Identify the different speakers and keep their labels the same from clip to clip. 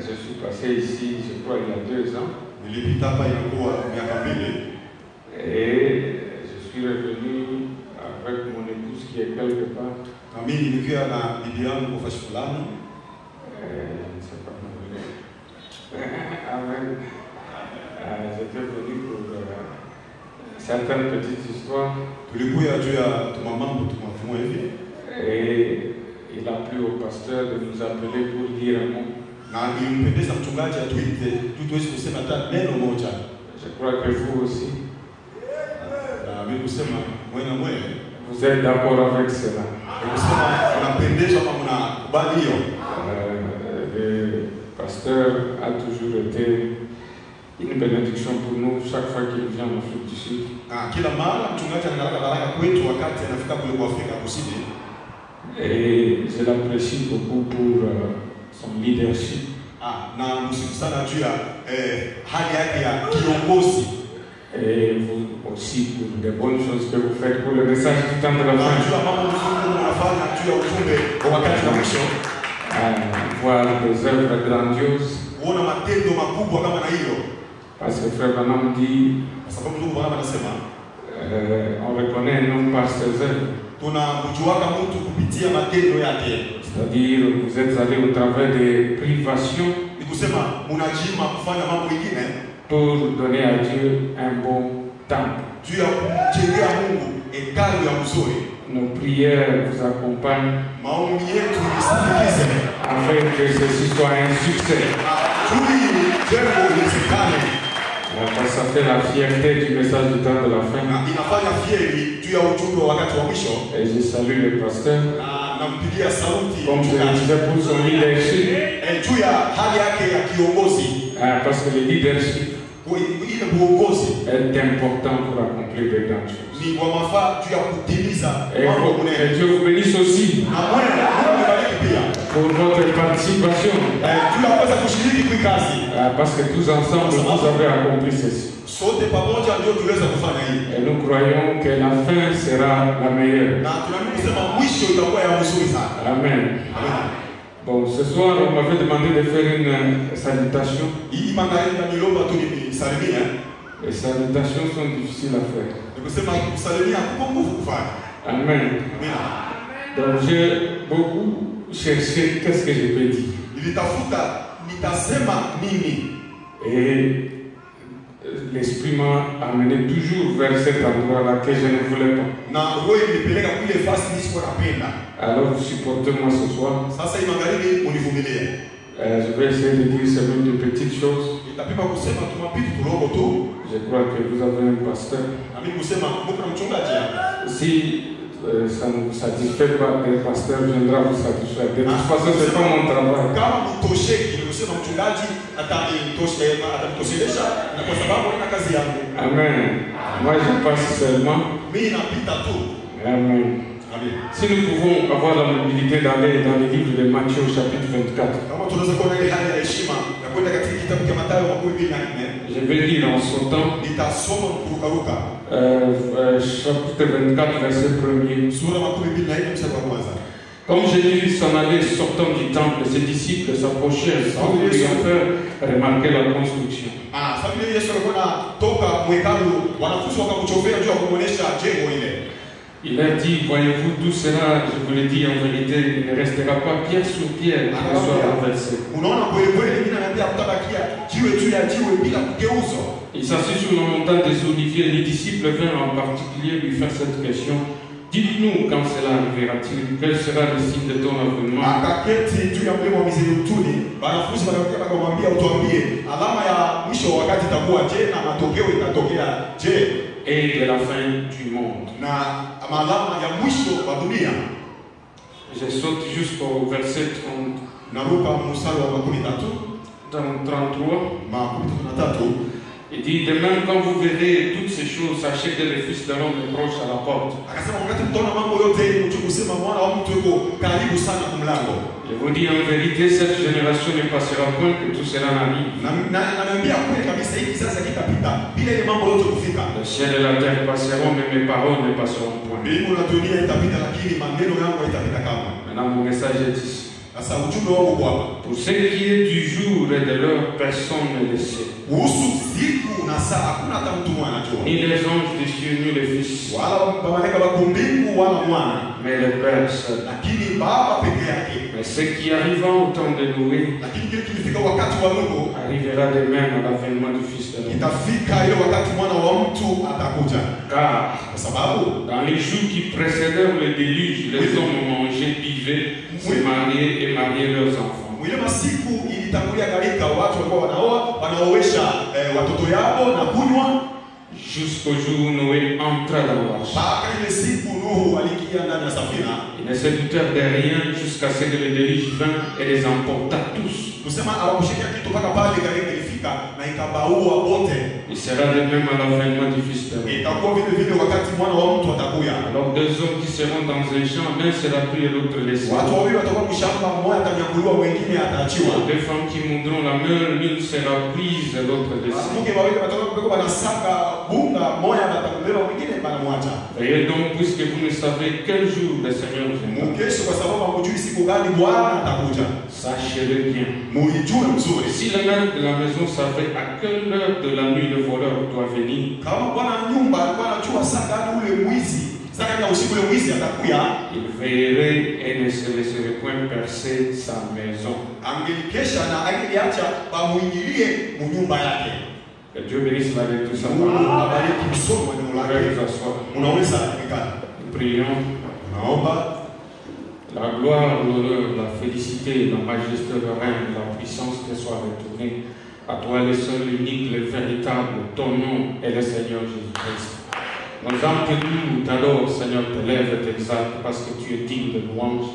Speaker 1: Je suis passé ici, je crois, il y a 2 ans. Et je suis revenu avec mon épouse qui est quelque part. Je ne sais pas. Amen. J'étais venu pour certaines petites histoires. Et il a plu au pasteur de nous appeler pour dire un mot. Je crois que vous aussi, vous êtes d'accord avec cela. Le pasteur a toujours été une bénédiction pour nous chaque fois qu'il vient en Afrique du Sud. Et je l'apprécie beaucoup pour son leadership. Et vous aussi pour les bonnes choses que vous faites pour le message du temps de la fin. Voir des œuvres grandioses. Parce que Frère Branham dit on reconnaît un homme par ses œuvres. C'est-à-dire vous êtes allé au travers des privations pour donner à Dieu un bon temple. Nos prières vous accompagnent afin que ceci soit un succès. Ça fait la fierté du message du temps de la fin. Et je salue le pasteur. Comme je le disais pour son leadership. Parce que le leadership est important pour accomplir de grandes choses. Et Dieu vous bénisse aussi pour votre participation. Parce que tous ensemble, vous avez accompli ceci. Et nous croyons que la fin sera la meilleure. Amen. Bon, ce soir, on m'avait demandé de faire une salutation. Les salutations sont difficiles à faire. Amen. Donc j'ai beaucoup cherché qu'est-ce que je peux dire. Et l'esprit m'a amené toujours vers cet endroit-là que je ne voulais pas. Alors vous supportez-moi ce soir. Je vais essayer de dire seulement de petites choses. Je crois que vous avez un pasteur. Si ça ne vous satisfait pas, le pasteur viendra vous satisfaire. De toute façon, ce n'est pas mon travail. Amen. Moi, je passe seulement. Amen. Si nous pouvons avoir la mobilité d'aller dans le livre de Matthieu au chapitre 24. Je vais lire en sautant. Chapitre 24, verset 1er. Comme Jésus s'en allait sortant du temple, ses disciples s'approchèrent pour lui en faire remarquer la construction. Il a dit, voyez-vous, tout cela, je vous l'ai dit en vérité, il ne restera pas pierre sur pierre qui ne soit renversé. Il s'assit sur la montagne des Oliviers. Les disciples vinrent en particulier lui faire cette question. Dites-nous quand cela arrivera-t-il? Quel sera le signe de ton avènement? Et de la fin du monde. Je saute jusqu'au verset 33. Il dit, demain quand vous verrez toutes ces choses, sachez que le Fils de l'homme est proche à la porte. Je vous dis en vérité, cette génération ne passera point que tout cela n'arrive. Le ciel et la terre passeront, mais mes paroles ne passeront point. Maintenant mon message est ici. Pour ce qui est du jour et de l'heure, personne ne le sait. Ni les anges des cieux, ni les fils. Mais le Père seul. Mais ce qui arriva au temps de Noé arrivera de même à l'avènement du Fils de l'homme. Car dans les jours qui précédèrent le déluge, les hommes mangeaient, buvaient, se mariaient et mariaient leurs enfants. Jusqu'au jour où Noé entra dans l'arche. Ils ne se doutèrent de rien jusqu'à ce que le déluge vint et les emporta tous. Il sera de même à l'avènement du Fils de l'homme. Alors deux hommes qui seront dans un champ, l'un sera pris et l'autre laissé. Deux femmes qui moudront la mer, l'une sera prise et l'autre laissée. Veillez donc, puisque vous ne savez quel jour le Seigneur viendra. Sachez-le bien. Si le maître de la maison savait à quelle heure de la nuit le voleur doit venir, il veillerait et ne se laisserait point percer sa maison. Que Dieu bénisse la lecture de sa parole. Nous prions. La gloire, l'honneur, la félicité, la majesté, le règne, la puissance te soient retournés. À toi le seul, l'unique, le véritable, ton nom est le Seigneur Jésus-Christ. Nos âmes te louent, t'adorent, Seigneur, t'élèvent et t'exaltent parce que tu es digne de louange.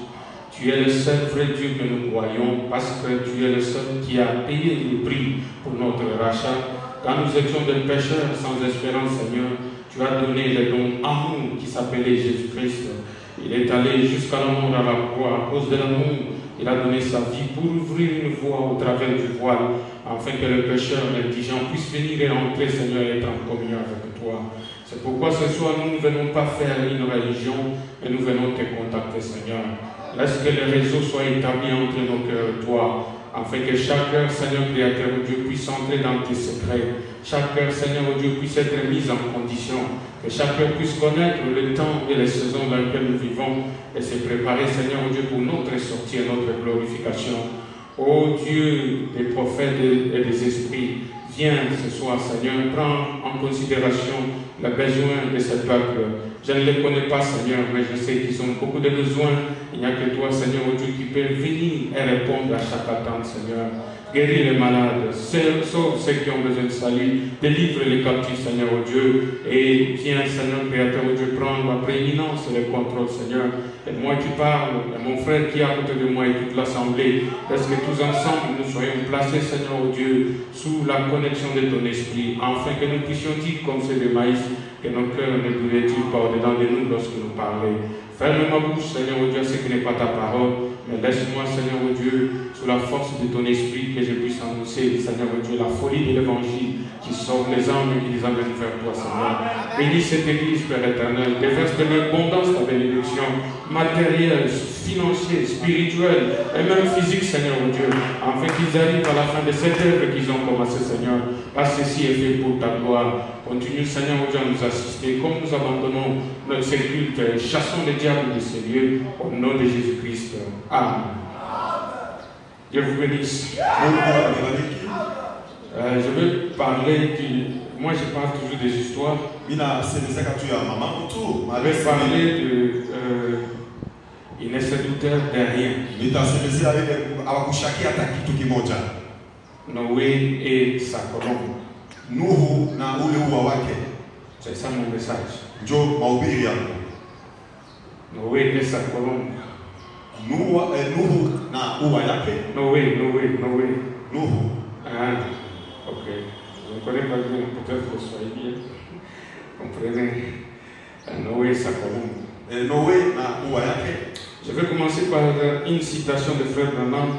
Speaker 1: Tu es le seul vrai Dieu que nous croyons parce que tu es le seul qui a payé le prix pour notre rachat. Quand nous étions des pécheurs sans espérance, Seigneur, tu as donné le don amour qui s'appelait Jésus-Christ. Il est allé jusqu'à la mort à la croix. À cause de l'amour, il a donné sa vie pour ouvrir une voie au travers du voile, afin que le pécheur indigent puisse venir et entrer, Seigneur, et être en communion avec toi. C'est pourquoi ce soir, nous ne venons pas faire une religion, mais nous venons te contacter, Seigneur. Laisse que le réseau soit établi entre nos cœurs et toi, afin que chaque cœur, Seigneur Créateur, Dieu, puisse entrer dans tes secrets. Chaque cœur, Seigneur Dieu, puisse être mis en condition. Que chaque cœur puisse connaître le temps et les saisons dans lesquelles nous vivons et se préparer, Seigneur Dieu, pour notre sortie et notre glorification. Ô Dieu des prophètes et des esprits, viens ce soir, Seigneur, prends en considération les besoins de ce peuple. Je ne les connais pas, Seigneur, mais je sais qu'ils ont beaucoup de besoins. Il n'y a que toi, Seigneur Dieu, qui peut venir et répondre à chaque attente, Seigneur. Guéris les malades, sauve ceux qui ont besoin de salut, délivre les captifs, Seigneur Dieu, et viens, Seigneur Créateur Dieu, prendre la prééminence et le contrôle, Seigneur. Et moi qui parle, et mon frère qui est à côté de moi et toute l'assemblée, laisse que tous ensemble nous soyons placés, Seigneur Dieu, sous la connexion de ton esprit, afin que nous puissions dire comme c'est de maïs, que nos cœurs ne brûlent-ils pas au-dedans de nous lorsque nous parlons. Ferme ma bouche, Seigneur Dieu, ce qui n'est pas ta parole, mais laisse-moi, Seigneur Dieu, sous la force de ton esprit, que je puisse annoncer, Seigneur Dieu, la folie de l'évangile qui sauve les âmes et qui les amène vers toi, Seigneur. Bénis cette église, Père éternel, déverse de l'abondance ta bénédiction matérielle, financière, spirituelle et même physique, Seigneur Dieu, afin qu'ils arrivent à la fin de cette œuvre qu'ils ont commencé, Seigneur. Parce que ceci est fait pour ta gloire. Continue, Seigneur Dieu, à nous assister, comme nous abandonnons notre culte et chassons les diables de ces lieux, au nom de Jésus-Christ. Amen. Dieu vous bénisse. Je vais parler moi je parle toujours des histoires. Je vais parler de il ne se doutait de rien. Noé et sa colombe. C'est ça mon message. Noé et sa colombe. Noé. Ah, ok. Je ne connais pas bien, peut-être que ce soit bien. Comprenez. Noé et sa colombe. Je vais commencer par une citation de Frère Branham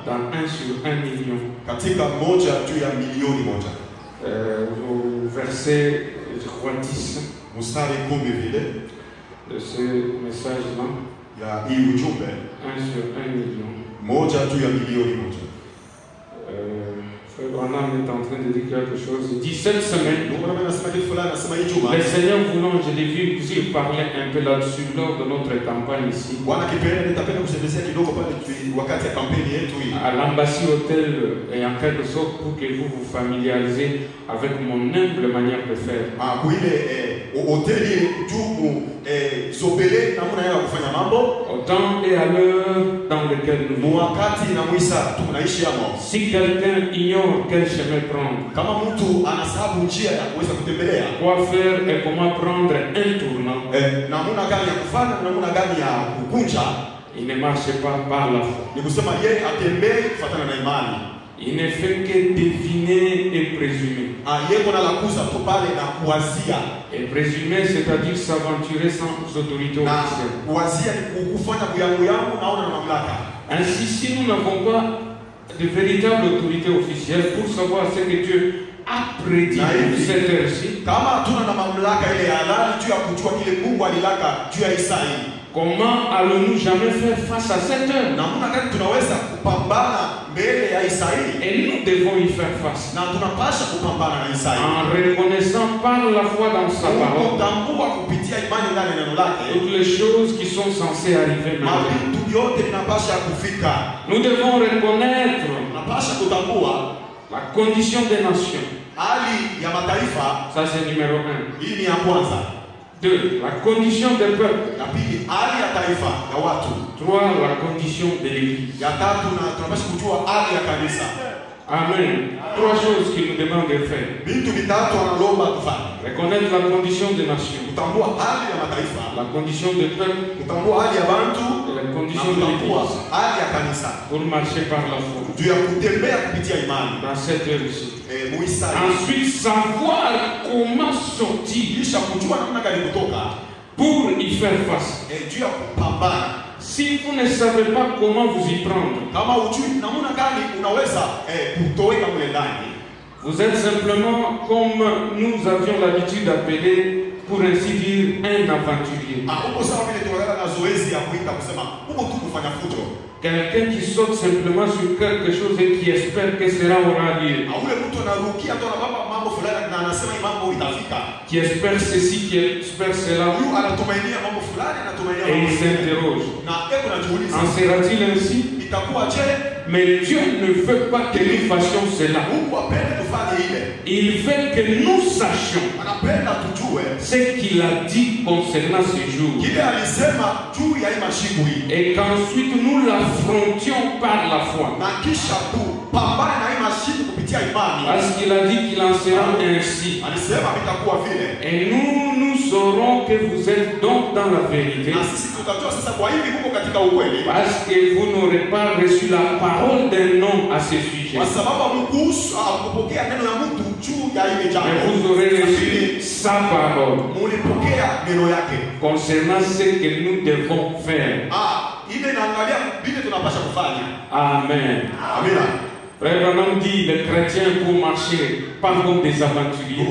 Speaker 1: dans 1 sur 1 million. Au verset, je crois, 10 de ce message-là.
Speaker 2: ya hii ujumbe
Speaker 1: 1 sur 1 million.
Speaker 2: moja tu ya milioni moja.
Speaker 1: Frère Branham est en train de dire quelque chose. Il dit cette semaine,
Speaker 2: Le
Speaker 1: le Seigneur voulant, je l'ai vu, vous y parler un peu là-dessus lors de notre campagne ici. À l'Embassy Hôtel, et en quelque sorte pour que vous vous familiarisez avec mon humble manière de faire. Au temps et à l'heure dans lequel nous vivons. Si quelqu'un ignore quel chemin prendre, quoi faire et comment prendre un tournant, il ne marche pas par la foi. Il ne fait que deviner et présumer. Et présumer, c'est-à-dire s'aventurer sans autorité officielle. Ainsi, si nous n'avons pas de véritable autorité officielle pour savoir ce que Dieu a prédit pour cette heure-ci, comment allons-nous jamais faire face à cette heure? Et nous devons y faire face. En reconnaissant par la foi dans sa parole toutes les choses qui sont censées arriver maintenant. Nous devons reconnaître la condition des nations. Ça c'est numéro 1. 2. La condition des peuples. 3. La condition de l'Église. Amen. 3 choses qu'il nous demande de faire. Reconnaître la condition des nations, la condition des peuples et la condition de l'Église pour marcher par la foi dans cette heure ici. Ensuite, savoir comment sortir pour y faire face. Si vous ne savez pas comment vous y prendre, vous êtes simplement comme nous avions l'habitude d'appeler, pour ainsi dire, un aventurier. Quelqu'un qui saute simplement sur quelque chose et qui espère que cela aura lieu. Qui espère ceci, qui espère cela. Et il s'interroge. En sera-t-il ainsi? Mais Dieu ne veut pas que nous fassions cela. Il veut que nous sachions ce qu'il a dit concernant ce jour. Et qu'ensuite nous l'affrontions par la foi. Parce qu'il a dit qu'il en sera ainsi. Et nous saurons que vous êtes donc dans la vérité. Parce que vous n'aurez pas reçu la parole d'un homme à ce sujet. Mais vous aurez reçu sa parole concernant ce que nous devons faire. Amen. Frère Branham dit les chrétiens pour marcher pas comme des aventuriers.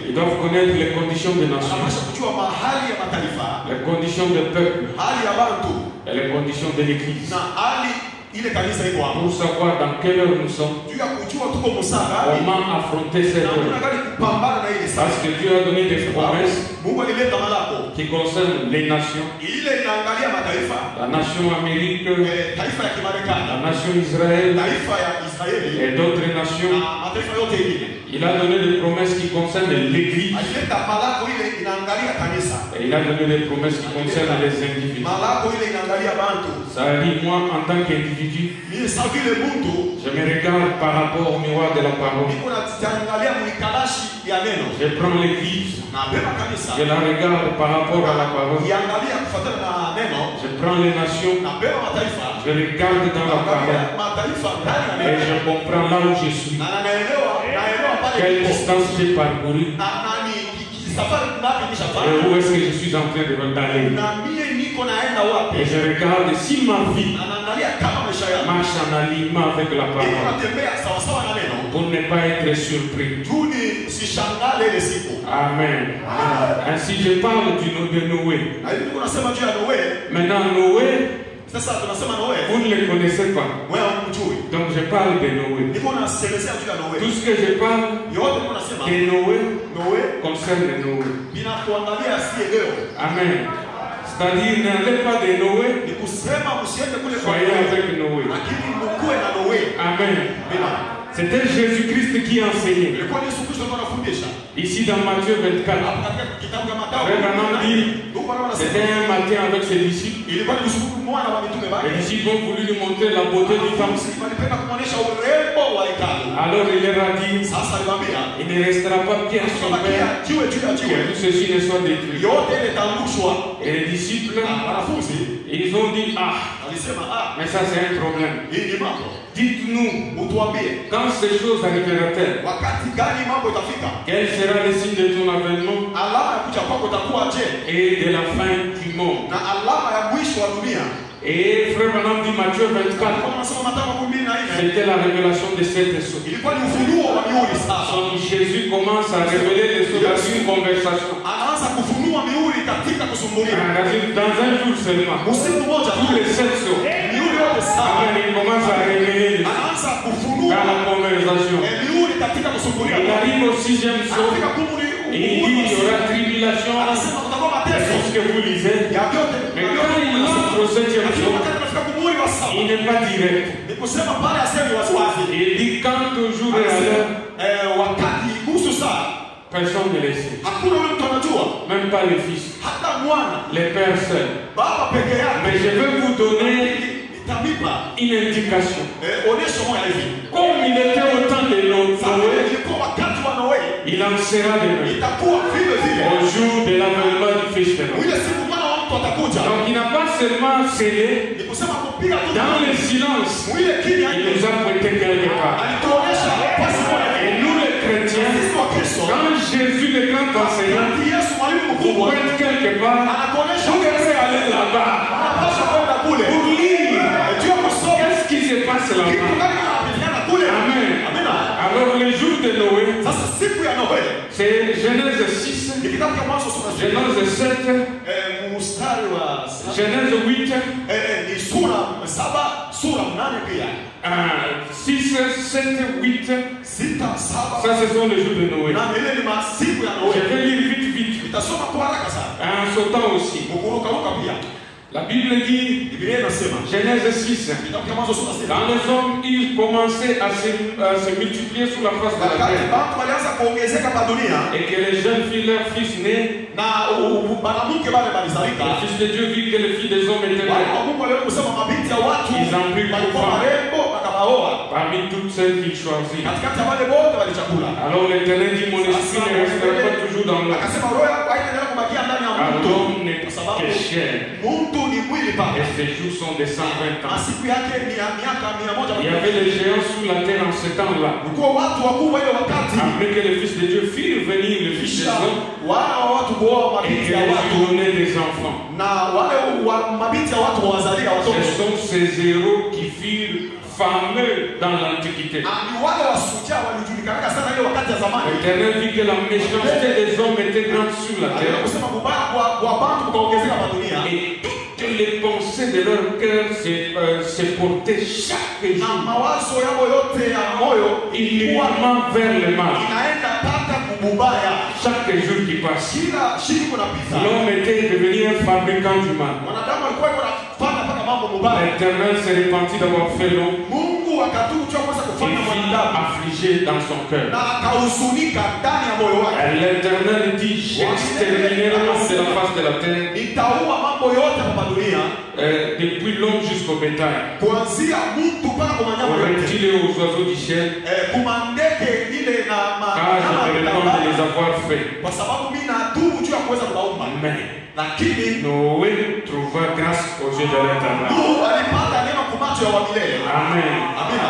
Speaker 1: Ils doivent connaître les conditions des nations, les conditions des peuples et les conditions de l'Église. Pour savoir dans quelle heure nous sommes, comment affronter cette heure. Parce que Dieu a donné des promesses qui concernent les nations, la nation Amérique, la nation Israël et d'autres nations. Il a donné des promesses qui concernent l'Église. Et il a donné des promesses qui concernent les individus. Ça dit, moi en tant qu'individu, je me regarde par rapport au miroir de la parole. Je prends l'Église, je la regarde par rapport à la parole. Je prends les nations, je regarde dans la parole et je comprends là où je suis, quelle distance j'ai parcouru et où est-ce que je suis en train d'aller. Et je regarde si ma vie marche en alignement avec la
Speaker 2: Iko
Speaker 1: parole
Speaker 2: natembea sawa sawa na neno.
Speaker 1: pour ne pas être surpris.
Speaker 2: Juu usishangale ile siku.
Speaker 1: Amen. Ainsi je parle de Noé.
Speaker 2: Na hivi tunasema juu ya Noe.
Speaker 1: Maintenant Noé,
Speaker 2: Sasa tunasema Noe.
Speaker 1: vous ne le connaissez pas.
Speaker 2: Wewe humjui.
Speaker 1: Donc je parle de Noé.
Speaker 2: Niko nasemezea juu ya Noe.
Speaker 1: Tout ce que je parle
Speaker 2: Yote niko nasema
Speaker 1: de Noé
Speaker 2: Noe
Speaker 1: concerne Noé.
Speaker 2: binatuangalia asiye leo.
Speaker 1: Amen. C'est-à-dire, n'allez pas de Noé,
Speaker 2: Ni kusema msiende kule kwa
Speaker 1: soyez avec Noé.
Speaker 2: lakini mkuwe na Noe.
Speaker 1: Amen.
Speaker 2: Bila.
Speaker 1: C'était Jésus-Christ qui enseignait.
Speaker 2: Ilikuwa ni Yesu Kristo ndiye anafundisha.
Speaker 1: Ici dans Matthieu 24.
Speaker 2: Hapo katika kitabu cha Mathayo.
Speaker 1: Frère Branham dit,
Speaker 2: Ndugu wanasema
Speaker 1: c'était un matin avec ses disciples.
Speaker 2: ilikuwa ni usiku mwana wa mitume
Speaker 1: Les
Speaker 2: wake.
Speaker 1: disciples ont voulu lui montrer la beauté du temple.
Speaker 2: Walipenda kumuonesha urembo wa hekalu.
Speaker 1: Alors il leur a dit,
Speaker 2: Sasa aliwaambia,
Speaker 1: il ne restera pas pierre sur
Speaker 2: tunabakia
Speaker 1: pierre,
Speaker 2: jiwe juu ya
Speaker 1: que
Speaker 2: jiwe.
Speaker 1: tout ceci ne soit détruit.
Speaker 2: Yote ile itaangushwa.
Speaker 1: Et les disciples,
Speaker 2: Wanafunzi
Speaker 1: ils ont dit, ah,
Speaker 2: alisema
Speaker 1: mais ça c'est un problème.
Speaker 2: hii ni mambo.
Speaker 1: Dites-nous,
Speaker 2: Utuambie
Speaker 1: quand ces choses arriveront-elles,
Speaker 2: wakati gani mambo itafika?
Speaker 1: quel sera le signe de ton avènement
Speaker 2: Alama ya kuja kwako itakuwa je?
Speaker 1: et de la fin du monde?
Speaker 2: Na alama ya mwisho wa dunia.
Speaker 1: Et frère Branham dit Matthieu 24,
Speaker 2: Kwa nasoma Mathayo 24.
Speaker 1: c'était la révélation de cette chose.
Speaker 2: Ilikuwa ni ufunuo wa mihuri sasa.
Speaker 1: Donc Jésus commence à révéler les choses dans une conversation.
Speaker 2: Anaanza kufunua mihuri katika kusumbulia.
Speaker 1: Dans un jour seulement,
Speaker 2: Usiku mmoja
Speaker 1: tous les 7 jours,
Speaker 2: mihuri yote sasa.
Speaker 1: après il commence à révéler les choses
Speaker 2: Anaanza kufunua
Speaker 1: dans la conversation.
Speaker 2: mihuri katika kusumbulia.
Speaker 1: Il arrive au 6e jour,
Speaker 2: Anafika kumuri.
Speaker 1: et il dit il y aura tribulation,
Speaker 2: Anasema kutakuwa
Speaker 1: c'est
Speaker 2: mateso.
Speaker 1: tout ce que vous lisez.
Speaker 2: Ya vyote.
Speaker 1: Mais quand il entre au 7e
Speaker 2: Lakini
Speaker 1: jour,
Speaker 2: wakati anafika kumuri wa saba.
Speaker 1: il n'est pas direct.
Speaker 2: Ni kusema pale asemi waziwazi.
Speaker 1: Il dit quant au jour et à l'heure,
Speaker 2: Wakati kuhusu saa
Speaker 1: personne ne le sait.
Speaker 2: hakuna yule mtu anajua,
Speaker 1: Même pas le fils,
Speaker 2: hata mwana,
Speaker 1: les pères seuls.
Speaker 2: baba peke
Speaker 1: Mais
Speaker 2: yake.
Speaker 1: je vais vous donner
Speaker 2: Nitamipa
Speaker 1: une indication.
Speaker 2: onyesho moja hivi.
Speaker 1: Comme il était au temps de
Speaker 2: Sasa
Speaker 1: Noé,
Speaker 2: ilikuwa wakati wa Noe,
Speaker 1: il en sera de même
Speaker 2: itakuwa vile vile
Speaker 1: au jour de l'avènement du Fils de l'homme.
Speaker 2: ile siku mwana wa mtu atakuja.
Speaker 1: Donc il n'a pas seulement scellé,
Speaker 2: Ni kusema kupiga tu
Speaker 1: dans le silence,
Speaker 2: mwile kimya,
Speaker 1: il nous a prêté quelque part.
Speaker 2: alituonesha nafasi moja.
Speaker 1: Et nous les chrétiens,
Speaker 2: Sisi wa Kristo,
Speaker 1: quand Jésus le grand enseignant
Speaker 2: wakati Yesu mwalimu
Speaker 1: vous
Speaker 2: mkubwa
Speaker 1: prête quelque part,
Speaker 2: anakuonesha
Speaker 1: vous devez aller là-bas
Speaker 2: unapaswa kwenda kule
Speaker 1: pour lire
Speaker 2: ndio kusoma
Speaker 1: qu'est-ce qui se passe
Speaker 2: kitu
Speaker 1: là-bas.
Speaker 2: gani kinapigana kule.
Speaker 1: Amen.
Speaker 2: Amina.
Speaker 1: Alors le jour de Noé,
Speaker 2: Sasa siku ya Noe
Speaker 1: c'est Genèse 6,
Speaker 2: ni kitabu cha Mwanzo sura 6.
Speaker 1: Genèse 7,
Speaker 2: Mstari wa
Speaker 1: Genèse 8,
Speaker 2: ni sura 7, sura 8 pia.
Speaker 1: 6, 7, 8.
Speaker 2: 6, 7.
Speaker 1: Ça, ce sont les jours de Noé.
Speaker 2: Na ile ni masiku ya
Speaker 1: Je
Speaker 2: Noe.
Speaker 1: vais lire vite, vite.
Speaker 2: Nitasoma kwa haraka sana.
Speaker 1: En sautant aussi.
Speaker 2: Kukuruka pia.
Speaker 1: La Bible dit,
Speaker 2: Biblia inasema
Speaker 1: Genèse 6,
Speaker 2: kitabu cha Mwanzo sura 6.
Speaker 1: quand les hommes ils commençaient à se multiplier sur la face de la
Speaker 2: Wakati
Speaker 1: terre,
Speaker 2: watu walianza kuongezeka kwa dunia
Speaker 1: et que les jeunes filles, leurs fils nés,
Speaker 2: na mwanamke wale
Speaker 1: le
Speaker 2: walizalika,
Speaker 1: Fils de Dieu vit que les filles des hommes étaient
Speaker 2: wale
Speaker 1: belles.
Speaker 2: wa Mungu waliona kusema mabinti ya watu
Speaker 1: Ils ont pris
Speaker 2: walikuwa
Speaker 1: pour femmes
Speaker 2: marembo wakabaoa.
Speaker 1: parmi toutes celles qu'il choisit.
Speaker 2: Katikati ya wale wote walichakula.
Speaker 1: Alors l'Éternel dit, mon esprit ne restera pas toujours dans l'homme.
Speaker 2: Akasema roho yako haitaendelea kubakia ndani ya
Speaker 1: Car
Speaker 2: mtu.
Speaker 1: l'homme n'est
Speaker 2: Kwa sababu
Speaker 1: que chair.
Speaker 2: mtu ni mwili
Speaker 1: Et
Speaker 2: pale.
Speaker 1: ses jours sont de 120
Speaker 2: Na
Speaker 1: ans.
Speaker 2: siku yake ni ya miaka 100.
Speaker 1: Il y avait les géants sous la terre en ce temps-là.
Speaker 2: Kulikuwa watu wakubwa ile wakati.
Speaker 1: Après que le Fils de Dieu fit venir le Fils des
Speaker 2: Kisha
Speaker 1: hommes
Speaker 2: wale watu kuoa
Speaker 1: et
Speaker 2: mabinti
Speaker 1: qu'il
Speaker 2: ya
Speaker 1: lui
Speaker 2: watu
Speaker 1: donnait des enfants.
Speaker 2: na wale mabinti ya watu wawazalia
Speaker 1: Ce
Speaker 2: watoto.
Speaker 1: sont ces héros qui firent fameux dans l'Antiquité.
Speaker 2: Ni wale wasuja walijulikana sana ile wakati ya zamani.
Speaker 1: L'Éternel vit que la méchanceté des hommes était grande sur la
Speaker 2: Aliona
Speaker 1: terre.
Speaker 2: kusema kubaya kwa bantu kukaongezeka kwa dunia.
Speaker 1: Et toutes les pensées de leur cœur se portaient chaque
Speaker 2: Na
Speaker 1: jour
Speaker 2: mawazo yao yote ya moyo ilikuwa
Speaker 1: uniquement vers le mal.
Speaker 2: inaenda pata kububaya.
Speaker 1: Chaque jour qui passe,
Speaker 2: Kila siku kunapita.
Speaker 1: l'homme était devenu un fabricant du mal.
Speaker 2: Mwanadamu alikuwa anafanya mpaka mambo mubaya.
Speaker 1: L'Éternel s'est repentit d'avoir fait l'homme
Speaker 2: Mungu akatubu juu ya kuweza
Speaker 1: et
Speaker 2: kufanya
Speaker 1: vit
Speaker 2: mwanadamu
Speaker 1: affligé dans son cœur.
Speaker 2: na akahuzunika ndani ya moyo wake.
Speaker 1: L'Éternel dit, j'exterminerai l'homme de la face de la terre,
Speaker 2: Nitaua mambo yote hapa dunia
Speaker 1: depuis l'homme jusqu'au bétail,
Speaker 2: kuanzia mtu mpaka kwa
Speaker 1: aux
Speaker 2: wanyama wote.
Speaker 1: reptiles et aux oiseaux du ciel,
Speaker 2: Kumandeke ile na
Speaker 1: car je me réponds de les avoir faits.
Speaker 2: kwa sababu mimi natubu juu ya kuweza kuwaumba.
Speaker 1: Mais
Speaker 2: Lakini
Speaker 1: Noé trouva grâce aux yeux de l'Éternel.
Speaker 2: Nuhu alipata neno kwa macho ya wa milele.
Speaker 1: Amen.
Speaker 2: Amina.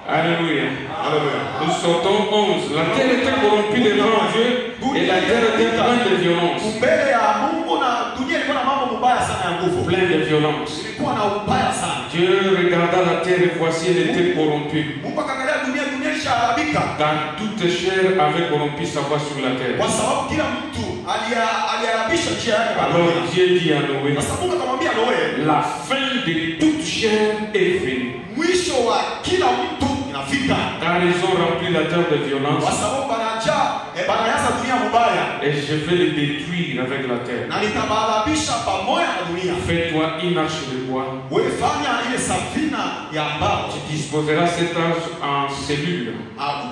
Speaker 1: Alléluia.
Speaker 2: Haleluya.
Speaker 1: Nous sortons 11. La terre était corrompue devant Dieu et la terre était pleine de violence.
Speaker 2: Mbele ya Mungu na dunia ilikuwa na mambo mabaya sana ya nguvu.
Speaker 1: plein de violence.
Speaker 2: Ilikuwa na ubaya sana.
Speaker 1: Dieu regarda la terre et voici elle était corrompue.
Speaker 2: Mungu akaangalia dunia ishaharibika.
Speaker 1: Car toute chair avait corrompu sa voie sur la terre.
Speaker 2: Kwa sababu kila mtu aliharibisha njia yake kwa
Speaker 1: Alors
Speaker 2: dunia.
Speaker 1: Dieu dit à Noé,
Speaker 2: Kwa sababu Mungu akamwambia Noe,
Speaker 1: la fin de toute chair est venue.
Speaker 2: mwisho wa kila mtu inafika.
Speaker 1: Car ils ont rempli la terre de violence.
Speaker 2: Kwa sababu banaanza dunia mubaya.
Speaker 1: Et je vais les détruire avec la terre.
Speaker 2: Na nitabaadabisha pamoja na dunia.
Speaker 1: Fais-toi une arche de bois.
Speaker 2: Wewe fanya ile safina ya mbao.
Speaker 1: Tu disposeras cette arche en cellules.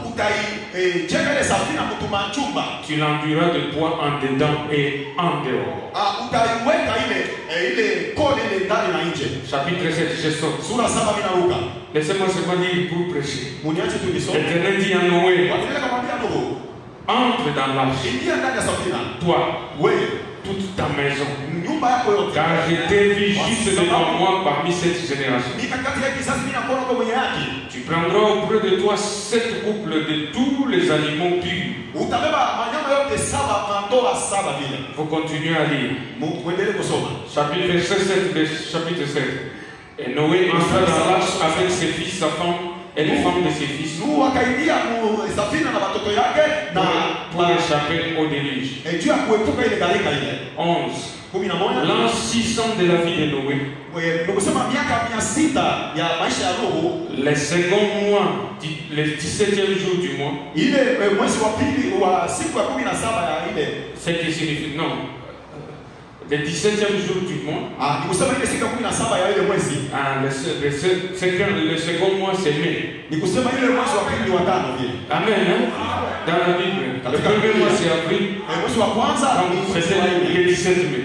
Speaker 2: Utaijenga ile safina kutuma chumba.
Speaker 1: Tu l'enduiras de bois en dedans et en dehors.
Speaker 2: Utaiweka ile kodi ile ndani na nje.
Speaker 1: Chapitre 7, je saute.
Speaker 2: Sura 7 minaruka.
Speaker 1: Laissez-moi seulement dire pour prêcher.
Speaker 2: Muniache tu nisome.
Speaker 1: L'Éternel dit à Noé,
Speaker 2: Wakienda kumwambia Nuhu,
Speaker 1: entre dans l'arche,
Speaker 2: ingia ndani ya safina.
Speaker 1: toi,
Speaker 2: Wewe,
Speaker 1: toute ta maison.
Speaker 2: nyumba yako yote.
Speaker 1: Car je t'ai vu juste devant moi parmi cette génération.
Speaker 2: Mikakati ya kizazi mimi nakuona kwa mwenye haki.
Speaker 1: Tu prendras auprès de toi 7 couples de tous les animaux purs.
Speaker 2: Utabeba wanyama yote 7 mandoa 7 vile.
Speaker 1: Faut continuer à lire.
Speaker 2: Muendelee kusoma.
Speaker 1: Chapitre 7, chapitre 7. Et Noé entra dans l'arche avec ses fils, sa femme et les femmes de ses fils.
Speaker 2: Nuhu akaingia safina na watoto yake na
Speaker 1: pour échapper au déluge.
Speaker 2: juu ya kuepuka ile gharika ile.
Speaker 1: 11.
Speaker 2: 11.
Speaker 1: L'an 600 de la vie de Noé.
Speaker 2: Nikusema miaka 600 ya maisha ya Nuhu.
Speaker 1: Les seconds mois, les 17e jour du mois.
Speaker 2: Ile mwezi wa pili wa siku ya 17 ya ile.
Speaker 1: Ce qui signifie non. Le 17e jour du mois.
Speaker 2: Nikusema ile siku ya 17 ya ile mwezi.
Speaker 1: Le second mois c'est mai.
Speaker 2: Nikusema ile mwezi wa pili wa 5 vile.
Speaker 1: Amen. Hein? Dans la Bible. Le premier mois c'est avril.
Speaker 2: Mwezi wa kwanza
Speaker 1: c'était le 17 mai.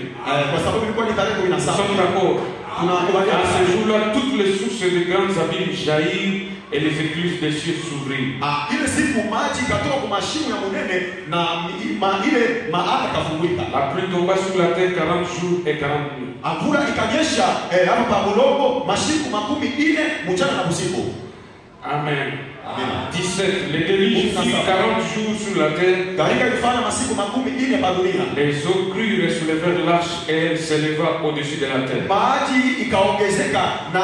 Speaker 2: Kwa sababu ilikuwa ni tarehe 17.
Speaker 1: Nous sommes d'accord. À ce jour-là, toutes les sources de grands abîmes jaillirent et les écluses des cieux s'ouvrirent.
Speaker 2: Ile siku maji katoka kwa mashimo ya munene na ile maana kafunguka.
Speaker 1: La pluie tomba sur la terre 40 jours et 40 nuits.
Speaker 2: Mvula ikanyesha hapa pa Mulongo masiku 40 mchana na usiku.
Speaker 1: Amen. 17. Les déluge fut 40 jours sur la terre. Les eaux crurent et soulevèrent l'arche et elle s'éleva au-dessus de la terre.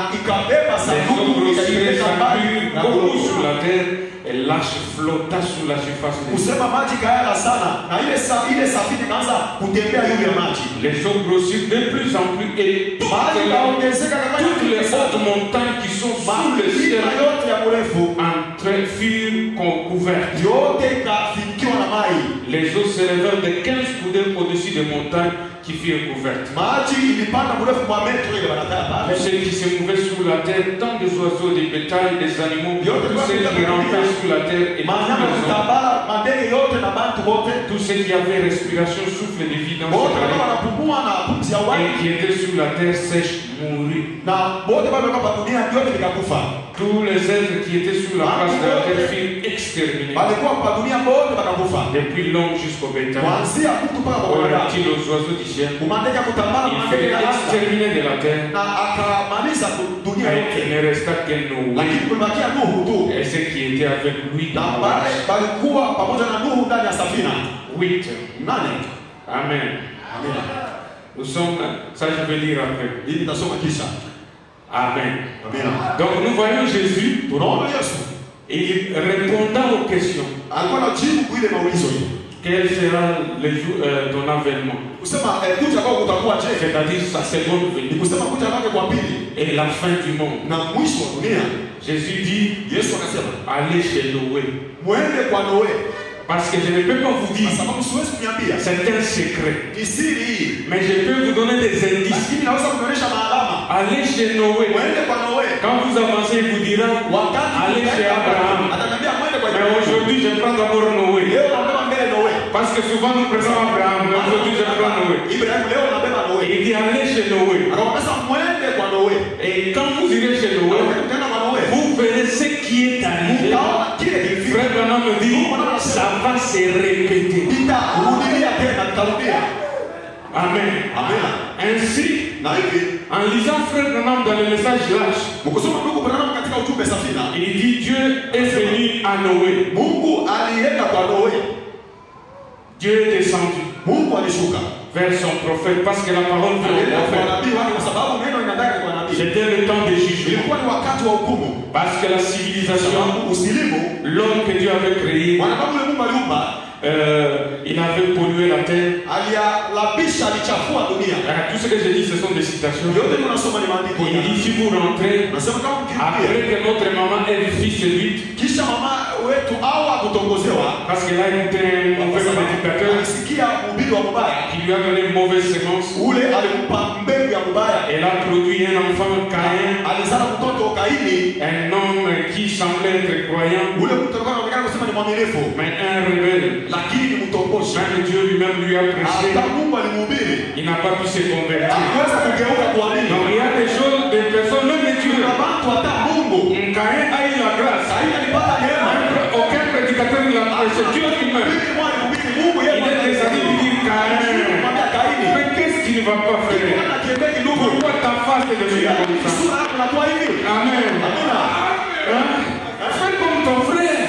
Speaker 1: Les eaux grossirent et s'accrurent beaucoup sur la terre et l'arche flotta sur la surface de l'eau. Les eaux grossirent de plus en plus et toutes les hautes montagnes qui sont sous le ciel furent couvertes. Les eaux s'élevèrent de 15 coudées au-dessus des montagnes qui furent couvertes. Tous ceux qui se mouvaient sur la terre, tant des oiseaux, des bétails, des animaux, tous ceux qui rampaient sur la terre et tous ceux qui avaient respiration, souffle de vie dans ce et qui étaient sur la terre sèche moururent. Tous les êtres qui étaient sur la face de la terre furent exterminés. Depuis l'homme jusqu'au bétail, aux reptiles, aux oiseaux du ciel, ils furent exterminés de la terre. Et il ne resta que Noé et ceux qui étaient avec lui dans l'arche. 8. Amen. Nous sommes, ça je vais lire après. Amen. Donc nous voyons Jésus, il répondant aux questions. Quel sera le jour ton avènement? C'est-à-dire sa seconde venue et la fin du monde. Jésus dit, allez chez Noé. Parce que je ne peux pas vous dire, c'est un secret. Mais je peux vous donner des indices. Allez chez Noé. Quand vous avancez, il vous dira, allez chez Abraham. Mais aujourd'hui, je prends d'abord Noé. Parce que souvent nous prenons Abraham, mais aujourd'hui je prends Noé. Il dit, allez chez Noé. Et quand vous irez chez Noé, vous verrez ce qui est arrivé. Frère Branham me dit, ça va se répéter. Amen. Ainsi, en lisant Frère Branham dans le message lâche, il dit Dieu est venu à Noé. Dieu est descendu. vers son prophète parce que la parole vient au prophète. C'était le temps des jugements. Parce que la civilisation, l'homme que Dieu avait créé, il avait pollué la terre. Tout ce que j'ai dit, ce sont des citations. Il dit si vous rentrez, après que notre maman ait le fils séduite, parce qu'elle a été un mauvais prédicateur, qui lui a donné une mauvaise sémence. Elle a produit un enfant Caïn, un homme qui semblait être croyant, mais un rebelle. Même Dieu lui-même lui a prêché, il n'a pas pu se convertir. Donc il y a des choses, des personnes, même les dieux. Caïn a eu la grâce. Aucun prédicateur ne l'a prêché. Dieu lui-même. Il est descendu lui dire Caïn, mais qu'est-ce qu'il ne va pas faire? Pourquoi ta face est devenue comme ça? Amen. Fais comme ton frère.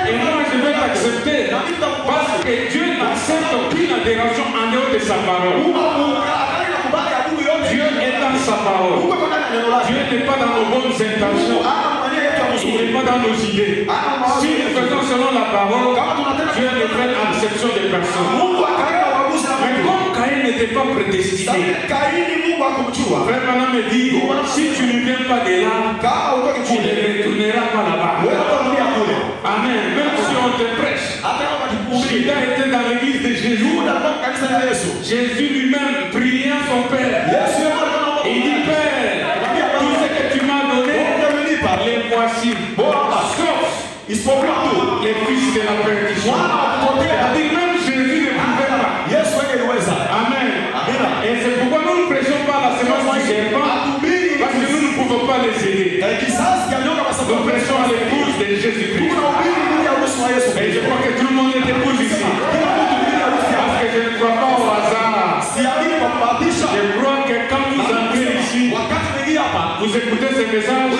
Speaker 1: Et moi je vais t'accepter. Parce que Dieu n'accepte aucune adhération en dehors de sa parole. Dieu est dans sa parole. Dieu n'est pas dans nos bonnes intentions. Il n'est pas dans nos idées. Si nous faisons selon la parole, Dieu ne fait acception des personnes. Mais comme Caïn n'était pas prédestiné, Frère Branham me dit, si tu ne viens pas de là, tu ne retourneras pas là-bas. Amen. Même si on te prêche, Judas était dans l'église de Jésus. Jésus lui-même priant son Père. Il dit, Père, tout ce que tu m'as donné, les voici. Sauf les fils de la perdition. C'est-à-dire même Jésus ne pouvait pas. Amen. Et c'est pourquoi nous ne prêchons pas la semence du serpent, parce que nous ne pouvons pas les aider. Nous prêchons à l'épouse de Jésus-Christ. Et je crois que tout le monde est épouse ici. Parce que je ne crois pas au hasard. Je crois que quand vous entrez ici, vous écoutez ce message,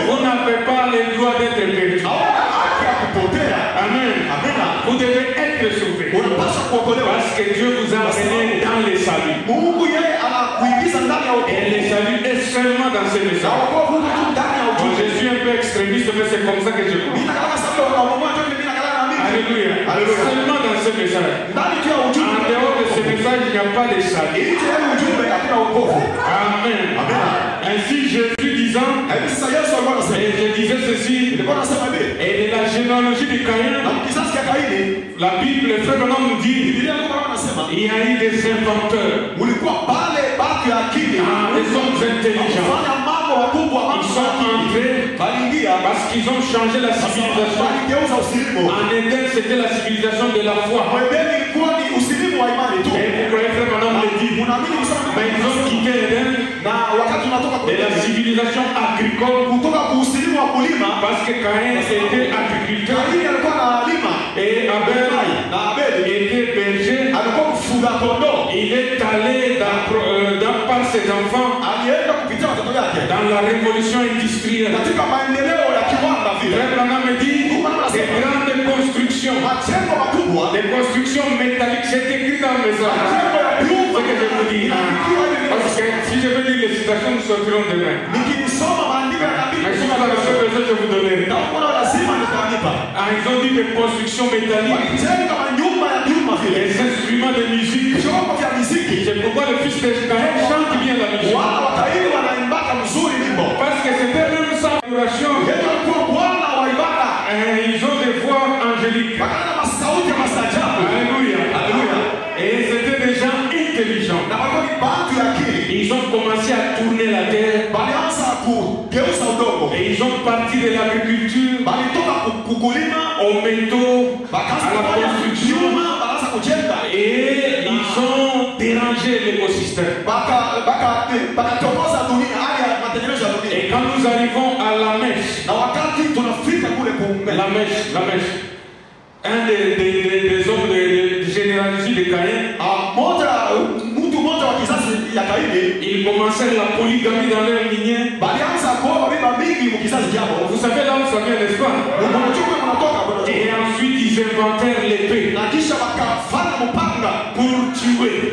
Speaker 1: vous n'avez pas le droit d'être perdu. Amen. Vous devez être sauvés. Parce que Dieu vous a amené dans les saluts. Et les saluts est seulement dans ce message. Bon, je suis un peu extrémiste, mais c'est comme ça que je crois. Alléluia. Seulement dans ce message. En dehors de ce message, il n'y a pas de salut. Amen. Ainsi, Jésus disant, et je disais ceci, et de la généalogie de Caïn, la Bible, le frère Branham nous dit, il y a eu des inventeurs, des hommes intelligents. Ils sont entrés parce qu'ils ont changé la civilisation. En Éden, c'était la civilisation de la foi. Et vous croyez, frère Branham le dit, mais ils ont quitté Éden et la civilisation agricole parce que Caïn était agriculteur et Abel était berger. Il est allé par ses enfants dans la révolution industrielle. Frère Branham me dit des grandes constructions, des constructions métalliques. C'est écrit dans mes œuvres. Ce que je vous dis. Parce que si je veux lire les citations, nous sortirons demain. Mais si vous avez besoin, je vais vous donner. Ils ont dit des constructions métalliques, des instruments de musique. C'est pourquoi le fils de Caïn chante bien la musique. Parce que c'était même sans adoration. Ils ont des voix angéliques. Alléluia. Et c'était des gens intelligents. Ils ont commencé à tourner la terre. Et ils ont parti de l'agriculture aux métaux, à la construction. Et ils ont dérangé l'écosystème. Et quand nous arrivons à la mèche, un des hommes de généalogie de Caïn, ils commencèrent la polygamie dans leur lignée. Vous savez là où ça vient, n'est-ce pas? Et ensuite ils inventèrent l'épée pour tuer.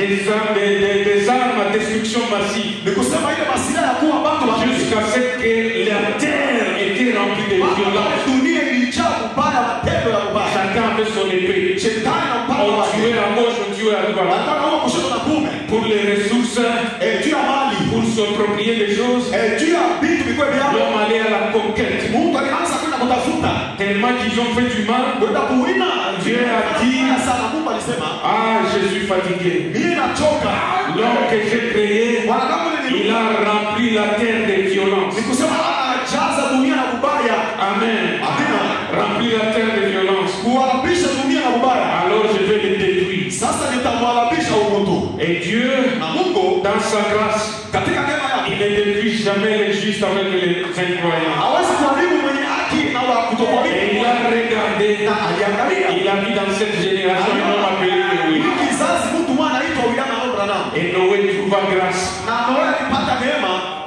Speaker 1: des armes à destruction massive. Jusqu'à ce que la terre était remplie de violence. Chacun avait son épée. On tuait à gauche, on tuait à droite. Pour les ressources, pour s'approprier des choses, l'homme allait à la conquête. Tellement qu'ils ont fait du mal, Dieu a dit, ah, je suis fatigué. L'homme que j'ai créé, il a rempli la terre de violence. Amen. Rempli la terre de violence. Alors je vais le détruire. Et Dieu, dans sa grâce, il ne détruit jamais les justes avec les incroyants. Et il a regardé, il a vu dans cette génération un homme appelé Noé. Et Noé trouva grâce.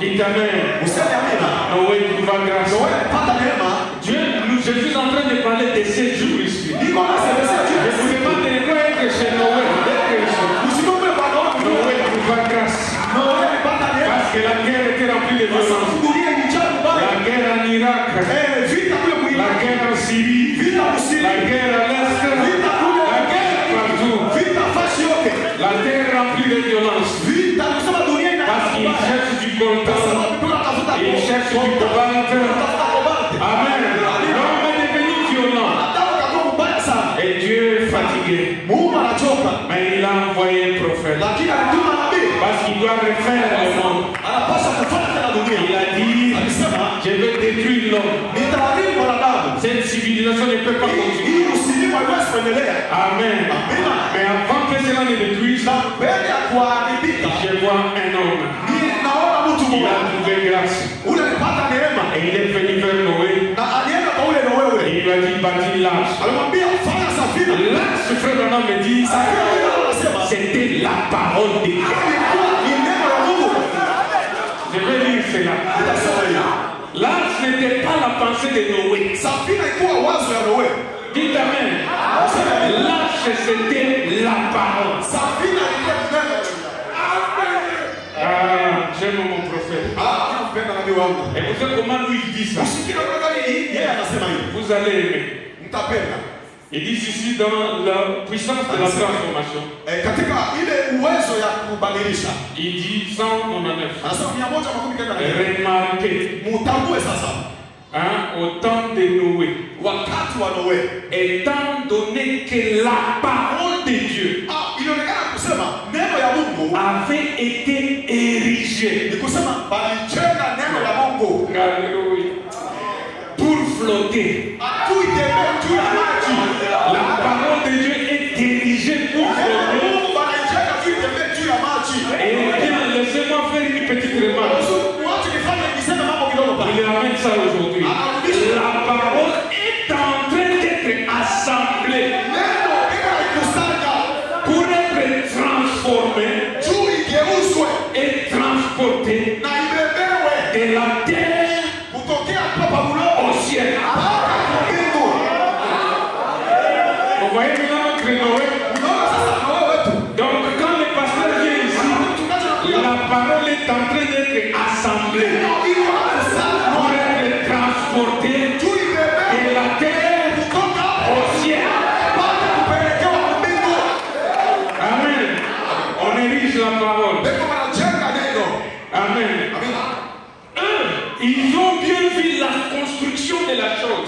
Speaker 1: Dites Amen. Noé trouva grâce. Dieu, je suis en train de parler de 7 jours ici. Je vous demande de quoi être chez Noé. Noé trouva grâce. Parce que la guerre était remplie de violence. La guerre en Irak, la guerre en Syrie, la guerre à l'Est, la guerre partout. La terre remplie de violence. Parce qu'il cherche du coltan, il cherche du cobalt. Amen. L'homme est devenu violent. Et Dieu est fatigué. Mais il a envoyé un prophète. Parce qu'il doit refaire le monde. Il a dit, je vais détruire l'homme. Cette civilisation ne peut pas continuer. Amen. Mais avant que cela ne détruise, je vois un homme. Il a trouvé grâce. Et il est venu vers Noé. Et il lui a dit, bâtis l'arche. L'arche, frère Branham me dit, c'était la parole de Dieu. Je vais lire cela. L'arche n'était pas la pensée de Noé. Dites Amen. L'arche, c'était la parole. Ah, j'aime mon prophète. Et vous savez comment lui il dit ça? Vous allez aimer. Il dit ici dans la puissance de la transformation. Il dit 199. Remarquez. Au temps de Noé. Étant donné que la parole de Dieu avait été érigée pour flotter. La parole de Dieu est érigée pour flotter. Et bien, laissez-moi faire une petite remarque. Il ramène ça aujourd'hui. La parole est en train d'être assemblée pour être transformée et transportée de la terre au ciel. Vous voyez maintenant notre Noé. Donc quand le pasteur vient ici, la parole est en train d'être assemblée pour être transportée de la terre au ciel. Amen. On érige la parole. Amen. Ils ont bien vu la construction de la chose.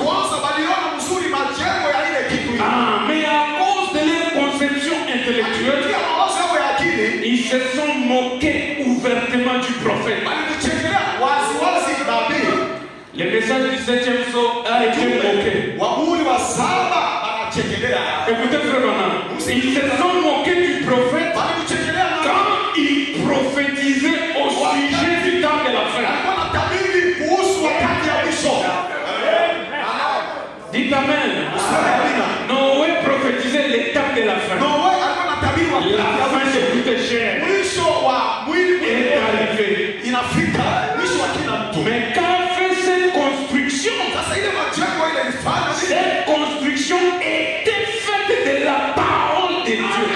Speaker 1: Mais à cause de leur conception intellectuelle, ils se sont moqués ouvertement du prophète. Le message du 7e sceau a été moqué. Écoutez, frère Branham, ils se sont moqués du prophète quand il prophétisait au sujet du temps de la fin. Dites Amen. Noé prophétisait l'étape de la fin. La fin de toute chair est arrivée. Mais quand fait cette construction, cette construction était faite de la parole de Dieu.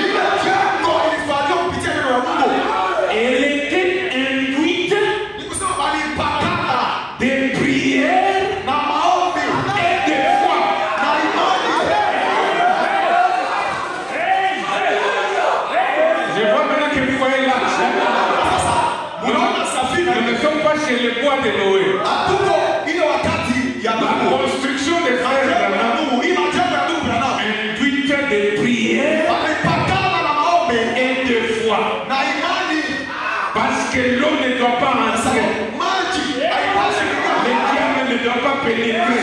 Speaker 1: pas pénétrer.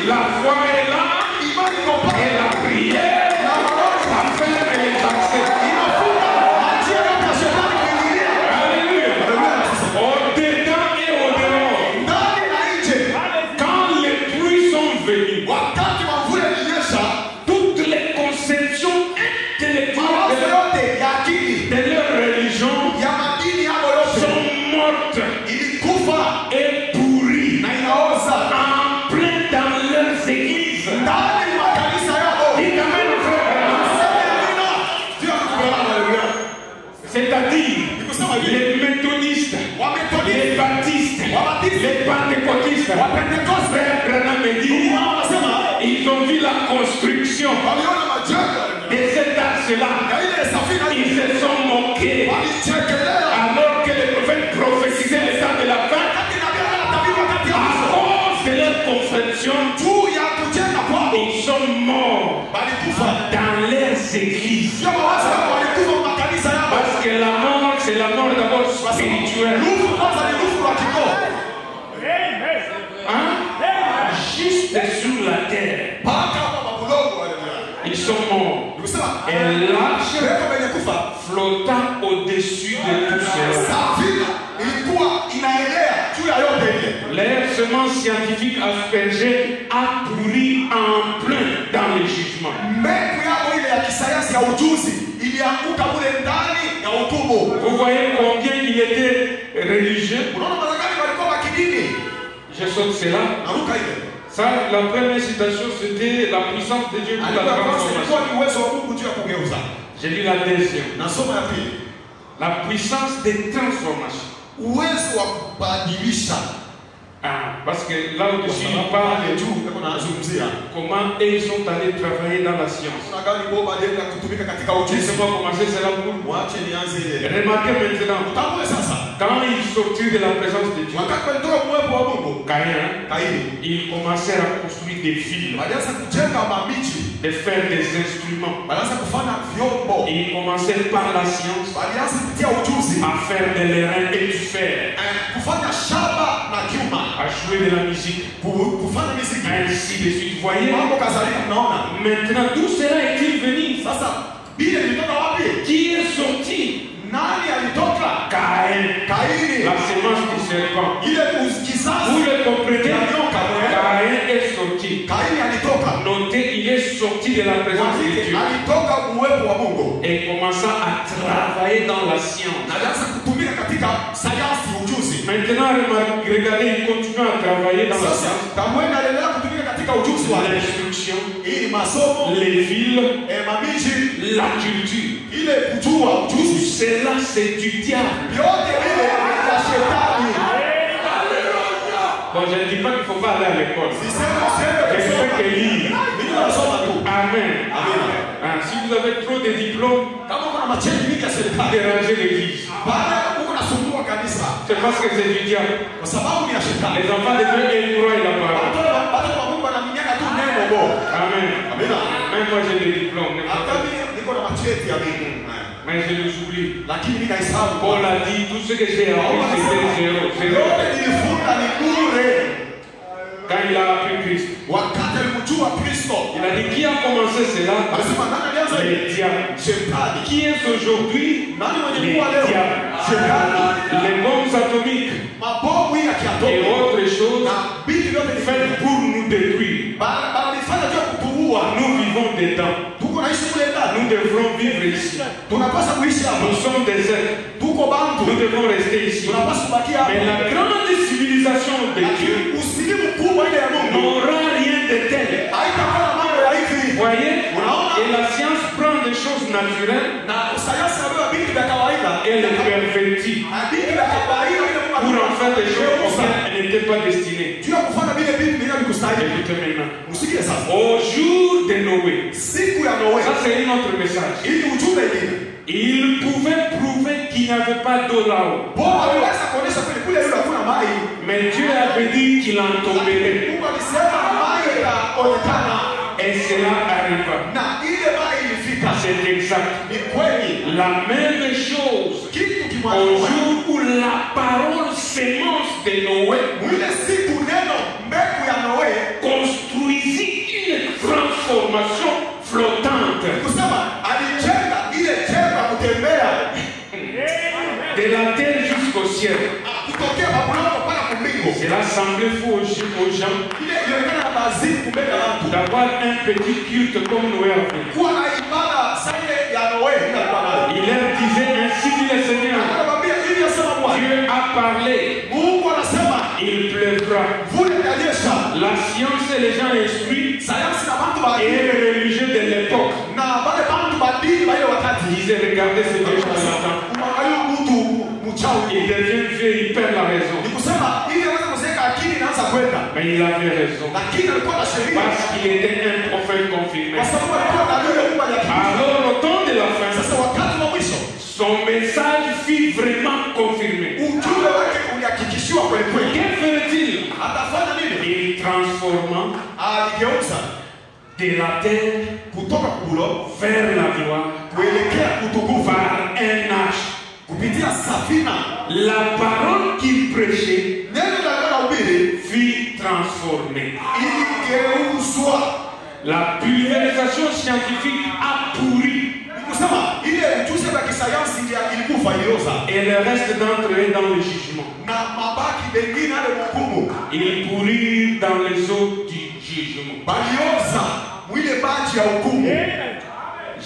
Speaker 1: La foi est là. Et la prière, ça ferme les accès. Alléluia. Au-dedans et au-dehors. Quand les pluies sont venues, toutes les conceptions intellectuelles de leur religion sont mortes et pourries en plein dans leurs églises. C'est-à-dire les méthodistes, les baptistes, les pentecôtistes, Frère Branham me dit, ils ont vu la construction de cet arche-là. Ils se sont moqués. Alors que les prophètes prophétisaient le temps de la fin, à cause de leur conception, ils sont morts dans leurs églises. Parce que la mort, c'est la mort d'abord spirituelle. Hein? Juste sur la terre. Ils sont morts. Et l'arche flotta au-dessus de tout cela. L'air semence scientifique aspergée a pourri en plein dans les jugements. Vous voyez combien il était religieux? Je saute cela. Ça, la première citation, c'était la puissance de Dieu pour la transformation. J'ai lu la deuxième. La puissance des transformations. Parce que là au-dessus, il parle de tout. Comment ils sont allés travailler dans la science. Laissez-moi commencer cela pour vous. Remarquez maintenant, quand ils sortirent de la présence de Dieu, Caïn, il commençait à construire des fils, de faire des instruments. Il commençait par la science à faire de l'airain et du fer, à jouer de la musique, ainsi de suite. Voyez, maintenant d'où cela est-il venu? Qui est sorti? Caïn, la semence du serpent. Vous le comprenez? Caïn est sorti. Notez, il est sorti de la présence de Dieu et commença à travailler dans la science. Maintenant, regardez, il continue à travailler dans la science. L'instruction, les villes, la culture. Tout cela, c'est du diable. Bon, je ne dis pas qu'il ne faut pas aller à l'école. Je fais que lire. Amen. Si vous avez trop de diplômes, dérangez l'église. C'est parce que c'est du diable. Les enfants de Dieu croient la parole. Amen. Même moi j'ai des diplômes. Mais je les oublie. Paul a dit, tout ce que j'ai appris, c'était zéro. Quand il a appris Christ, il a dit, qui a commencé cela? Les diables. Qui est aujourd'hui? Les diables. Les bombes atomiques et autres choses faites pour nous détruire. Nous vivons dedans. Nous devrons vivre ici. Nous sommes des êtres. Nous devons rester ici. Mais la grande civilisation de Dieu n'aura rien de tel. Voyez? Et la science prend des choses naturelles et les pervertit pour en faire des choses auxquelles elles n'étaient pas destinées. Écoutez maintenant. Au jour de Noé, ça c'est un autre message. Il pouvait prouver qu'il n'y avait pas d'eau là-haut. Mais Dieu avait dit qu'il en tomberait. Et cela arriva. C'est exact. La même chose au jour où la parole sémence de Noé Cela semblait fou aux gens
Speaker 2: Ile ilionekana mazii mbele ya watu.
Speaker 1: d'avoir un petit culte comme Noé avait.
Speaker 2: Kuwa na ibada saile ya Noe ile alikuwa nayo.
Speaker 1: Il leur disait ainsi dit le Seigneur.
Speaker 2: Akamwambia hivi asema Bwana.
Speaker 1: Dieu a parlé,
Speaker 2: Mungu anasema
Speaker 1: il pleuvra.
Speaker 2: mvua itanyesha.
Speaker 1: La science et les gens instruits
Speaker 2: Sayansi na watu
Speaker 1: et
Speaker 2: baadhi
Speaker 1: les religieux de l'époque
Speaker 2: na wale watu badili wa ile wakati.
Speaker 1: disaient regardez ce vieux charlatan.
Speaker 2: Unaangalia mtu mchawi.
Speaker 1: Il devient vieux, il perd la raison.
Speaker 2: Ni kusema ili aweze kuzeeka akili inaanza kwenda.
Speaker 1: Mais il avait raison.
Speaker 2: Lakini alikuwa na sheria.
Speaker 1: Parce qu'il était un prophète confirmé.
Speaker 2: Kwa sababu alikuwa na lile Mungu aliyakiri.
Speaker 1: Alors au temps de la fin,
Speaker 2: Sasa wakati wa mwisho
Speaker 1: son message fut vraiment confirmé.
Speaker 2: ujumbe wake ulihakikishiwa kweli kweli.
Speaker 1: Que ferait-il?
Speaker 2: Atafanya nini?
Speaker 1: Il transforma
Speaker 2: Aligeuza
Speaker 1: de la terre
Speaker 2: kutoka kubulo
Speaker 1: vers la gloire
Speaker 2: kuelekea utukufu
Speaker 1: par un arche.
Speaker 2: kupitia safina.
Speaker 1: La parole qu'il prêchait
Speaker 2: Neno la Bwana ubiri
Speaker 1: fut transformée.
Speaker 2: iligeuzwa.
Speaker 1: La pulvérisation scientifique a pourri
Speaker 2: Ni kusema ile ujuzi wa kisayansi ilikufa ilioza
Speaker 1: et le reste d'entre eux dans le jugement.
Speaker 2: na mabaki mengine yale mhukumu
Speaker 1: Il pourrit dans les eaux du jugement.
Speaker 2: balioza mwile maji ya hukumu.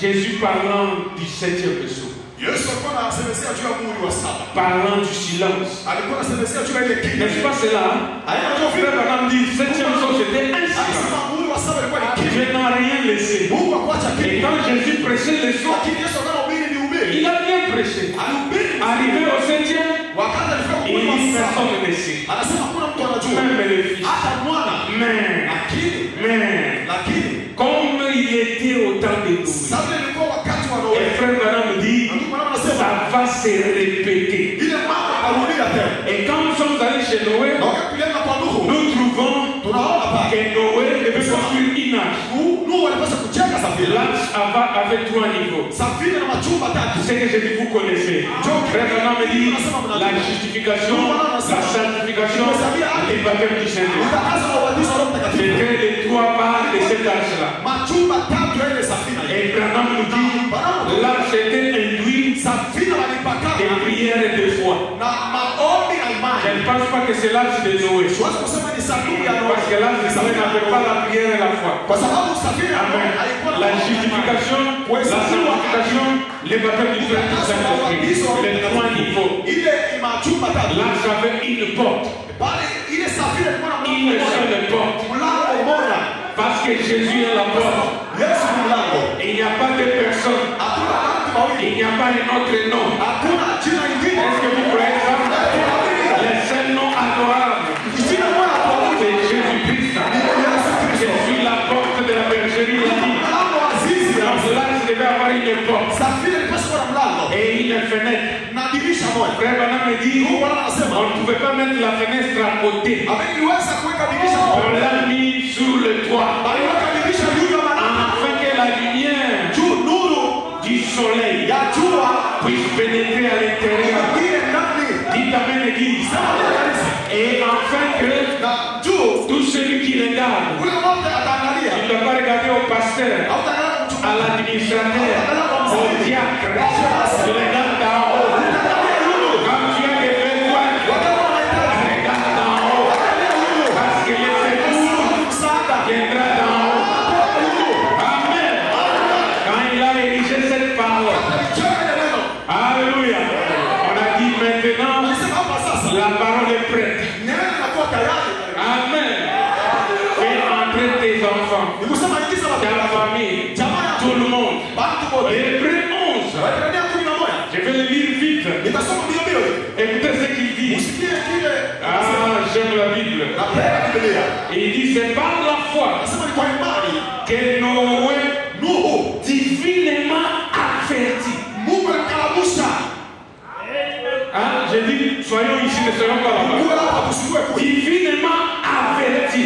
Speaker 1: Jésus parlant du 7e vaisseau,
Speaker 2: Yesu alikuwa anasemezea juu ya muhuri wa saba.
Speaker 1: parlant du silence.
Speaker 2: Alikuwa anasemezea juu ya ile kimya.
Speaker 1: N'est-ce pas cela? Frère Branham dit, 7e vaisseau, c'était un silence.
Speaker 2: Alisema muhuri wa saba ilikuwa ni kimya.
Speaker 1: Dieu n'a rien laissé.
Speaker 2: Mungu hakuacha
Speaker 1: Et
Speaker 2: kimya.
Speaker 1: quand Jésus prêchait les sons,
Speaker 2: Lakini Yesu anahubiri ni ubiri.
Speaker 1: il a bien prêché.
Speaker 2: Alihubiri.
Speaker 1: Arrivé au 7e,
Speaker 2: Wakati alifika
Speaker 1: il
Speaker 2: muhuri wa
Speaker 1: dit
Speaker 2: saba.
Speaker 1: personne ne sait.
Speaker 2: Anasema hakuna mtu anajua.
Speaker 1: Même le fils.
Speaker 2: Hata mwana.
Speaker 1: Mais,
Speaker 2: Lakini
Speaker 1: comme il était au temps de Noé,
Speaker 2: sasa ilikuwa wakati wa
Speaker 1: et
Speaker 2: Noe.
Speaker 1: frère Branham dit,
Speaker 2: Ndugu mwana anasema
Speaker 1: ça va se répéter.
Speaker 2: ile mambo yakarudia tena.
Speaker 1: Et quand nous sommes allés chez Noé,
Speaker 2: Na wakati tulienda kwa Nuhu,
Speaker 1: nous trouvons
Speaker 2: tunaona pale
Speaker 1: que Noé devait construire une arche.
Speaker 2: Nuhu alipaswa kujenga safina.
Speaker 1: L'arche avait 3 niveaux.
Speaker 2: Safina na machumba tatu.
Speaker 1: C'est que je dis, vous connaissez. Frère Branham dit la justification, la sanctification et le baptême du Saint-Esprit.
Speaker 2: Utakaso na ubatizo wa Roho Mtakatifu.
Speaker 1: C'était les 3 parts de cette arche-là.
Speaker 2: Machumba tatu ya ile safina.
Speaker 1: Et Branham nous dit, l'arche était induite
Speaker 2: Safina walipakana
Speaker 1: des prières et de foi.
Speaker 2: na maombi na
Speaker 1: Je
Speaker 2: imani.
Speaker 1: ne pense pas que c'est l'arche de Noé.
Speaker 2: Siwezi kusema ni sanduku ya Noe.
Speaker 1: Parce que l'arche de Noé n'avait pas la prière et la foi.
Speaker 2: Kwa sababu safina ya Noe
Speaker 1: Amen.
Speaker 2: alikuwa na
Speaker 1: La justification, la sanctification, le baptême du Saint-Esprit. Les 3 niveaux.
Speaker 2: ile machumba tatu.
Speaker 1: L'arche avait une porte.
Speaker 2: Pale ile safina ilikuwa na
Speaker 1: Une seule porte.
Speaker 2: mlango mmoja.
Speaker 1: Parce que Jésus est la porte.
Speaker 2: Yesu ni mlango.
Speaker 1: Et il n'y a pas de personne.
Speaker 2: Hakuna watu wawili.
Speaker 1: Il n'y a pas un autre nom.
Speaker 2: Hakuna jina lingine.
Speaker 1: Est-ce que vous croyez ça? Le seul nom adorable,
Speaker 2: Jina moja kwa wote.
Speaker 1: c'est Jésus-Christ. Je suis la porte de la bergerie. Il dit,
Speaker 2: Mlango wa zizi.
Speaker 1: dans l'arche devait avoir une porte
Speaker 2: Safina ilipaswa kuwa na mlango
Speaker 1: et une fenêtre.
Speaker 2: na dirisha moja.
Speaker 1: Frère Branham me dit,
Speaker 2: Mungu anasema
Speaker 1: on ne pouvait pas mettre la fenêtre à côté.
Speaker 2: ameniweza kuweka dirisha
Speaker 1: On
Speaker 2: moja.
Speaker 1: l'a mis sur le toit
Speaker 2: Aliweka dirisha juu ya malanga.
Speaker 1: afin que la lumière
Speaker 2: Juu nuru
Speaker 1: du soleil
Speaker 2: ya jua
Speaker 1: puisse pénétrer à l'intérieur.
Speaker 2: ile ndani
Speaker 1: Dites Amen, Église.
Speaker 2: ya kanisa.
Speaker 1: Et afin que
Speaker 2: Na juu
Speaker 1: tout celui qui regarde,
Speaker 2: ule wote ataangalia.
Speaker 1: il ne doit pas regarder au pasteur,
Speaker 2: Hautaangalia
Speaker 1: à
Speaker 2: mchungaji.
Speaker 1: l'administrateur, au diacre, tu regardes d'en haut. Quand tu as des besoins, regarde d'en haut. Parce que le secours viendra d'en haut. Amen. Quand il a érigé cette parole, alléluia. On a dit maintenant, la parole est prête. Amen. Fais entrer tes enfants, ta famille, tout le monde. Hébreux 11. Je vais le lire vite. Écoutez ce qu'il dit. Ah, j'aime la Bible. Il dit, c'est par la foi que Noé, divinement averti. Hein? J'ai dit, soyons ici, ne soyons pas là-bas. Divinement averti.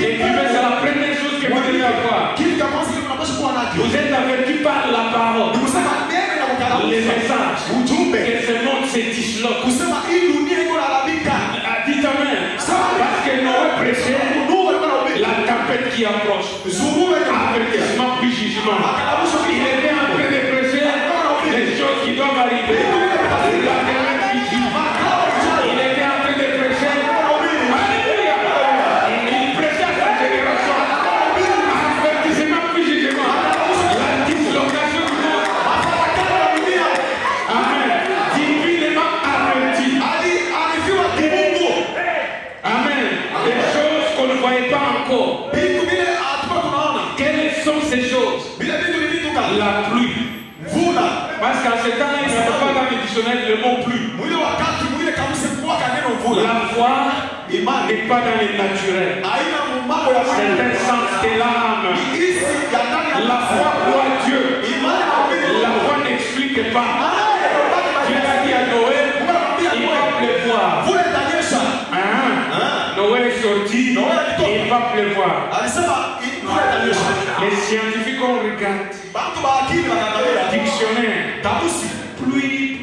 Speaker 1: Et puis, c'est la première chose que vous devez avoir. Vous êtes avertis par la parole. Les messages. Que ce monde se disloque. Dites Amen. Parce que Noé prêchait la tempête qui approche. Avertissement puis jugement. Il était en train de prêcher les choses qui doivent arriver. La tempête qui juge. Il était en train de prêcher dans ce temps-là, il n'y avait pas dans le dictionnaire le mot pluie. La foi n'est pas dans le naturel. C'est un sens de l'âme. La foi croit Dieu. La foi n'explique pas. Dieu a dit à Noé, il va pleuvoir. Noé est sorti, il va pleuvoir. Les scientifiques ont regardé. Dictionnaire. Pluie.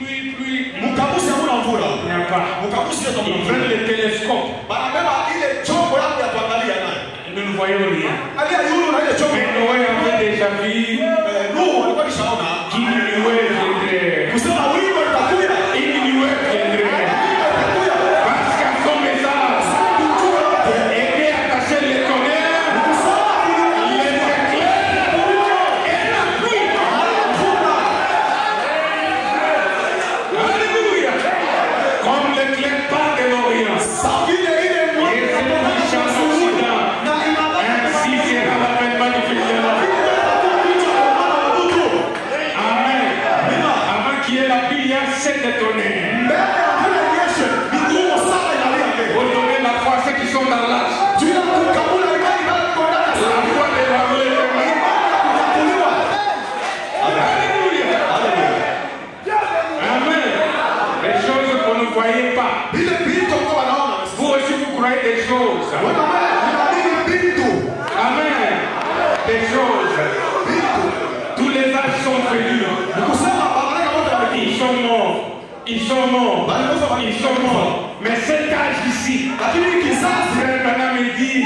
Speaker 1: Il n'y a pas. Ils prennent le télescope. Nous ne voyons rien. Mais Noé avait déjà vu qui diminuait viendrait. Il diminuait viendrait. Parce qu'à son message, était attaché le tonnerre, les éclairs et la pluie. Alléluia. Comme l'éclair part de l'Orient. C'est étonné. Vous donnez la foi à ceux qui sont dans l'âge. La foi de l'aveugle. Alléluia. Amen. Les choses qu'on ne voyait pas. Vous aussi vous croyez des choses. Amen. Des choses. Tous les âges sont venus. Ils sont morts. Ils sont morts. Ils sont morts. Mais cet âge ici, Frère Branham me dit,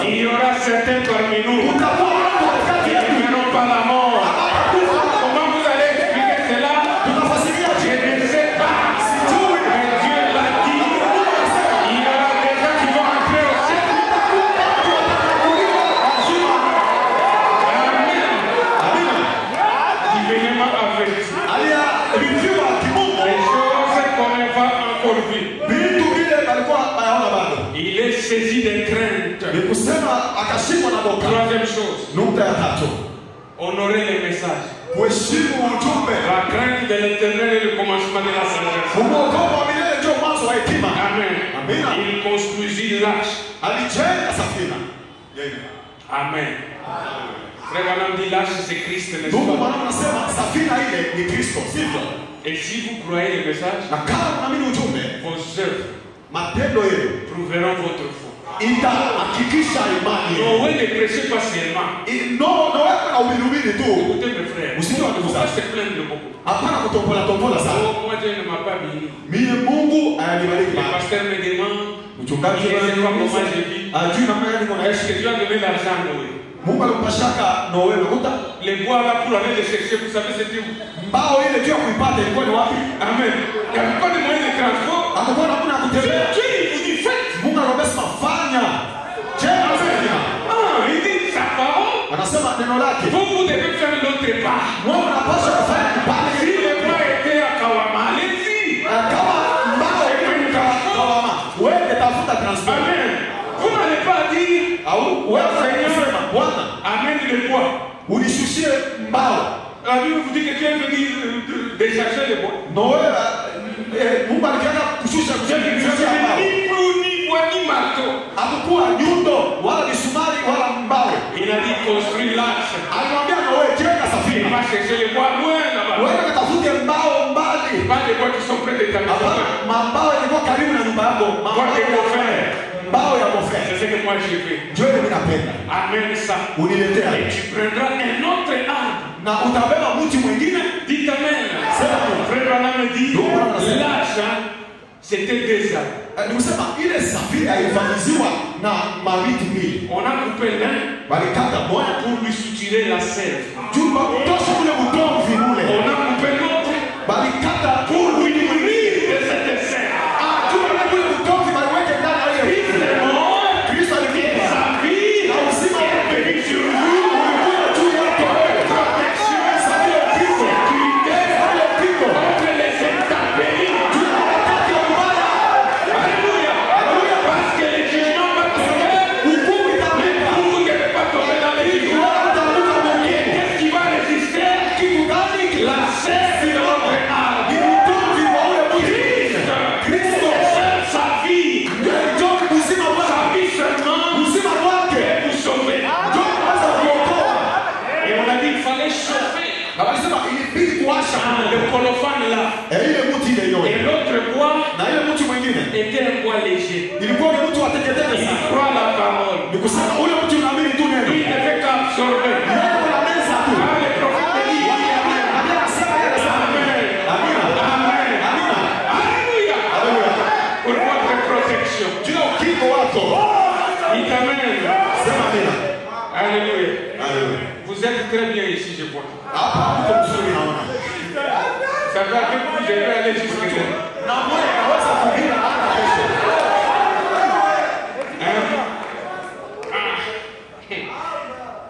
Speaker 1: il y aura certains parmi nous qui ne verront pas la mort. Comment vous allez expliquer cela? Je ne sais pas. Mais Dieu l'a dit. Il y aura des gens qui vont entrer au ciel. Amen. Divinement averti. Il est saisi de crainte. Troisième chose, honorer les messages. La crainte de l'Éternel est le commencement de la sagesse. Amen. Il construisit l'arche. Amen. Frère Branham dit l'arche c'est Christ, n'est-ce pas? Et si vous croyez le message, vos œuvres prouveront votre foi. Noé ne prêchait pas seulement. Écoutez mes frères, il ne faut pas se plaindre beaucoup. Moi Dieu ne m'a pas béni. Le pasteur me demande, je ne sais pas comment je vis. Est-ce que Dieu a donné l'argent à Noé? Les bois là pour aller les chercher, vous savez c'était où? Amen. Il n'y avait pas de moyen de transport. Dieu il dit faites. Il dit sa parole. Vous devez faire l'autre part. Si les bois étaient à Kawama, allez-y. Amen. Vous n'allez pas dire Seigneur, amène le bois. La Bible vous dit que Dieu veut dire décharger le bois. Ni plou, ni bois, ni marteau. Il a dit construire l'arche. Il va chercher les bois loin là-bas. Pas les bois qui sont près de ta maison. Bois de mon frère. C'est ce que moi j'ai fait. Amène ça. Et tu prendras un autre arbre. Dites amen. Frère Branham me dit l'arche c'était des arbres. On a coupé l'un pour lui soutirer la sève. On a coupé l'autre pour lui nourrir de cette sève. Christ est mort et sa vie est venue sur nous. Protection, sécurité contre les intempéries. Alléluia. Parce que les jugements vont tomber, mais vous ne devez pas tomber dans les jugements. Qu'est-ce qui va résister?
Speaker 2: Na yule mtu mwingine
Speaker 1: était un poids léger.
Speaker 2: ilikuwa ni mtu ateketeke
Speaker 1: Il
Speaker 2: sana.
Speaker 1: croit la parole.
Speaker 2: Ni kusema ule mtu unaamini tu neno.
Speaker 1: Lui, il ne fait qu'absorber.
Speaker 2: Yeye anameza tu.
Speaker 1: Ah, le prophète dit, amen.
Speaker 2: Nabii anasema yeye anasema.
Speaker 1: Amen.
Speaker 2: Amina.
Speaker 1: Amen.
Speaker 2: Amina.
Speaker 1: Alléluia.
Speaker 2: Haleluya.
Speaker 1: Pour votre protection.
Speaker 2: Juu ya ukingo wako.
Speaker 1: Il t'amène.
Speaker 2: Sema amina.
Speaker 1: Alléluia.
Speaker 2: Haleluya.
Speaker 1: Vous êtes très bien ici, je vois.
Speaker 2: Hapa mko mzuri naona.
Speaker 1: Ça veut dire que vous devez aller jusque-là.
Speaker 2: Na mwe anaweza kuhira hata kesho.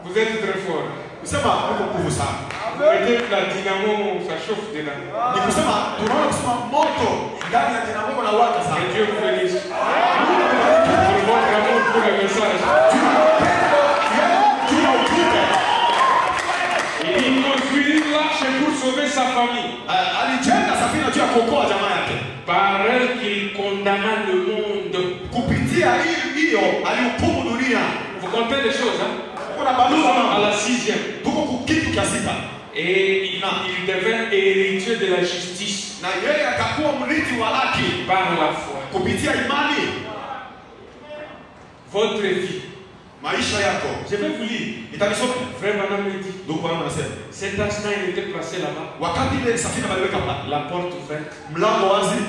Speaker 1: Vous êtes très fort.
Speaker 2: Kusema mko nguvu sana.
Speaker 1: Peut-être la dynamo, ça chauffe dedans.
Speaker 2: Ni kusema tunaona kusema moto ndani ya dinamo na waka sana.
Speaker 1: Que Dieu vous bénisse. Pour votre amour pour le message. Il construit l'arche pour sauver sa famille.
Speaker 2: Alijenga safina juu ya kuokoa jamaa yake.
Speaker 1: Par elle qu'il condamna le monde.
Speaker 2: Kupitia hiyo alihukumu dunia.
Speaker 1: Vous comptez les choses, hein?
Speaker 2: Kuna
Speaker 1: Nous
Speaker 2: baluza
Speaker 1: sommes à
Speaker 2: mama.
Speaker 1: la 6e.
Speaker 2: Tuko kitu cha sita.
Speaker 1: Et il devint héritier de la justice
Speaker 2: Na yeye akakuwa mrithi wa haki
Speaker 1: par la foi.
Speaker 2: kupitia imani.
Speaker 1: Votre vie.
Speaker 2: Maisha yako.
Speaker 1: Je vais vous lire.
Speaker 2: Nitanisoma.
Speaker 1: Frère Madame me dit.
Speaker 2: Ndugu wangu anasema.
Speaker 1: Cet instant, il était placé là-bas.
Speaker 2: Wakati ile safina baliweka hapa.
Speaker 1: La porte ouverte.
Speaker 2: Mlango wazi.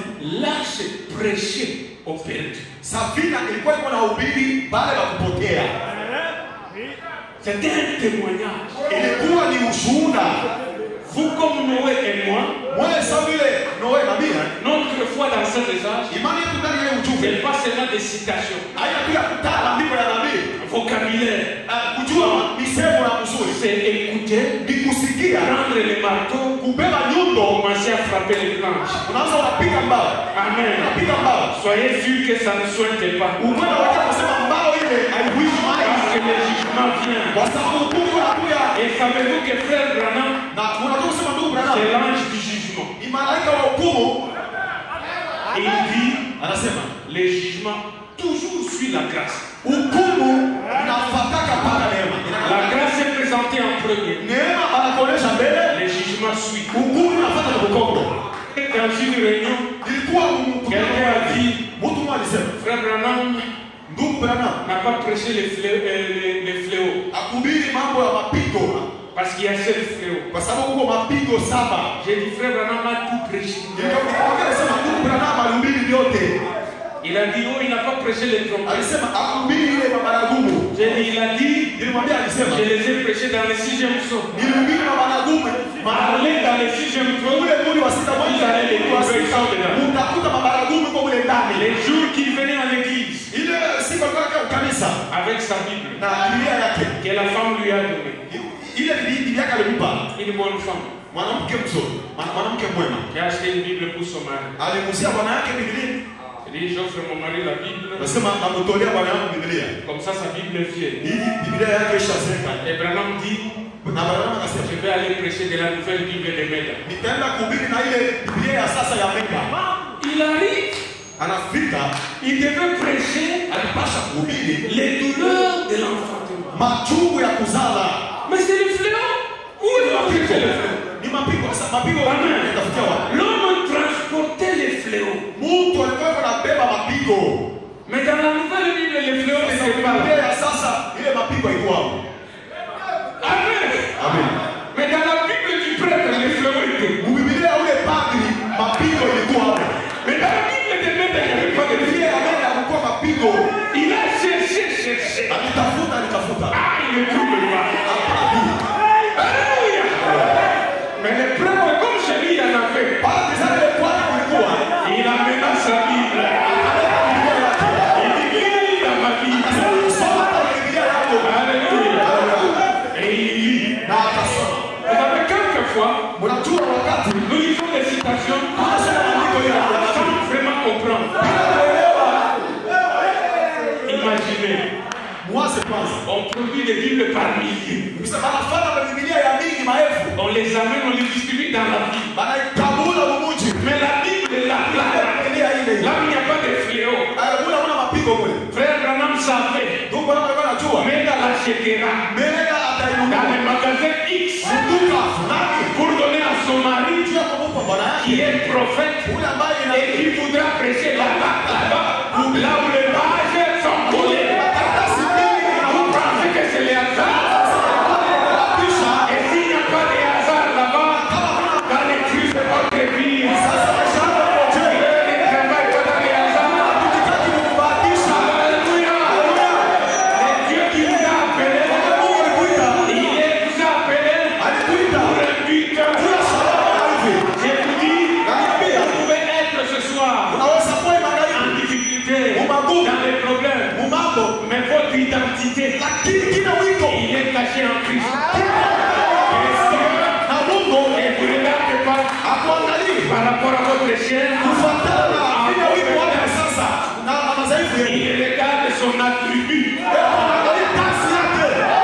Speaker 1: L'arche prêchait aux perdus.
Speaker 2: Safina ilikuwa iko na ubiri baada ya kupotea.
Speaker 1: C'était un témoignage.
Speaker 2: Ilikuwa ni ushuhuda.
Speaker 1: Vous comme Noé et moi,
Speaker 2: Mwe sawa vile Noe na Biblia.
Speaker 1: notre foi dans cet message,
Speaker 2: Imani yetu ndani ya ujumbe.
Speaker 1: n'est pas seulement des citations,
Speaker 2: Haina tu ya kutala ndiko ya nabii.
Speaker 1: vocabulaire.
Speaker 2: Kujua misemo ya mzuri.
Speaker 1: C'est écouter,
Speaker 2: Ni kusikia.
Speaker 1: prendre les marteaux,
Speaker 2: Kubeba nyundo.
Speaker 1: commencer à frapper les planches.
Speaker 2: Unaanza unapiga mbao.
Speaker 1: Amen.
Speaker 2: Unapiga mbao.
Speaker 1: Soyez sûrs que ça ne soigne pas.
Speaker 2: Ukwenda wakati kusema mbao ile haiwishi
Speaker 1: Parce
Speaker 2: maji.
Speaker 1: que le jugement vient.
Speaker 2: Kwa sababu hukumu inakuja.
Speaker 1: Et savez-vous que frère Branham,
Speaker 2: Na unataka kusema ndugu Branham.
Speaker 1: c'est l'ange du jugement.
Speaker 2: Ni malaika wa hukumu.
Speaker 1: Et il dit,
Speaker 2: Anasema.
Speaker 1: le jugement toujours suit la grâce.
Speaker 2: Hukumu inafuataka paka neema.
Speaker 1: La grâce est présentée en premier.
Speaker 2: Neema anakuonesha mbele.
Speaker 1: Le jugement suit.
Speaker 2: Hukumu inafuata na kukongo.
Speaker 1: Dans une réunion,
Speaker 2: Ilikuwa
Speaker 1: quelqu'un a dit,
Speaker 2: mtu mmoja alisema,
Speaker 1: frère Branham
Speaker 2: ndugu Branham
Speaker 1: n'a pas prêché les fléaux.
Speaker 2: akubiri mambo ya mapigo
Speaker 1: Parce qu'il y a 7 fléaux.
Speaker 2: kwa sababu huko mapigo 7.
Speaker 1: J'ai dit, frère Branham a tout prêché.
Speaker 2: Alisema ndugu Branham alihubiri vyote.
Speaker 1: Il a dit, oh, il n'a pas prêché les trompettes.
Speaker 2: Alisema akubiri ile mabaragumu.
Speaker 1: J'ai dit, il a dit,
Speaker 2: Nilimwambia alisema
Speaker 1: je les ai prêchés dans le 6e psaume.
Speaker 2: nilihubiri mabaragumu.
Speaker 1: Allez dans le 6e psaume.
Speaker 2: Ule muli wa sita moja utakuta mabaragumu kwa ule ndani.
Speaker 1: Les jours qu'il venait en l'église,
Speaker 2: Ile siku alikuwa kanisa
Speaker 1: avec sa Bible,
Speaker 2: na Biblia yake.
Speaker 1: que la femme lui a donnée.
Speaker 2: Ile Biblia yake alimpa
Speaker 1: Une bonne femme
Speaker 2: mwanamke mzuri, mwanamke mwema.
Speaker 1: qui a acheté une Bible pour son mari.
Speaker 2: Alimuzia bwana yake Biblia.
Speaker 1: Il dit, j'offre mon mari la Bible.
Speaker 2: Nasema namtolea bwana yangu Biblia.
Speaker 1: Comme ça, sa Bible est vieille.
Speaker 2: Hii Biblia yake ishazeka.
Speaker 1: Et Branham dit,
Speaker 2: Na Branham akasema
Speaker 1: je vais aller prêcher de la nouvelle Bible de Meda.
Speaker 2: nitaenda kuhubiri na ile Biblia ya sasa ya Mega.
Speaker 1: Il arrive,
Speaker 2: Anafika
Speaker 1: il devait prêcher
Speaker 2: alipasha kuhubiri
Speaker 1: les douleurs de l'enfantement.
Speaker 2: machungu ya kuzala.
Speaker 1: Mais c'est le fléau. Où est le fléau?
Speaker 2: Ni mapigo sasa, mapigo
Speaker 1: Amen.
Speaker 2: yatafikia wapi?
Speaker 1: L'homme transportait les fléaux.
Speaker 2: Mtu alikuwa anabeba mapigo.
Speaker 1: Mais dans la nouvelle Bible, les fléaux n'étaient pas
Speaker 2: Biblia
Speaker 1: là.
Speaker 2: ya sasa ile mapigo haikuwa hapo.
Speaker 1: Amen.
Speaker 2: Amen.
Speaker 1: Mais dans la Bible du prêtre, les fléaux étaient.
Speaker 2: Biblia ule padri mapigo ilikuwa hapo.
Speaker 1: Mais dans la Bible de Meda, il n'y avait pas de fléaux.
Speaker 2: Biblia ya Mega hakukuwa mapigo.
Speaker 1: Il a cherché.
Speaker 2: Alitafuta.
Speaker 1: Ah, il ne trouve pas. Alléluia. Mais le prêtre, comme chez lui, il y en avait.
Speaker 2: Padri sasa ile kwani kulikuwa.
Speaker 1: Il amena sa Bible. Il dit, lis dans ma Bible.
Speaker 2: Soma Biblia yako.
Speaker 1: Alléluia. Et il lit.
Speaker 2: Na akasoma.
Speaker 1: Vous savez, quelquefois,
Speaker 2: Unajua wakati
Speaker 1: nous lisons des citations
Speaker 2: anasoma maandiko ile
Speaker 1: sans vraiment comprendre.
Speaker 2: anaelewa.
Speaker 1: Imaginez,
Speaker 2: Mwaze kwanza.
Speaker 1: on produit des Bibles par milliers.
Speaker 2: Msema anafanya Biblia ya mingi maelfu.
Speaker 1: On les amène, on les distribue dans la ville.
Speaker 2: Banaikabula mumuji.
Speaker 1: Mais la Bible est là.
Speaker 2: Biblia ile.
Speaker 1: Là où il n'y a pas de fléau.
Speaker 2: Ayakula kuna mapigo kule.
Speaker 1: Frère Branham savait.
Speaker 2: Ndugu bwana alikuwa anajua.
Speaker 1: Mais dans la Shekera,
Speaker 2: Mega
Speaker 1: dans le magasin X pour donner à son mari qui est prophète et qui voudra prêcher là-bas, là où les pages sont collées. Vous pensez que c'est les hasards? Et s'il n'y a pas de hasard là-bas, dans les crises de votre vie, ne travaille pas dans les hasards. Alléluia. C'est Dieu qui vous a appelé. Il vous a appelé pour un but. Je vous dis, vous pouvez être ce soir en difficulté, dans les problèmes, mais votre identité, il est caché en Christ. Et vous ne regardez pas par rapport à votre chair, il regarde son attribut.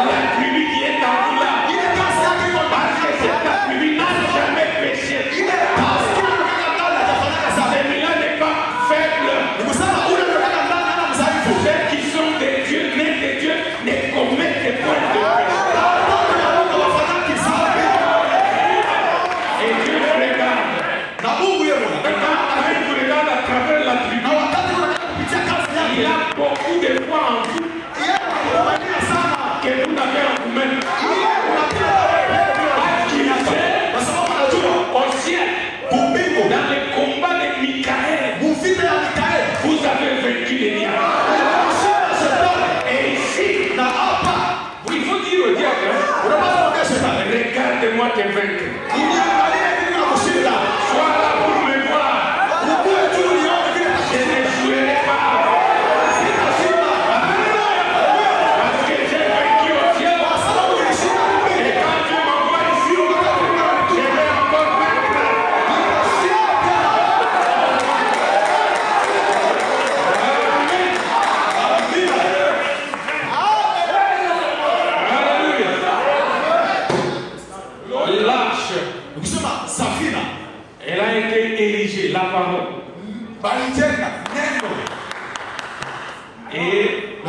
Speaker 1: L'attribut qui est en vous là. Parce que cet attribut n'a jamais péché. Celui-là n'est pas faible. Ceux qui sont des dieux, nés des dieux, ne commettent point de péché. Et Dieu vous regarde. Quand il vous regarde à travers l'attribut, il a beaucoup de foi en vous que vous n'avez en vous-même. Parce qu'il sait au ciel, dans le combat de Michael, vous avez vaincu les diables. Et ici, il faut dire au diable, regarde-moi tes vaincre. Sois là pour me voir. Je ne jouerai pas. Parce que j'ai vaincu au ciel. Et quand Dieu m'envoie ici, je vais encore vaincre. Alléluia. L'arche, elle a été érigée, la parole. Et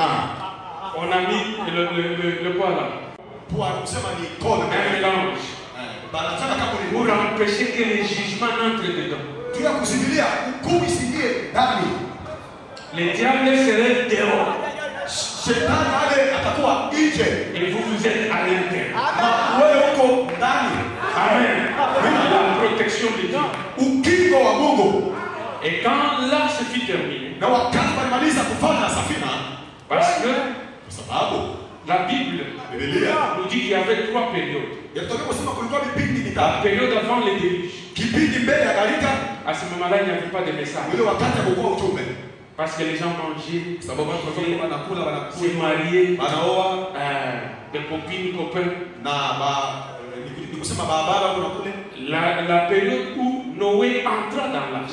Speaker 1: on a mis le poids là. Un mélange. Pour empêcher que les jugements n'entrent dedans. Les diables seraient dehors. Et vous êtes à l'intérieur. Amen. La protection de Dieu. Et quand l'arche fut terminée, parce que la Bible nous dit qu'il y avait 3 périodes. La période avant les déluges. À ce moment-là, il n'y avait pas de message. Parce que les gens mangeaient, se mariaient, des copines, copains. La période où Noé entra dans l'arche.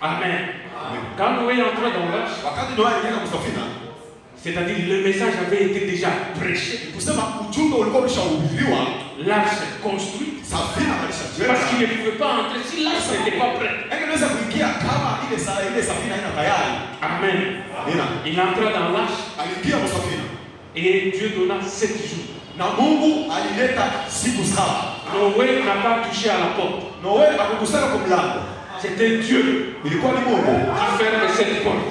Speaker 1: Amen. Quand Noé entra dans l'arche, c'est-à-dire le message avait été déjà prêché. L'arche construite. Parce qu'il ne pouvait pas entrer si l'arche n'était pas prête. Amen. Il entra dans l'arche. Et Dieu donna 7 jours. Noé n'a pas touché à la porte. C'était Dieu qui ferme cette porte.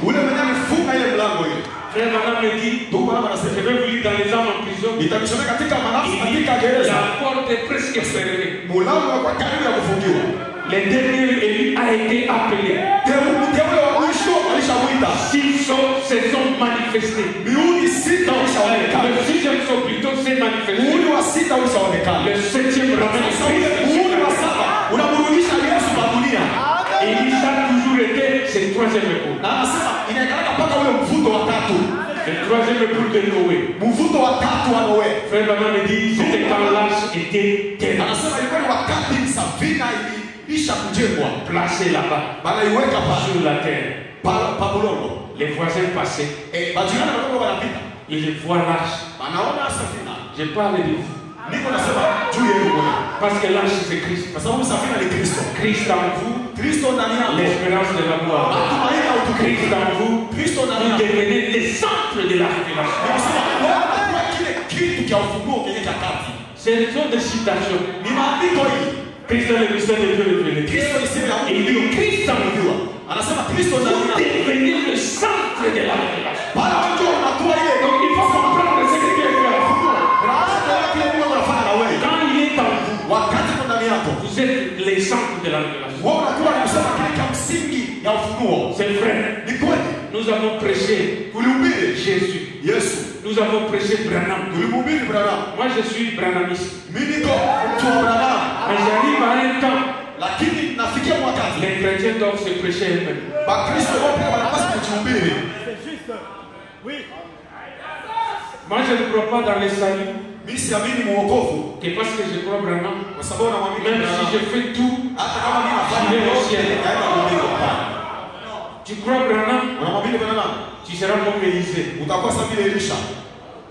Speaker 1: Frère Madame me dit, je vais vous lire dans les âmes en prison. La porte est presque fermée. Le dernier élu a été appelé. 6 sauts se sont manifestés. Donc, le 6e saut plutôt s'est manifesté. Le 7e ramène Christ. Et il a toujours été, c'est le 3e époux. Le 3e époux de Noé. Frère Maman me dit, c'était quand l'arche était terminée. Placé là-bas, sur la terre. Les voisins passaient. Ils voient l'arche. Je parle de vous. Parce que l'arche c'est Christ. Christ en vous, l'espérance de la gloire. Christ en vous, vous devenez les centres de la révélation.
Speaker 2: kitu cha ufunuo kenye cha kati.
Speaker 1: Ce sont des citations.
Speaker 2: Ni maandiko hii.
Speaker 1: Christ est le mystère de Dieu révélé.
Speaker 2: Kristo ni siri ya Mungu.
Speaker 1: Il dit Christ en
Speaker 2: Unajua. Anasema Kristo ndani yako.
Speaker 1: devenir le centre de la révélation.
Speaker 2: Bala watu wanakuwa ile.
Speaker 1: Donc il faut comprendre ce que Dieu fait.
Speaker 2: Quand
Speaker 1: il est en vous,
Speaker 2: wakati ndani yako,
Speaker 1: vous êtes les centres de la révélation.
Speaker 2: Wewe unakuwa ni kusema kile cha msingi ya ufunuo.
Speaker 1: C'est vrai.
Speaker 2: Ni kweli.
Speaker 1: Nous avons prêché Jésus.
Speaker 2: Yesu.
Speaker 1: Nous avons prêché Branham. Moi je suis Branhamiste.
Speaker 2: Mimi niko mtu wa Branham.
Speaker 1: Mais j'arrive à un temps.
Speaker 2: Lakini nafikia wakati.
Speaker 1: Les chrétiens doivent se prêcher eux-mêmes.
Speaker 2: Bakristo wao pia wanapaswa kujihubiri.
Speaker 3: C'est juste. Oui.
Speaker 1: Moi je ne crois pas dans les saluts.
Speaker 2: Mimi siamini muokovu.
Speaker 1: Que parce que je crois Branham.
Speaker 2: Kwa sababu na mwamini
Speaker 1: même si je fais tout,
Speaker 2: hata kama mimi nafanya yote naenda mbinguni.
Speaker 1: Tu crois Branham?
Speaker 2: Unamwamini Branham?
Speaker 1: Tu seras comme Élisée.
Speaker 2: Utakuwa sawa vile Elisha.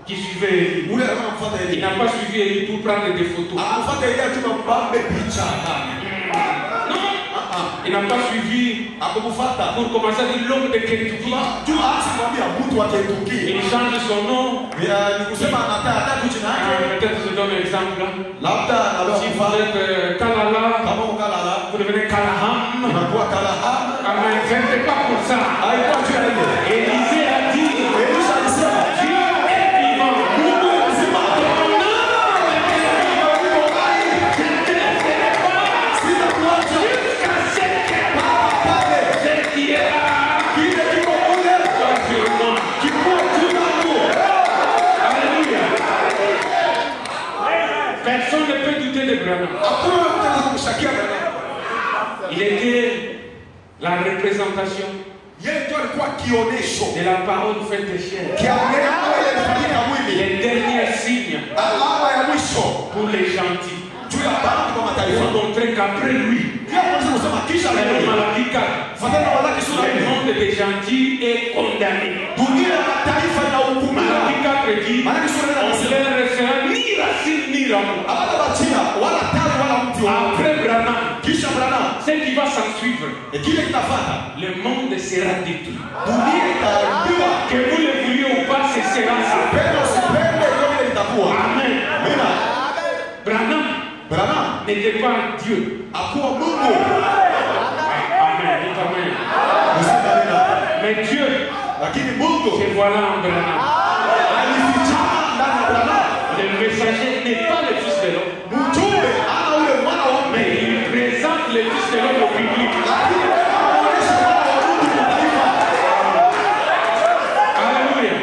Speaker 1: Qui suivait Élie.
Speaker 2: Ule anamfuata Elie.
Speaker 1: Il n'a pas suivi Élie pour prendre des photos.
Speaker 2: Anafuata Elie tu mbambe picha.
Speaker 1: Non. Il n'a pas suivi
Speaker 2: akumfuata
Speaker 1: pour commencer à dire l'homme de Kentucky.
Speaker 2: Tu as mwambia mtu wa Kentucky.
Speaker 1: Il change son nom.
Speaker 2: Ni kusema anataka jina yake.
Speaker 1: Peut-être je donne un exemple.
Speaker 2: Labda
Speaker 1: si vous êtes Kalala,
Speaker 2: kama Kalala,
Speaker 1: vous devenez Kalaham.
Speaker 2: Unakuwa Kalaham.
Speaker 1: Mais ne faites pas pour ça. Élisée a dit,
Speaker 2: Elisha alisema,
Speaker 1: Dieu est vivant.
Speaker 2: Mungu est mzima.
Speaker 1: Personne ne peut douter de Branham. Il était la représentation de la parole faite chair. Les derniers signes pour les gentils. Pour montrer qu'après lui, le Malachie 4, le monde des gentils est condamné. Malachie 4 dit, on ne leur restera ni racine ni rameau. Après Branham, ce qui va s'en suivre, le monde sera détruit. Que vous le vouliez ou pas, ce sera ça. Amen. Branham n'était pas Dieu. Amen. Amen. Mais Dieu, c'est voilà en Branham. Le messager n'est pas le fils de l'homme. Mais il présente le fils de l'homme au public. Alléluia.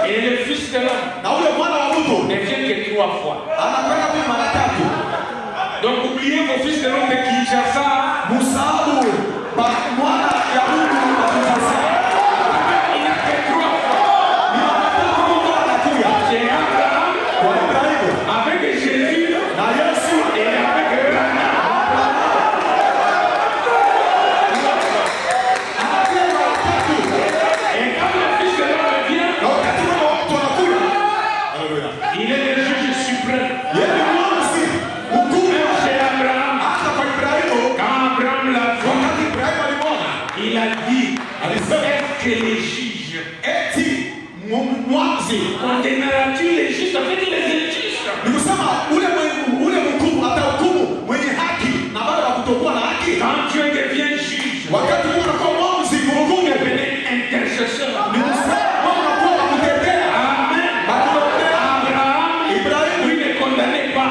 Speaker 1: Et le fils de l'homme ne vient que 3 fois. Donc oubliez vos fils de l'homme de Kinshasa. Il n'a que 3 fois. C'est Abraham avec Jésus et avec Branham. Et quand le fils de l'homme vient, il est le juge suprême. Chez Abraham, quand Abraham l'a vu, il a dit, est-ce que les juges condamneras-tu les justes avec les injustes? Quand Dieu devient juge, vous devenez intercesseur. Amen. Abraham, lui ne condamnait pas.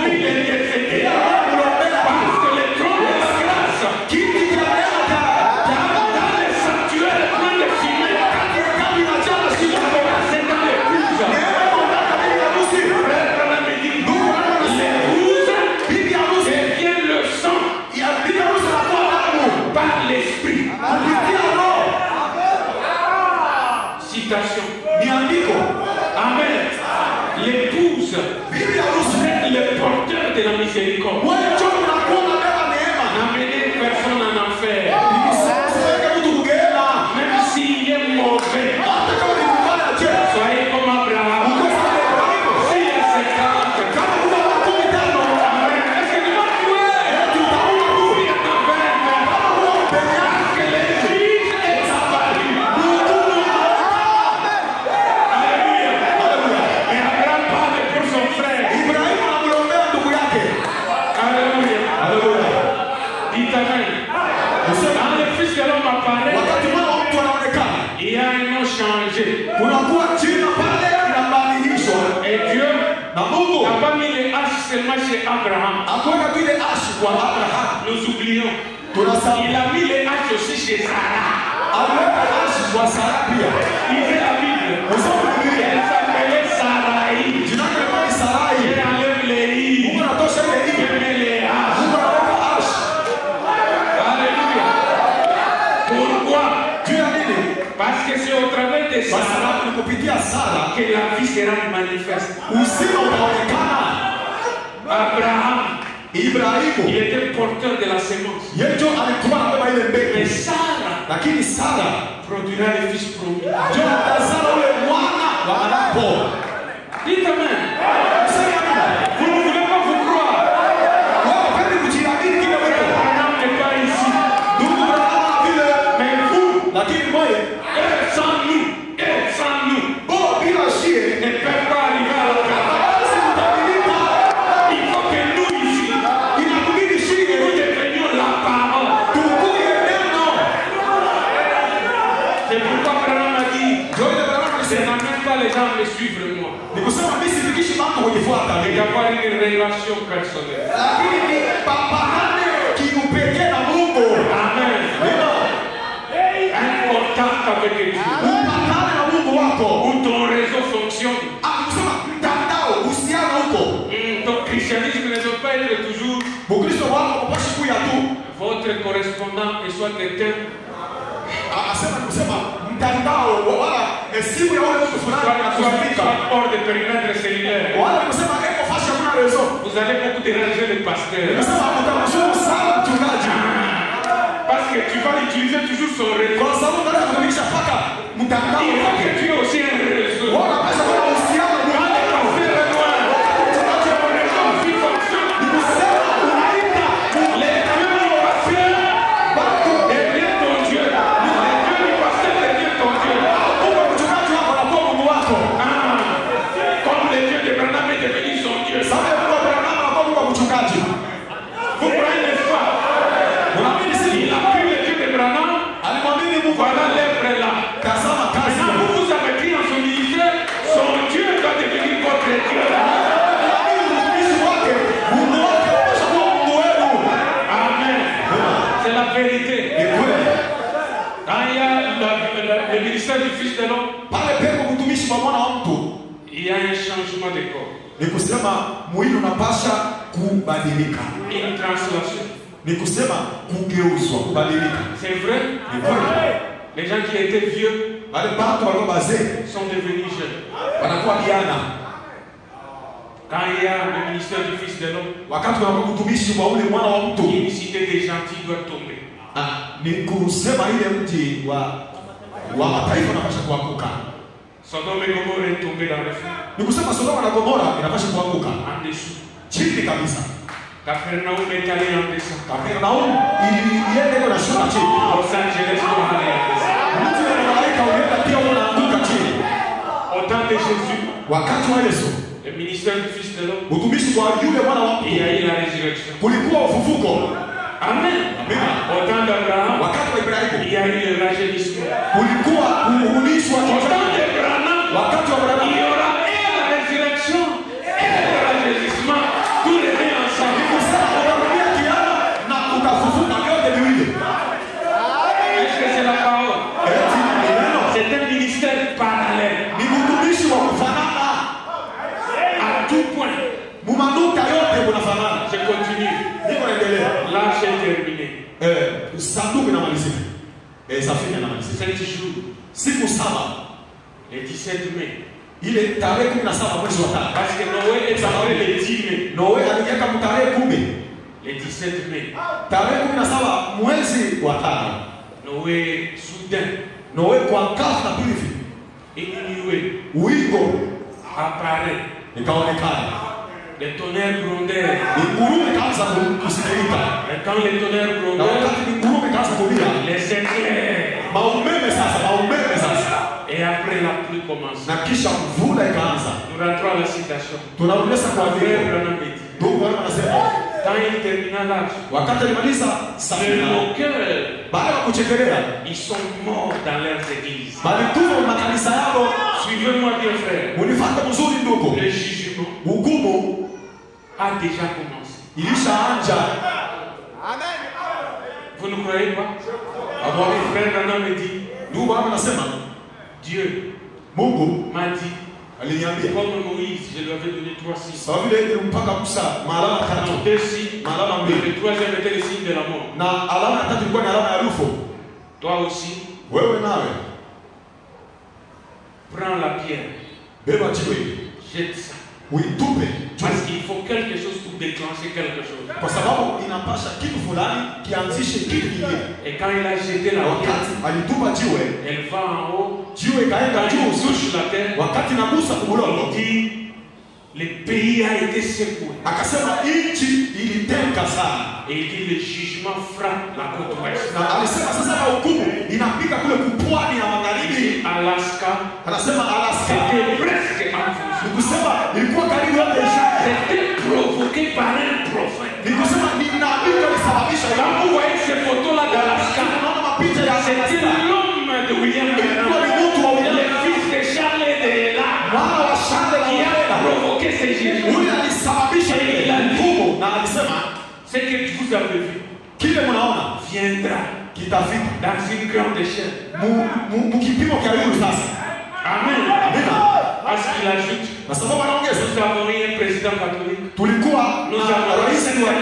Speaker 1: Lui intercédait. Parce que le trône de la grâce, dans le sanctuaire plein de fumée, c'est dans l'épouse. Frère Branham dit, l'épouse devient le sang par l'esprit. Citation. Amen. L'épouse, c'est le porteur de la miséricorde. N'amenez personne en enfer. Même s'il est mauvais, soyez comme Abraham. S'il est 50, amen. Est-ce que tu vas tuer? S'il est 20, parce que le juge est apparu. Alléluia. Et changé.
Speaker 2: Kunakuwa jina pale inabadilishwa.
Speaker 1: Et Dieu
Speaker 2: Na Mungu
Speaker 1: n'a pas mis les H seulement chez Abraham.
Speaker 2: hakuweka tu ile ashi kwa Abraham.
Speaker 1: Nous oublions.
Speaker 2: Tunasahau.
Speaker 1: Il a mis les H aussi chez Sarah.
Speaker 2: Aliweka ashi kwa Sara pia.
Speaker 1: Lisez la Bible.
Speaker 2: Usome Biblia.
Speaker 1: Elle s'appelait Sarai.
Speaker 2: Jina lake lilikuwa ni Sarai.
Speaker 1: Il enlève les I.
Speaker 2: Mungu anatosha ile
Speaker 1: Il
Speaker 2: i.
Speaker 1: met les H.
Speaker 2: Mungu anaweka ashi.
Speaker 1: Alléluia. Pourquoi?
Speaker 2: Juu ya nini?
Speaker 1: Parce que c'est au travers de
Speaker 2: Kwa
Speaker 1: Sarah
Speaker 2: sababu ni kupitia Sara
Speaker 1: que la vie sera manifeste.
Speaker 2: uzima utaonekana.
Speaker 1: Abraham, il
Speaker 2: Ibrahimu
Speaker 1: était porteur de la sémence.
Speaker 2: yeye ndio alikuwa anabeba ile
Speaker 1: Mais
Speaker 2: mbegu,
Speaker 1: Sarah
Speaker 2: lakini Sara
Speaker 1: produira le fils promis.
Speaker 2: ndio atazaa ule mwana wa anapo.
Speaker 1: Dites Amen.
Speaker 2: Sema nini?
Speaker 1: Vous ne voulez pas vous croire.
Speaker 2: Wewe upendi kujiamini kile wewe.
Speaker 1: Abraham n'est pas ici.
Speaker 2: Ndugu Abraham vile,
Speaker 1: Mais vous,
Speaker 2: lakini moyo
Speaker 1: sans nous,
Speaker 2: bo bila shie
Speaker 1: ne peut pas arriver à la terre.
Speaker 2: basi kutabirika.
Speaker 1: Il faut que nous ici,
Speaker 2: Inakubidi shie
Speaker 1: nous devenions la parole.
Speaker 2: tukuye neno.
Speaker 1: C'est pourquoi Abraham a dit,
Speaker 2: Ndio ile Abraham
Speaker 1: je
Speaker 2: alisema
Speaker 1: n'amène pas les gens à me suivre moi,
Speaker 2: ni kusema mimi sifikishi mambo kujifuata
Speaker 1: mais
Speaker 2: mimi,
Speaker 1: d'avoir une relation personnelle.
Speaker 2: lakini ni papanane kiupekee na Mungu.
Speaker 1: Amen.
Speaker 2: Ndio
Speaker 1: Un contact avec Dieu.
Speaker 2: upatane na Mungu wako.
Speaker 1: Où ton réseau fonctionne.
Speaker 2: Kusema mtandao uhusiano huko.
Speaker 1: Ton christianisme ne doit pas être toujours
Speaker 2: Mkristo wako upashi kuya tu.
Speaker 1: votre correspondant et soit éteint,
Speaker 2: Asema kusema mtandao wala simu ya ule mtu fulani anakuandika.
Speaker 1: soit hors de périmètre cellulaire.
Speaker 2: Wala kusema eko fasha kuna rezo.
Speaker 1: Vous allez beaucoup déranger le pasteur.
Speaker 2: Kusema mtamshukuru sana mchungaji.
Speaker 1: Parce que tu vas utiliser toujours son réseau.
Speaker 2: Kwa sababu nataka kutumisha paka mtandao.
Speaker 1: Il faut que tu aies aussi un réseau.
Speaker 2: Wala pesa kwa uhusiano
Speaker 1: Quand le pasteur est loin, ton réseau aussi fonctionne. Les dieux du pasteur deviennent ton Dieu. Les dieux du pasteur deviennent ton Dieu. Comme les dieux de Branham est devenu son Dieu. Vous croyez, n'est-ce pas? Il a pris le Dieu de Branham. Voilà l'œuvre là. Maintenant, vous avez pris en son ministère, son Dieu doit devenir votre Dieu. Amen. C'est la vérité. Quand il y a le ministère du Fils de l'homme, il y a un changement de corps.
Speaker 2: Ni kusema mwili unapasha kubadilika.
Speaker 1: Une translation.
Speaker 2: Ni kusema kugeuzwa, kubadilika.
Speaker 1: C'est vrai?
Speaker 2: Ni kweli.
Speaker 1: Les gens qui étaient vieux
Speaker 2: Wale watu walikuwa wazee
Speaker 1: sont devenus jeunes.
Speaker 2: wanakuwa vijana.
Speaker 1: Quand il y a le ministère du Fils de l'homme,
Speaker 2: Wakati wanakuwa mtumishi wa ule mwana wa mtu.
Speaker 1: une cité des gentils doit tomber.
Speaker 2: Ni kusema ile mji wa mataifa unapasha kuanguka.
Speaker 1: Sodome et Gomorrhe est tombé dans le feu.
Speaker 2: Ni kusema Sodoma na Gomora inapasha kuanguka
Speaker 1: En dessous.
Speaker 2: chini kabisa.
Speaker 1: Capernaum est allé en descente.
Speaker 2: Kapernaum ilienda iko na shuka chini.
Speaker 1: Los Angeles doit aller en descente.
Speaker 2: Mji wa malaika ulienda pia unaanguka chini.
Speaker 1: Au temps de Jésus,
Speaker 2: Wakati wa Yesu,
Speaker 1: le ministère du Fils de l'homme,
Speaker 2: utumishi wa yule mwana wa
Speaker 1: il y a
Speaker 2: mtu
Speaker 1: eu la résurrection.
Speaker 2: kulikuwa ufufuko.
Speaker 1: Amen.
Speaker 2: Amina.
Speaker 1: Au temps d'Abraham,
Speaker 2: Wakati wa
Speaker 1: il
Speaker 2: Ibrahimu
Speaker 1: y a eu le rajeunissement.
Speaker 2: kulikuwa kurudishwa
Speaker 1: Au temps
Speaker 2: kichwa.
Speaker 1: d'Abraham,
Speaker 2: Wakati wa
Speaker 1: il y
Speaker 2: Abrahamu
Speaker 1: aura et la résurrection et le rajeunissement. Tous les deux ensemble.
Speaker 2: kusema utarudia kiama na utafufuka vyote viwili.
Speaker 1: Est-ce que c'est la parole?
Speaker 2: Eti ni neno.
Speaker 1: C'est un ministère parallèle.
Speaker 2: Ni utumishi wa kufanana.
Speaker 1: À tout point.
Speaker 2: Mumanuka yote kunafanana.
Speaker 1: Je continue.
Speaker 2: Niko naendelea.
Speaker 1: Là, j'ai terminé.
Speaker 2: Sanduku inamalizika. Safina inamalizika.
Speaker 1: 7 jours,
Speaker 2: Siku saba.
Speaker 1: le 17 mai.
Speaker 2: Ile tarehe 17 mwezi wa tano.
Speaker 1: Parce que Noé est entré le 10 mai.
Speaker 2: Noe aliweka tarehe 10.
Speaker 1: Le 17 mai.
Speaker 2: Tarehe 17 mwezi wa tano.
Speaker 1: Noé, soudain,
Speaker 2: Noe kwa ghafla tu hivi
Speaker 1: une nuée
Speaker 2: wingo
Speaker 1: apparaît.
Speaker 2: ikaonekana.
Speaker 1: Les tonnerres grondèrent.
Speaker 2: Ngurume ikaanza kusikilika.
Speaker 1: Et quand les tonnerres
Speaker 2: Na
Speaker 1: grondèrent,
Speaker 2: wakati ngurume ikaanza kulia,
Speaker 1: les éclairs.
Speaker 2: maumeme sasa.
Speaker 1: Et après la pluie commence.
Speaker 2: Na kisha mvula ikaanza.
Speaker 1: Nous rentrons à la citation.
Speaker 2: Tunarudisha kwa
Speaker 1: Frère
Speaker 2: vile.
Speaker 1: Branham dit,
Speaker 2: Ndugu wangu anasema
Speaker 1: Quand il termina l'âge,
Speaker 2: wakati alimaliza
Speaker 1: les
Speaker 2: safina,
Speaker 1: moqueurs,
Speaker 2: baada ya kuchekelea,
Speaker 1: ils sont morts dans leurs églises.
Speaker 2: balikufa makanisa yao.
Speaker 1: Suivez-moi bien, frère.
Speaker 2: Unifuate mzuri ndugu,
Speaker 1: Le jugement
Speaker 2: hukumu
Speaker 1: a déjà commencé.
Speaker 2: ilishaanja.
Speaker 1: Vous ne croyez pas? Mon frère Nana me dit,
Speaker 2: Ndugu hapa nasema
Speaker 1: Dieu
Speaker 2: Mungu
Speaker 1: m'a dit,
Speaker 2: aliniambia
Speaker 1: comme Moïse, je lui avais donné 3 signes.
Speaker 2: sawa vile nilimpaka Musa maalama
Speaker 1: Non,
Speaker 2: tatu
Speaker 1: 2 signes.
Speaker 2: maalama mbili
Speaker 1: Le troisième était le signe de la mort.
Speaker 2: na alama ya tatu ilikuwa ni alama ya rufo.
Speaker 1: Toi aussi,
Speaker 2: Wewe nawe
Speaker 1: prends la pierre,
Speaker 2: beba jiwe
Speaker 1: jette ça.
Speaker 2: uitupe
Speaker 1: Parce qu'il faut quelque chose pour déclencher quelque chose.
Speaker 2: kwa sababu inapasha kitu fulani kianzishe kitu kingine.
Speaker 1: Et quand il a jeté la pierre,
Speaker 2: Wakati alitupa jiwe,
Speaker 1: elle va en haut.
Speaker 2: jiwe ikaenda
Speaker 1: Quand
Speaker 2: juu.
Speaker 1: il touche la terre,
Speaker 2: Wakati nagusa
Speaker 1: il
Speaker 2: kubulongo,
Speaker 1: dit, le pays a été secoué.
Speaker 2: akasema nchi ilitenga sana,
Speaker 1: Et il dit, le jugement frappe la côte ouest.
Speaker 2: na alisema sasa na hukumu inapiga kule kupwani ya
Speaker 1: Il
Speaker 2: magharibi.
Speaker 1: dit, Alaska,
Speaker 2: Anasema Alaska,
Speaker 1: c'était presque enfoncé.
Speaker 2: ni kusema ilikuwa karibu yote isha,
Speaker 1: C'était provoqué par un prophète.
Speaker 2: ni kusema ni nabii alisababisha hiyo.
Speaker 1: Quand vous voyez ces photos-là d'Alaska,
Speaker 2: Unaona mapicha ya
Speaker 1: c'était
Speaker 2: Alaska,
Speaker 1: l'homme de William
Speaker 2: ilikuwa
Speaker 1: Branham,
Speaker 2: ni mtu wa
Speaker 1: le
Speaker 2: William,
Speaker 1: fils de Charles et de Ella,
Speaker 2: mwana wa Charles
Speaker 1: qui a
Speaker 2: na
Speaker 1: provoqué ces jugements.
Speaker 2: huyu alisababisha ile hukumu, na alisema
Speaker 1: Ce que vous avez vu
Speaker 2: kile mnaona
Speaker 1: viendra
Speaker 2: kitafika
Speaker 1: dans une grande échelle.
Speaker 2: mkipimo kia yulu sasa.
Speaker 1: Amen.
Speaker 2: Amina.
Speaker 1: Parce qu'il ajoute,
Speaker 2: Na sababu anaongeza
Speaker 1: nous avons eu un président catholique.
Speaker 2: tulikuwa na rais wa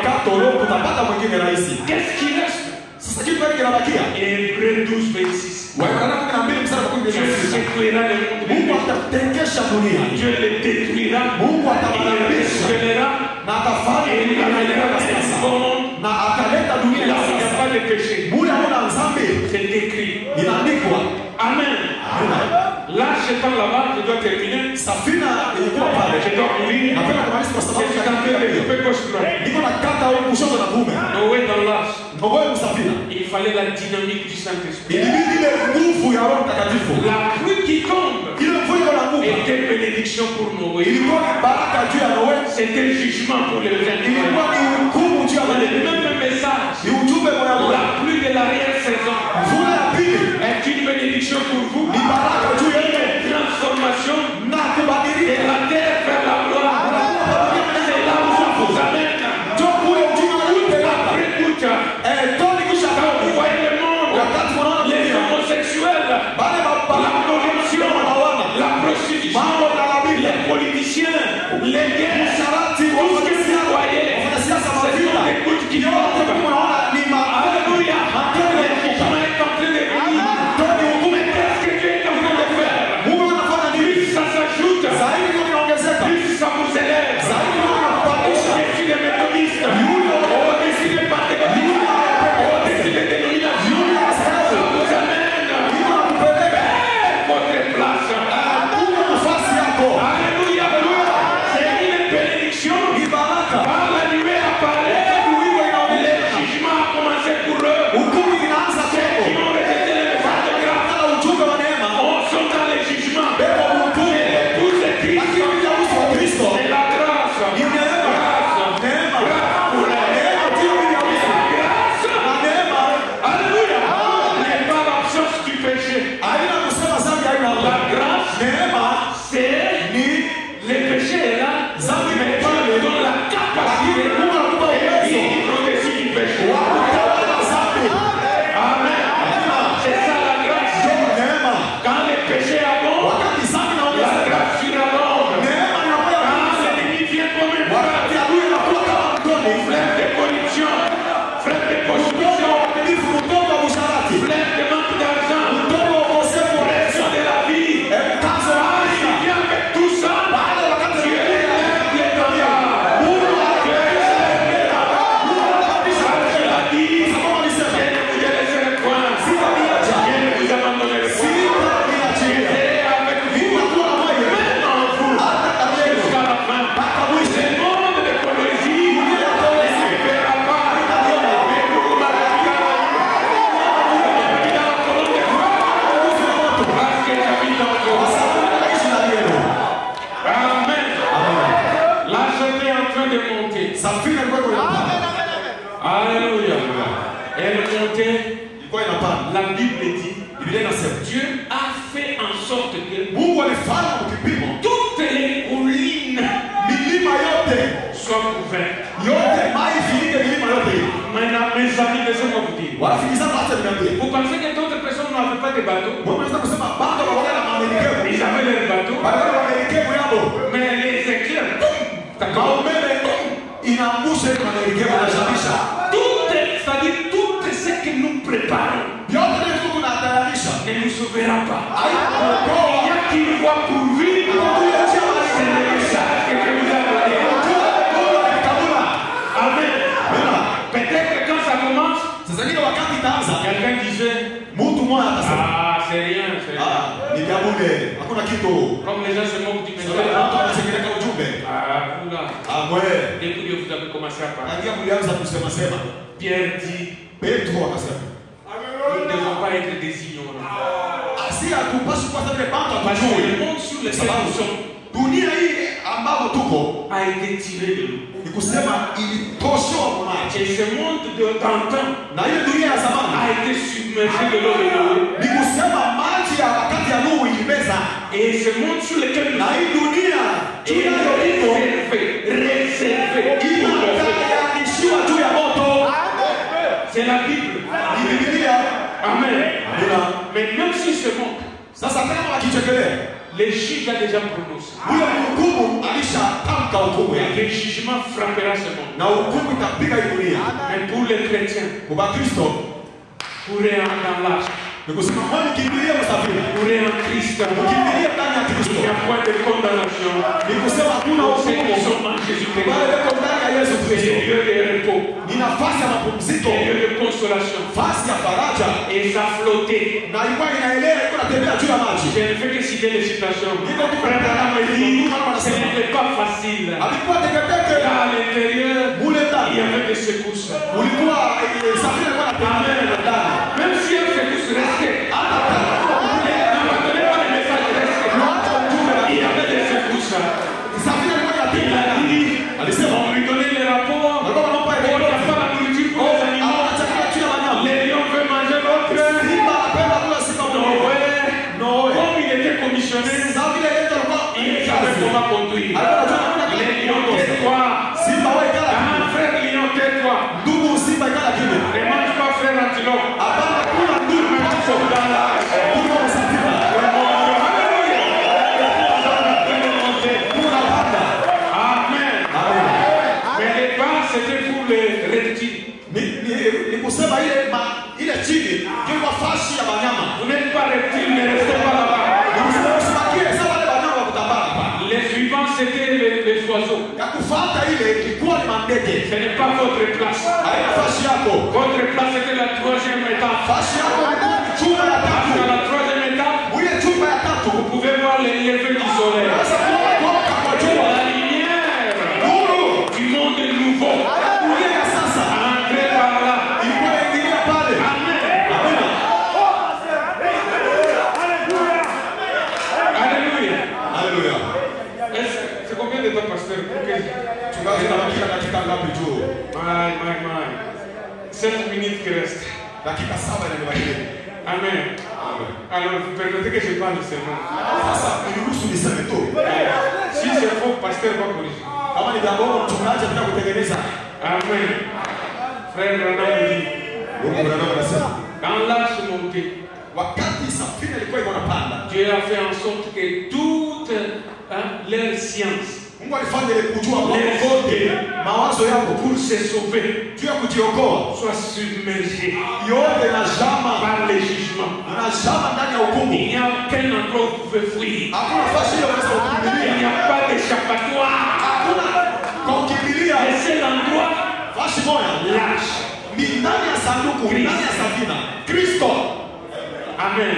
Speaker 2: Katoliki, tutapata mwingine rais.
Speaker 1: Qu'est-ce qui reste?
Speaker 2: Sasa kitu gani kinabakia?
Speaker 1: Hébreux 12, 26.
Speaker 2: Waebrania 12 mstari wa
Speaker 1: Dieu
Speaker 2: 16.
Speaker 1: secouera le
Speaker 2: Mungu
Speaker 1: monde.
Speaker 2: atatengesha dunia,
Speaker 1: Dieu le détruira.
Speaker 2: Mungu
Speaker 1: Il le
Speaker 2: atabarabisha
Speaker 1: révélera.
Speaker 2: na atafanya
Speaker 1: Et il
Speaker 2: dunia
Speaker 1: ramènera
Speaker 2: na
Speaker 1: un
Speaker 2: sasa,
Speaker 1: bon monde.
Speaker 2: na ataleta dunia
Speaker 1: Là
Speaker 2: ya
Speaker 1: où il n'y a
Speaker 2: sasa.
Speaker 1: pas de péché.
Speaker 2: Mule hauna dhambi,
Speaker 1: C'est écrit.
Speaker 2: inaandikwa.
Speaker 1: Amen.
Speaker 2: Amina.
Speaker 1: Là, j'étant là-bas, je dois terminer.
Speaker 2: Safina ilikuwa pale.
Speaker 1: Je dois mourir.
Speaker 2: Napenda kumaliza kwa
Speaker 1: Je
Speaker 2: sababu
Speaker 1: suis en train de couper gauche droite.
Speaker 2: niko na kata huko kushoto na kuume.
Speaker 1: Noé dans l'âge.
Speaker 2: Ngogoe msafina.
Speaker 1: Il fallait la dynamique du Saint-Esprit.
Speaker 2: Ilibidi ile nguvu ya Roho Mtakatifu.
Speaker 1: La pluie qui tombe
Speaker 2: Ile mvua iko na nguvu.
Speaker 1: était bénédiction pour Noé.
Speaker 2: Ilikuwa ni baraka juu ya Noe.
Speaker 1: C'était jugement pour les
Speaker 2: Ilikuwa
Speaker 1: indiens.
Speaker 2: ni hukumu juu ya
Speaker 1: Le
Speaker 2: wale.
Speaker 1: même message.
Speaker 2: Ni ujumbe mwa Mungu.
Speaker 1: La pluie de l'arrière-saison
Speaker 2: Mvua ya pili
Speaker 1: est une bénédiction pour vous.
Speaker 2: ni baraka juu
Speaker 1: Une
Speaker 2: yenu
Speaker 1: transformation
Speaker 2: na
Speaker 1: de
Speaker 2: kubadilika.
Speaker 1: la terre vers la gloire. C'est là où ça vous amène.
Speaker 2: Ndio kule ujumbe wote hapa.
Speaker 1: Après tout,
Speaker 2: Toni kisha
Speaker 1: quand vous voyez le monde,
Speaker 2: wakati mnaona
Speaker 1: les
Speaker 2: dunia.
Speaker 1: homosexuels,
Speaker 2: Bale
Speaker 1: la
Speaker 2: baba
Speaker 1: corruption, la prostitution,
Speaker 2: mambo na la Biblia.
Speaker 1: les politiciens, les guerres,
Speaker 2: Sharati wa
Speaker 1: tout ce que vous voyez,
Speaker 2: wanasiasa
Speaker 1: ce sont
Speaker 2: mavita.
Speaker 1: des gouttes qui
Speaker 2: Yote
Speaker 1: tombent.
Speaker 2: mnaona ni
Speaker 1: Alléluia.
Speaker 2: matendo
Speaker 1: Le
Speaker 2: ya Mungu.
Speaker 1: jugement est en train de venir. Mais qu'est-ce que Dieu est en train de faire?
Speaker 2: Mungu anafanya nini?
Speaker 1: Plus ça s'ajoute,
Speaker 2: Zaidi ndio inaongezeka.
Speaker 1: plus ça vous élève.
Speaker 2: Zaidi ndio inapandisha.
Speaker 1: Au-dessus des méthodistes, au-dessus des pentecôtistes, au-dessus des dénominations, ça vous amène votre place.
Speaker 2: Mungu nafasi yako.
Speaker 1: Alléluia. C'est une bénédiction.
Speaker 2: Ni baraka.
Speaker 1: Quand la nuée apparaît, le jugement a commencé pour eux.
Speaker 2: Hukumu inaanza
Speaker 1: Ceux qui
Speaker 2: kwako.
Speaker 1: ont rejeté le message de grâce,
Speaker 2: Kana ujumbe wa neema.
Speaker 1: on sont dans le jugement.
Speaker 2: Beba hukumu.
Speaker 1: Mais l'épouse de Christ,
Speaker 2: Lakini bila uso wa Kristo
Speaker 1: c'est la grâce.
Speaker 2: ni neema. Neema.
Speaker 1: Grâce pour elle.
Speaker 2: Neema ndio bila uso.
Speaker 1: Grâce.
Speaker 2: Na neema
Speaker 1: Alléluia. N'est pas l'absence du péché.
Speaker 2: haina kusema dhambi haina
Speaker 1: La
Speaker 2: Allah.
Speaker 1: grâce,
Speaker 2: Neema
Speaker 1: c'est
Speaker 2: ni
Speaker 1: le péché est là,
Speaker 2: Zambi
Speaker 1: mais
Speaker 2: ni
Speaker 1: Dieu
Speaker 2: pale.
Speaker 1: nous donne la capacité
Speaker 2: Mungu anakupa
Speaker 1: de
Speaker 2: uwezo
Speaker 1: vivre au-dessus du péché.
Speaker 2: wa kutawala dhambi.
Speaker 1: Amen. C'est ça la grâce.
Speaker 2: Ndio neema.
Speaker 1: Quand le péché abonde,
Speaker 2: Wakati dhambi
Speaker 1: la
Speaker 2: inaongezeka,
Speaker 1: grâce surabonde.
Speaker 2: neema inakuwa
Speaker 1: Quand
Speaker 2: kabisa.
Speaker 1: l'ennemi vient comme un
Speaker 2: Wakati adui anakuwa kama mtoni,
Speaker 1: frère de corruption, frère de
Speaker 2: mtoto
Speaker 1: prostitution,
Speaker 2: wa uaminifu, mtoto wa usharati,
Speaker 1: frère de manque d'argent,
Speaker 2: mtoto wa ukosefu wa pesa,
Speaker 1: pression de la vie.
Speaker 2: mkazo wa
Speaker 1: Quand
Speaker 2: maisha.
Speaker 1: il vient avec tout ça,
Speaker 2: Baada ya wakati
Speaker 1: Dieu
Speaker 2: anakuja,
Speaker 1: lève les standards.
Speaker 2: Mungu
Speaker 1: Dieu lève les standards.
Speaker 2: anabadilisha
Speaker 1: Quand il a dit,
Speaker 2: sababu alisema,
Speaker 1: je ne vous laisserai point,
Speaker 2: sitaniacha,
Speaker 1: je ne vous abandonnerai point.
Speaker 2: sitaniachia.
Speaker 1: J'étais avec vous,
Speaker 2: Nitakuwa na wewe
Speaker 1: même en vous,
Speaker 2: hata kamili,
Speaker 1: jusqu'à la fin.
Speaker 2: mpaka mwisho.
Speaker 1: Le monde de Colosie ne se verra pas. Mais vous m'appliquez dans la colonne de feu, parce que j'habite en vous.
Speaker 2: Naishi ndani yenu.
Speaker 1: Amen. Là, j'étais en train de monter.
Speaker 2: Safina ilikuwa inapanda.
Speaker 1: Alléluia. Elle montait.
Speaker 2: Ilikuwa inapanda.
Speaker 1: La Bible dit,
Speaker 2: Biblia inasema
Speaker 1: Dieu a fait en sorte que
Speaker 2: Mungu alifanya kipimo
Speaker 1: toutes les collines
Speaker 2: milima yote
Speaker 1: soient couvertes.
Speaker 2: yote maji ifinike milima yote.
Speaker 1: Maintenant, mes amis, laissez-moi vous dire.
Speaker 2: Wanafikiri sana hata niambie.
Speaker 1: Vous pensez que d'autres personnes n'avaient pas de bateaux?
Speaker 2: Wewe unaweza kusema bado wanaona na Amerika.
Speaker 1: Ils avaient leurs bateaux.
Speaker 2: Bado Amerika yao.
Speaker 1: Mais les éclairs,
Speaker 2: Maumeme inaangusha ile Amerika yanashabisha.
Speaker 1: c'est-à-dire tout ce que nous préparons
Speaker 2: Yote ndio tunatayarisha.
Speaker 1: ne nous sauvera pas.
Speaker 2: Haitaokoa.
Speaker 1: Il y a qui voit pour lui, c'est le message que je vous ai donné. Amen. Peut-être que quand ça commence,
Speaker 2: Sasa hivi wakati itaanza,
Speaker 1: quelqu'un disait,
Speaker 2: mtu mmoja atasema,
Speaker 1: ah, c'est rien, c'est rien.
Speaker 2: ni vya bure, hakuna kitu.
Speaker 1: Comme les gens se moquent du
Speaker 2: Sasa
Speaker 1: message.
Speaker 2: watu wanasekeleka ujumbe.
Speaker 1: Ah, oula.
Speaker 2: Mwe.
Speaker 1: Dès que vous avez commencé à parler,
Speaker 2: Angia mlianza kusema sema.
Speaker 1: Pierre dit,
Speaker 2: Petro akasema,
Speaker 1: nous ne devons pas être des ignorants.
Speaker 2: asi hatupashi kwa sababu bado
Speaker 1: Parce que
Speaker 2: hatujui.
Speaker 1: le monde sur lequel nous sommes
Speaker 2: Dunia hii ambapo tuko
Speaker 1: a été tiré de l'eau.
Speaker 2: ni kusema ilitoshewa maji.
Speaker 1: Et ce monde d'antan
Speaker 2: Na ile dunia ya zamani
Speaker 1: a été submergé de l'eau de Noé.
Speaker 2: ni kusema maji ya wakati ya Nuhu ilimeza.
Speaker 1: Et ce monde sur lequel nous
Speaker 2: Na hii dunia
Speaker 1: est
Speaker 2: tunayoipo
Speaker 1: réservé
Speaker 2: inatayarishiwa juu ya moto.
Speaker 1: C'est la Bible.
Speaker 2: Ni Biblia.
Speaker 1: Amen.
Speaker 2: Bila.
Speaker 1: Mais même si ce monde,
Speaker 2: Sasa kama wakichekelea
Speaker 1: le juge a déjà prononcé.
Speaker 2: huyo mhukumu alishatamka hukumu yake
Speaker 1: Le jugement frappera ce monde.
Speaker 2: na hukumu itapiga hii dunia.
Speaker 1: Mais pour les chrétiens,
Speaker 2: Kwa Kristo
Speaker 1: courir dans l'arche,
Speaker 2: ni kusema mwani kimbilie msafiri,
Speaker 1: courir en Christ,
Speaker 2: kimbilie ndani ya
Speaker 1: il
Speaker 2: Kristo.
Speaker 1: n'y a point de condamnation.
Speaker 2: Ni kusema hakuna
Speaker 1: Pour ceux qui
Speaker 2: hukumu
Speaker 1: sont en Jésus-Christ,
Speaker 2: bali weko ndani ya Yesu
Speaker 1: c'est
Speaker 2: Kristo.
Speaker 1: des lieux de repos,
Speaker 2: Ni nafasi ya mapumziko,
Speaker 1: des lieux de consolation.
Speaker 2: nafasi ya faraja,
Speaker 1: Et ça flottait.
Speaker 2: na ilikuwa inaelea, ilikuwa inatembea juu ya maji.
Speaker 1: Je ne fais que citer les citations. Frère Branham me dit, ce n'était pas facile.
Speaker 2: Alikuwa teketeke
Speaker 1: Là, à l'intérieur,
Speaker 2: mule
Speaker 1: il y
Speaker 2: ndani,
Speaker 1: avait des secousses.
Speaker 2: ulikuwa safiri ilikuwa inatembea ndani.
Speaker 1: Même si une secousse restait,
Speaker 2: Hata kama
Speaker 1: n'abandonnez pas les messages restés. Il y avait des secousses.
Speaker 2: safiri ilikuwa
Speaker 1: Il a
Speaker 2: inatembea.
Speaker 1: dit,
Speaker 2: Alisema
Speaker 1: on lui donnait les rapports.
Speaker 2: alikuwa anampa
Speaker 1: On
Speaker 2: ile
Speaker 1: n'a pas la nourriture pour les animaux.
Speaker 2: ana chakula chini ya wanyama.
Speaker 1: Les lions veulent manger l'autre.
Speaker 2: Simba anapenda kula simba mwenyewe.
Speaker 1: Noé, comme il était commissionné,
Speaker 2: Sasa vile yeye alikuwa
Speaker 1: il savait comment conduire.
Speaker 2: alikuwa anajua
Speaker 1: Les lions, tais-toi.
Speaker 2: Simba wewe kala
Speaker 1: Ah, frère lion, tais-toi.
Speaker 2: ndugu Simba kala kimya.
Speaker 1: Ne mange pas, frère antilope.
Speaker 2: Hapana kula ndugu mtoko
Speaker 1: Dans la
Speaker 2: ndugu msafiri. Kuna panda.
Speaker 1: Amen. Mais les bas, c'était pour les reptiles.
Speaker 2: Ni kusema ile chini ndio mafashi ya wanyama.
Speaker 1: Vous n'êtes pas reptile, ne restez pas là-bas.
Speaker 2: Ni kusema usibakie sawa wale wanyama wa kutambaa hapa.
Speaker 1: Les suivants, c'était les oiseaux.
Speaker 2: Ya kufuata ile ilikuwa ni mandege.
Speaker 1: Ce n'est pas votre place.
Speaker 2: Haina fashi yako.
Speaker 1: Votre place était la troisième étape.
Speaker 2: Fashi yako ilikuwa ni chuma ya
Speaker 1: Parce
Speaker 2: tatu.
Speaker 1: qu'à la troisième étape,
Speaker 2: Ile chuma ya tatu.
Speaker 1: vous pouvez voir les lever du soleil.
Speaker 2: Sasa kutoka kwa jua.
Speaker 1: La lumière
Speaker 2: Nuru.
Speaker 1: du monde nouveau
Speaker 2: Dunia ya sasa.
Speaker 1: entré par là.
Speaker 2: Ilikuwa inaingilia pale.
Speaker 1: Amen.
Speaker 2: Amina.
Speaker 1: Alléluia.
Speaker 2: Haleluya.
Speaker 1: C'est combien de temps, pasteur? Pour que...
Speaker 2: Chungaji na dakika ngapi juu?
Speaker 1: My. 7 minutes qui restent.
Speaker 2: Dakika 7 inabakia.
Speaker 1: Amen. Alors, permettez que je parle seulement.
Speaker 2: Sasa niruhusu niseme tu.
Speaker 1: Si c'est faux, pasteur va corriger.
Speaker 2: Kama ni jambo mchungaji anataka kutengeneza.
Speaker 1: Amen. Frère Branham dit,
Speaker 2: Mungu anasema
Speaker 1: dans l'arche montée,
Speaker 2: wakati safina ilikuwa inapanda,
Speaker 1: Dieu a fait en sorte que toute leur science,
Speaker 2: Mungu alifanya ile kujua wote mawazo yako
Speaker 1: pour se sauver,
Speaker 2: juu ya kujiokoa
Speaker 1: soit submergée
Speaker 2: yote na jama
Speaker 1: par les jugements.
Speaker 2: na jama ndani ya hukumu.
Speaker 1: Il n'y a aucun endroit où vous pouvez fuir.
Speaker 2: Hakuna nafasi ile unaweza
Speaker 1: Il n'y
Speaker 2: kukimbilia.
Speaker 1: a pas d'échappatoire.
Speaker 2: Hakuna kwa kukimbilia.
Speaker 1: Le seul endroit,
Speaker 2: Fashi moja
Speaker 1: l'arche.
Speaker 2: ni ndani ya sanduku, ndani ya safina. Kristo.
Speaker 1: Amen.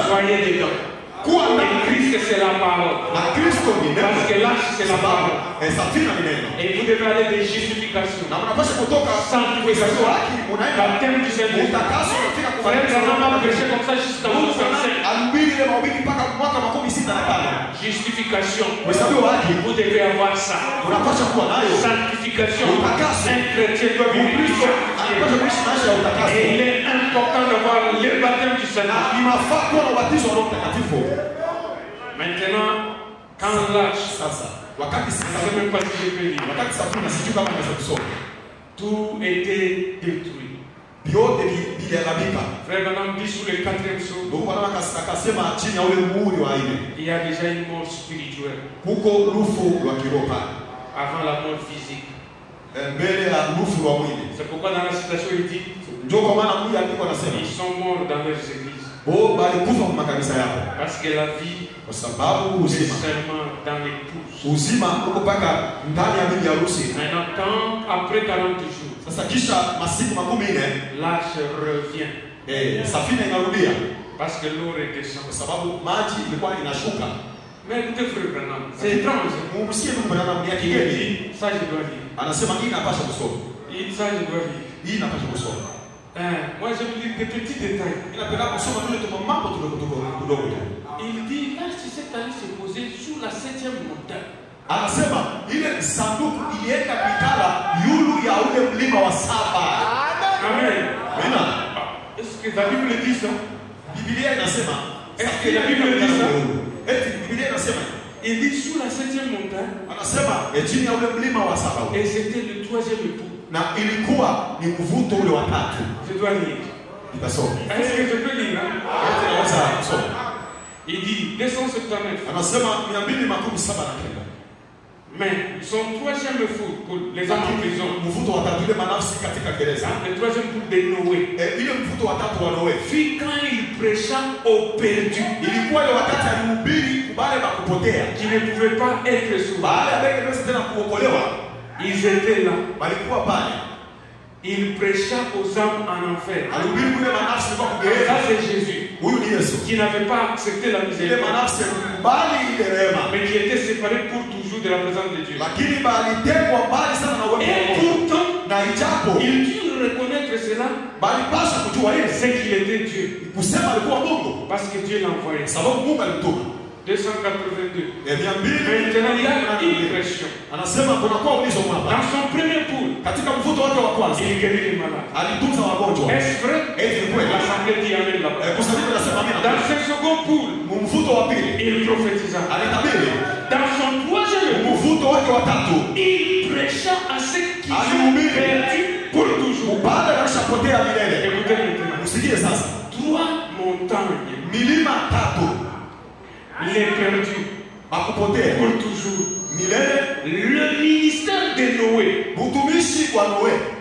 Speaker 1: Soyez dedans.
Speaker 2: Kuwa
Speaker 1: Et
Speaker 2: ndani
Speaker 1: Christ, c'est la parole.
Speaker 2: na Kristo ni neno.
Speaker 1: Parce que l'arche, c'est la parole.
Speaker 2: Safina ni neno.
Speaker 1: Et vous devez aller des justifications.
Speaker 2: Na mnapaswa kutoka
Speaker 1: Sanctification.
Speaker 2: haki unaenda
Speaker 1: Baptême du Saint-Esprit.
Speaker 2: utakaso unafika kwa
Speaker 1: Frère Branham a prêché comme ça jusqu'en 1905.
Speaker 2: alubiri ile mahubiri mpaka mwaka 65.
Speaker 1: Justification.
Speaker 2: Vous
Speaker 1: devez avoir ça. Sanctification. Un chrétien doit vivre sanctifié. Et il est important d'avoir le baptême du Saint-Esprit. Maintenant, quand l'âge, je ne sais même pas si je peux lire. Tout était détruit. Frère, maintenant, dit sous le 4e sceau, il y a déjà une mort spirituelle avant la mort physique. C'est pourquoi dans la citation il dit ils sont morts dans leurs églises. Parce que la vie est seulement dans l'épouse. Maintenant, après 40 jours, l'âge revient. Parce que l'eau redescend. Mais écoutez, frère Branham, c'est étrange. Il dit, ça je dois lire. Ça je dois lire. Moi je veux lire des petits détails. Il dit, là c'est cette année se poser sur la 7e montagne. Amen. Est-ce que la Bible dit ça? Est-ce que la Bible dit ça? Il dit sur la 7e montagne. Et c'était le 3e époux. Je dois lire. Est-ce que je peux lire? Il dit 279. Mais son 3e époux pour les hommes en prison. Le 3e époux de Noé. Fut quand il prêcha aux perdus. Qui ne pouvaient pas être sauvés. Ils étaient là. Il prêcha aux âmes en enfer. Ça c'est Jésus. Qui n'avait pas accepté la miséricorde. Mais qui était séparé pour toujours de la présence de Dieu. Et pourtant, il dut reconnaître cela. C'est qu'il était Dieu. Parce que Dieu l'a envoyé. 282. Maintenant, il y a une pression. Dans son premier poule, il guérit les malades. Est-ce vrai? L'assemblée dit Amen là-bas. Dans ce second poule, il prophétisa. Dans son 3e poule, il prêcha à ceux qui sont perdus pour toujours. Écoutez maintenant. 3 montagnes. Les perdus pour toujours. Le ministère de Noé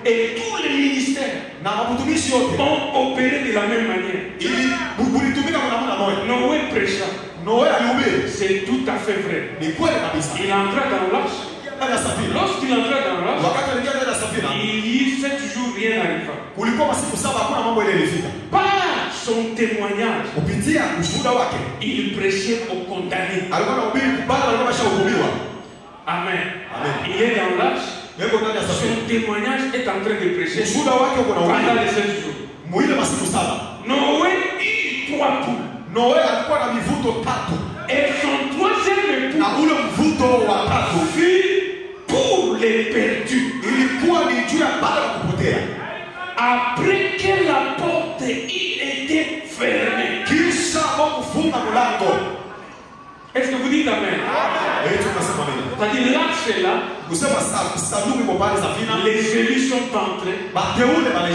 Speaker 1: et tous les ministères ont opéré de la même manière. Noé prêcha. C'est tout à fait vrai. Il entra dans l'arche. Lorsqu'il entra dans l'arche, il y eut 7 jours, rien n'arriva. Par son témoignage, il prêchait aux condamnés. Amen. Il est dans l'arche. Son témoignage est en train de prêcher pendant les 7 jours. Noé eut 3 poules. Et son 3e époux fut pour les perdus. Après que la porte y était fermée. Est-ce que vous dites Amen? C'est-à-dire l'arche est là. Les élus sont entrés.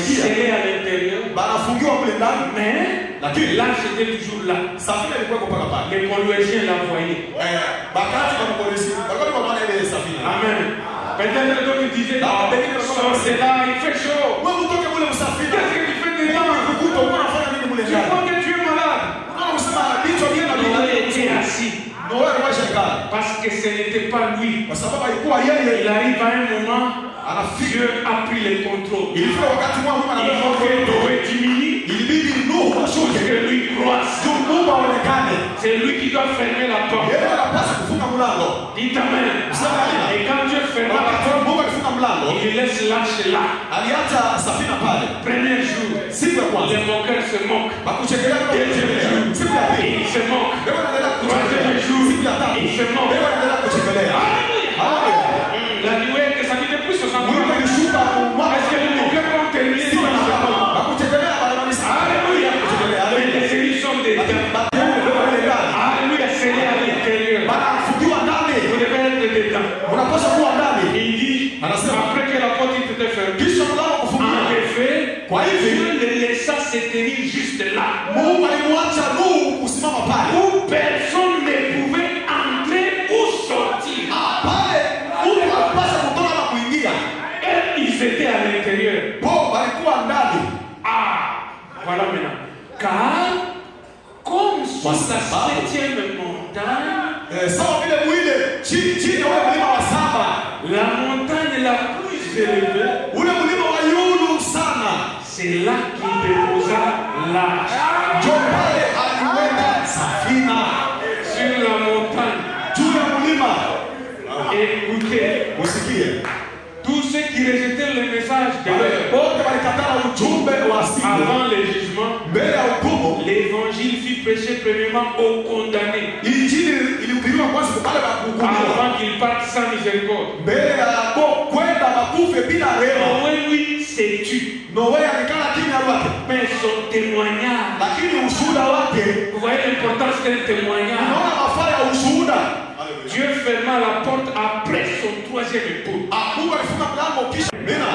Speaker 1: Scellés à l'intérieur. Mais l'arche était toujours là. Les Colossiens l'a envoyé. Amen. Peut-être d'autres disaient, c'est là, il fait chaud. Qu'est-ce que tu fais dedans? Je crois que tu es malade. Noé était assis. Parce que ce n'était pas lui. Il arrive à un moment, Dieu a pris le contrôle. Il faut que Noé diminue pour que lui croisse. C'est lui qui doit fermer la porte. Dites Amen. Et quand Dieu ferme la porte, il laisse l'arche là. Premier jour, les moqueurs se moquent. Deuxième jour, ils se moquent. personne ne pouvait entrer ou sortir.
Speaker 2: pale mtu alipaswa kutoka na kuingia.
Speaker 1: Et ils étaient à l'intérieur.
Speaker 2: Walikuwa ndani.
Speaker 1: Voilà maintenant. Car comme sur la 7e montagne,
Speaker 2: sawa vile mwile chini ya ule mlima wa 7,
Speaker 1: la montagne la plus élevée,
Speaker 2: ule mlima wa yulu sana,
Speaker 1: c'est là qu'il déposa l'arche.
Speaker 2: Ndio pale aliweka safina
Speaker 1: Sur la montagne.
Speaker 2: juu ya mlima.
Speaker 1: Écoutez,
Speaker 2: Usikie.
Speaker 1: tous ceux qui rejetaient le message de l'heure
Speaker 2: Wote walikatala ujumbe wa siku
Speaker 1: avant le jugement,
Speaker 2: mbele ya hukumu.
Speaker 1: l'évangile fut prêché premièrement aux condamnés
Speaker 2: Injili ilihubiriwa kwanza kwa wale wakuhukumiwa
Speaker 1: avant qu'ils partent sans miséricorde.
Speaker 2: mbele ya kwenda makufe bila rehema.
Speaker 1: Noé, lui, s'est tu.
Speaker 2: Noe alikala kimya lwake,
Speaker 1: Mais son témoignage,
Speaker 2: lakini ushuhuda wake,
Speaker 1: vous voyez l'importance d'un témoignage.
Speaker 2: unaona mafaa ya ushuhuda.
Speaker 1: Dieu ferma la porte après son 3e époux.
Speaker 2: Mungu alifunga mlango kisha. Mina.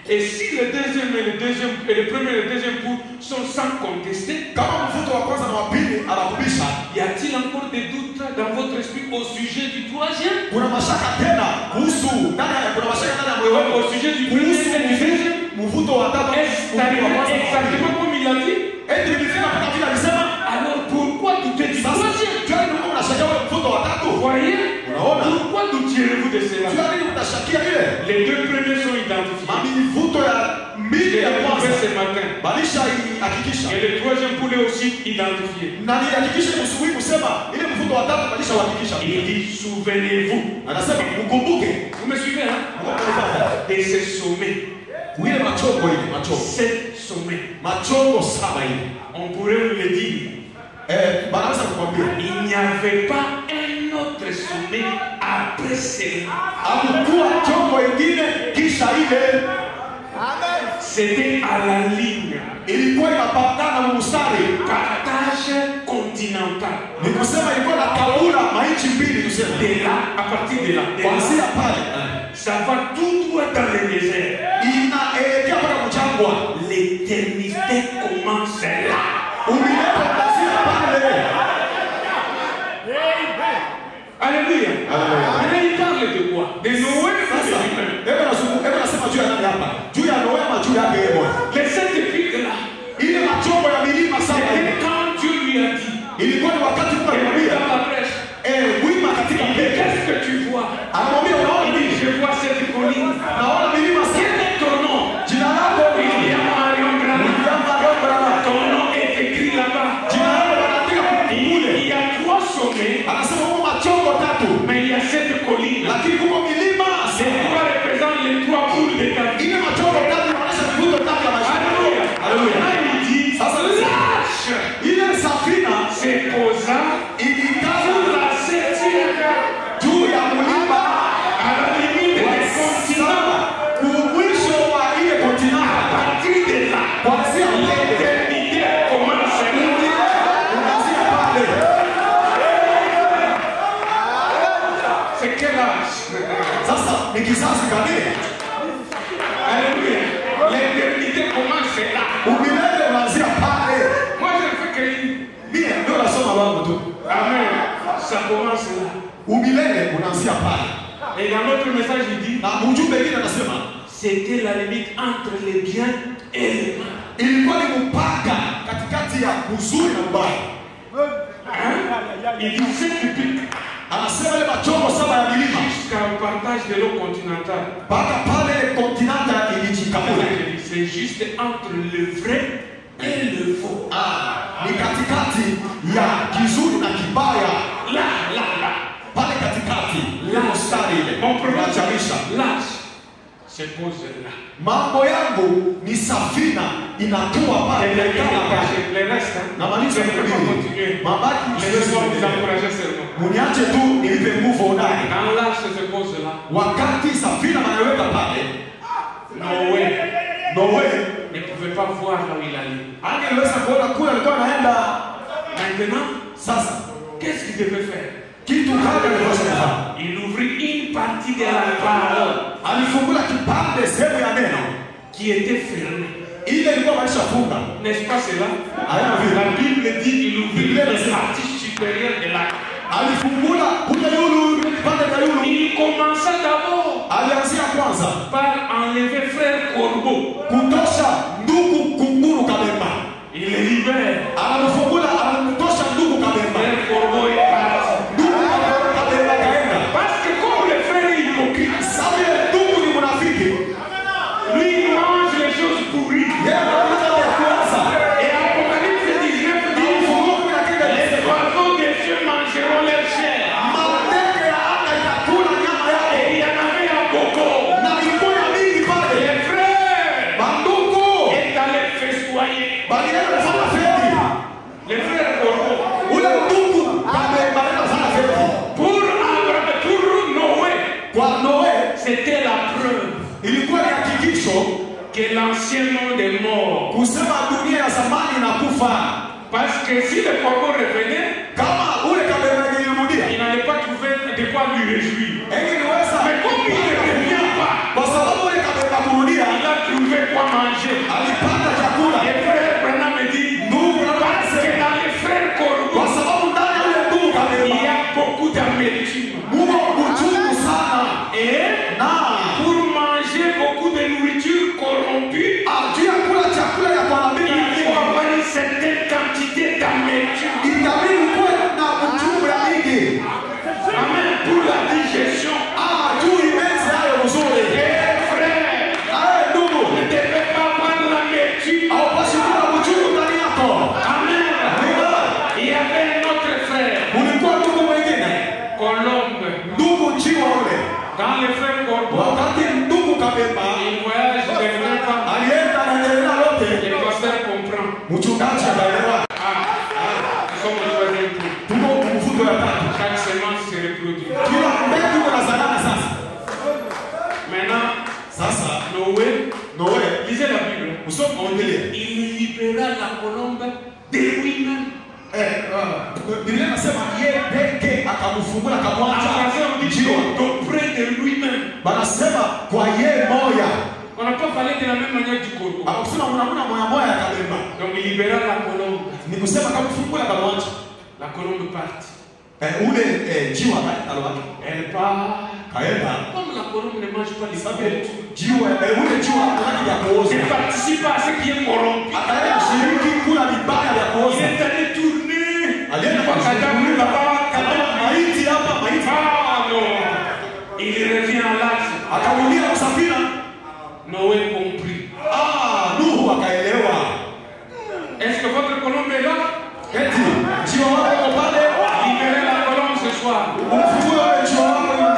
Speaker 1: Et si le deuxième et le premier et le deuxième époux sont sans contester,
Speaker 2: Kama mvuto wa kwanza na wa pili anakubisha,
Speaker 1: y a-t-il encore des doutes dans votre esprit au sujet du 3e?
Speaker 2: kuna mashaka tena kuhusu kuna mashaka ndani ya moyo wako
Speaker 1: Au sujet du premier
Speaker 2: kuhusu
Speaker 1: et du deuxième?
Speaker 2: mvuto wa tatu.
Speaker 1: Est-ce arrivé exactement comme il a dit?
Speaker 2: Eti nilifika mpaka vile alisema.
Speaker 1: Alors pourquoi douter du 3e?
Speaker 2: Jua ni Mungu unashakia wewe mvuto wa tatu.
Speaker 1: Voyez?
Speaker 2: Unaona?
Speaker 1: Pourquoi douterez-vous de cela?
Speaker 2: Jua nini unashakia vile?
Speaker 1: Les 2 premiers sont identifiés.
Speaker 2: Mami mvuto ya mbili ya kwanza
Speaker 1: ce matin.
Speaker 2: balisha ihakikisha.
Speaker 1: Et le 3e poulet aussi identifié.
Speaker 2: Na nihakikishe kusubiri kusema ile mvuto wa tatu balisha uhakikisha.
Speaker 1: Il dit souvenez-vous.
Speaker 2: Anasema mkumbuke.
Speaker 1: Vous me suivez, hein?
Speaker 2: Mkumbuke.
Speaker 1: Et ce sommet.
Speaker 2: Ile machongo ile, machongo.
Speaker 1: 7 sommets.
Speaker 2: Machongo 7 ile.
Speaker 1: On pourrait vous le dire.
Speaker 2: Banaweza kukwambia.
Speaker 1: Il n'y avait pas un autre sommet après cela.
Speaker 2: Hakukuwa chongo ingine kisha ile.
Speaker 1: C'était à la ligne.
Speaker 2: Ilikuwa inapatana mstari.
Speaker 1: Partage continental.
Speaker 2: Ni kusema ilikuwa na kaula maichi mbili tuseme.
Speaker 1: De là, à partir de là.
Speaker 2: Kuanzia pale.
Speaker 1: Ça va tout droit dans le désert.
Speaker 2: Inaelekea mpaka mchangwa.
Speaker 1: L'éternité commence là.
Speaker 2: Umilele kuanzia pale.
Speaker 1: Alléluia. Maintenant il parle de quoi? De Noé.
Speaker 2: Hebu nasema juu ya nani hapa? Juu ya Noe ama juu yake yeye mwenyewe?
Speaker 1: Les 7 pics là.
Speaker 2: Ile machongo ya milima saba
Speaker 1: C'était quand Dieu lui a dit.
Speaker 2: ilikuwa ni wakati Mungu
Speaker 1: Et
Speaker 2: alimwambia
Speaker 1: dans la brèche.
Speaker 2: wima katika peke.
Speaker 1: Qu'est-ce que tu vois?
Speaker 2: Anamwambia unaona
Speaker 1: Il dit,
Speaker 2: nini?
Speaker 1: je vois cette colline.
Speaker 2: Naona milima
Speaker 1: Quel
Speaker 2: saba.
Speaker 1: est ton nom?
Speaker 2: Jina lako ni
Speaker 1: William Marion Grana.
Speaker 2: William Marion Grana.
Speaker 1: Ton nom est écrit là-bas.
Speaker 2: Jina lako wanaandika kule.
Speaker 1: Il y a 3 sommets,
Speaker 2: Anasema huko machongo tatu.
Speaker 1: mais il y a 7 collines.
Speaker 2: Lakini huko milima
Speaker 1: Les 3 représentent les 3 poules de ta vie.
Speaker 2: ile machongo tatu inaonyesha vivuto tatu ya maisha.
Speaker 1: Alléluia.
Speaker 2: Haleluya.
Speaker 1: Là, il dit,
Speaker 2: Sasa
Speaker 1: lâche.
Speaker 2: ile safina
Speaker 1: C'est posant
Speaker 2: ilikaa
Speaker 1: sur la 7e
Speaker 2: juu ya mlima
Speaker 1: à la limite
Speaker 2: wa
Speaker 1: des continents.
Speaker 2: saba. Mwisho wa ile
Speaker 1: À
Speaker 2: kontinenti.
Speaker 1: partir de là,
Speaker 2: Kuanzia pale.
Speaker 1: l'éternité commence là.
Speaker 2: Unaanzia pale.
Speaker 1: C'est quel âge?
Speaker 2: Sasa ni kizazi gani?
Speaker 1: Alléluia. L'éternité commence là.
Speaker 2: Umilele unaanzia pale.
Speaker 1: Moi, je ne fais que lire.
Speaker 2: Mimi ndio nasoma wangu tu.
Speaker 1: Amen. Ça commence là.
Speaker 2: Umilele unaanzia pale.
Speaker 1: Et dans notre message, il dit,
Speaker 2: Na ujumbe mwingine anasema
Speaker 1: c'était la limite entre le bien et le mal.
Speaker 2: ilikuwa ni mpaka katikati ya uzuri na ubaya.
Speaker 1: Hein? Il dit, c'est typique
Speaker 2: Anasema ile machongo saba ya milima
Speaker 1: jusqu'au partage de l'eau continentale.
Speaker 2: mpaka pale kontinenta ilijikamula.
Speaker 1: C'est juste entre le vrai et le faux.
Speaker 2: Ni katikati ya kizuri na kibaya.
Speaker 1: Là, là, là.
Speaker 2: Pale katikati ile mstari ile.
Speaker 1: Mon problème,
Speaker 2: Unacharisha.
Speaker 1: l'âge se pose là.
Speaker 2: Mambo yangu ni safina inatua pale.
Speaker 1: Et le reste, hein,
Speaker 2: Na maliza
Speaker 1: je ne peux pas
Speaker 2: kuhubiri.
Speaker 1: continuer.
Speaker 2: Mabaki
Speaker 1: Laissez-moi vous encourager seulement.
Speaker 2: Muniache tu nilipe nguvu ndani.
Speaker 1: Quand l'âge se pose là,
Speaker 2: Wakati safina wanaweka pale,
Speaker 1: Noé
Speaker 2: Noe
Speaker 1: ne pouvait pas voir là où il allait.
Speaker 2: angeweza kuona kule alikuwa anaenda.
Speaker 1: Maintenant,
Speaker 2: Sasa
Speaker 1: qu'est-ce qu'il devait faire?
Speaker 2: kitu kale alipaswa kufanya,
Speaker 1: Il ouvrit une partie de la parole
Speaker 2: alifungula kipande sehemu ya neno
Speaker 1: qui était fermée.
Speaker 2: ile ilikuwa maisha funga.
Speaker 1: N'est-ce pas cela?
Speaker 2: La
Speaker 1: Bible dit qu'il ouvrit les parties supérieures de l'arc.
Speaker 2: Alifungula ule yulu pande ya yulu.
Speaker 1: Il commença d'abord
Speaker 2: alianzia kwanza
Speaker 1: par enlever frère Corbeau.
Speaker 2: Kutosha ndugu kunguru Kabemba.
Speaker 1: Il les libère.
Speaker 2: Anamfungula anamtosha ndugu Kabemba.
Speaker 1: Frère Corbeau est parti.
Speaker 2: Ndugu Kabemba kaenda.
Speaker 1: Parce que comme le frère est hypocrite,
Speaker 2: sababu ndugu ni munafiki.
Speaker 1: Lui il mange les choses pourries. Et Apocalypse 19 dit les oiseaux des cieux mangeront leur chair. Et il y en avait à beaucoup. Les frères est allé festoyer. Les frères Corbeau. Pour Noé, c'était la preuve que l'ancien monde est mort. Parce que si le corbeau revenait, il n'allait pas trouver de quoi lui réjouir. Mais comme il ne revient pas, il a trouvé quoi manger. Les frères Branham me dit, parce que dans les frères corbeaux, il y a beaucoup d'amertume. Et pour manger beaucoup de nourriture corrompue, il faut avoir une certaine quantité d'amertume. Amen. Pour la digestion. Et frère, ne devez pas avoir l'amertume. Amen. Il y avait un autre frère, Colombe. Dans les frères Corbeau, il voyage de pas. Le pasteur comprend. Nous sommes au troisième tour. Chaque semence se reproduit. Maintenant, Noé, lisez la Bible. Il libéra la colombe de lui-même. D'auprès de lui-même. On n'a pas parlé de la même manière du corbeau. Donc il libéra la colombe. La colombe part. Elle part. Comme la colombe ne mange pas les sables, elle participe à ce qui est corrompu. Il est allé tourner. Ah non. Il revient à l'âge. Noé compris. Est-ce que votre colombe est là? Libérez la colombe ce soir.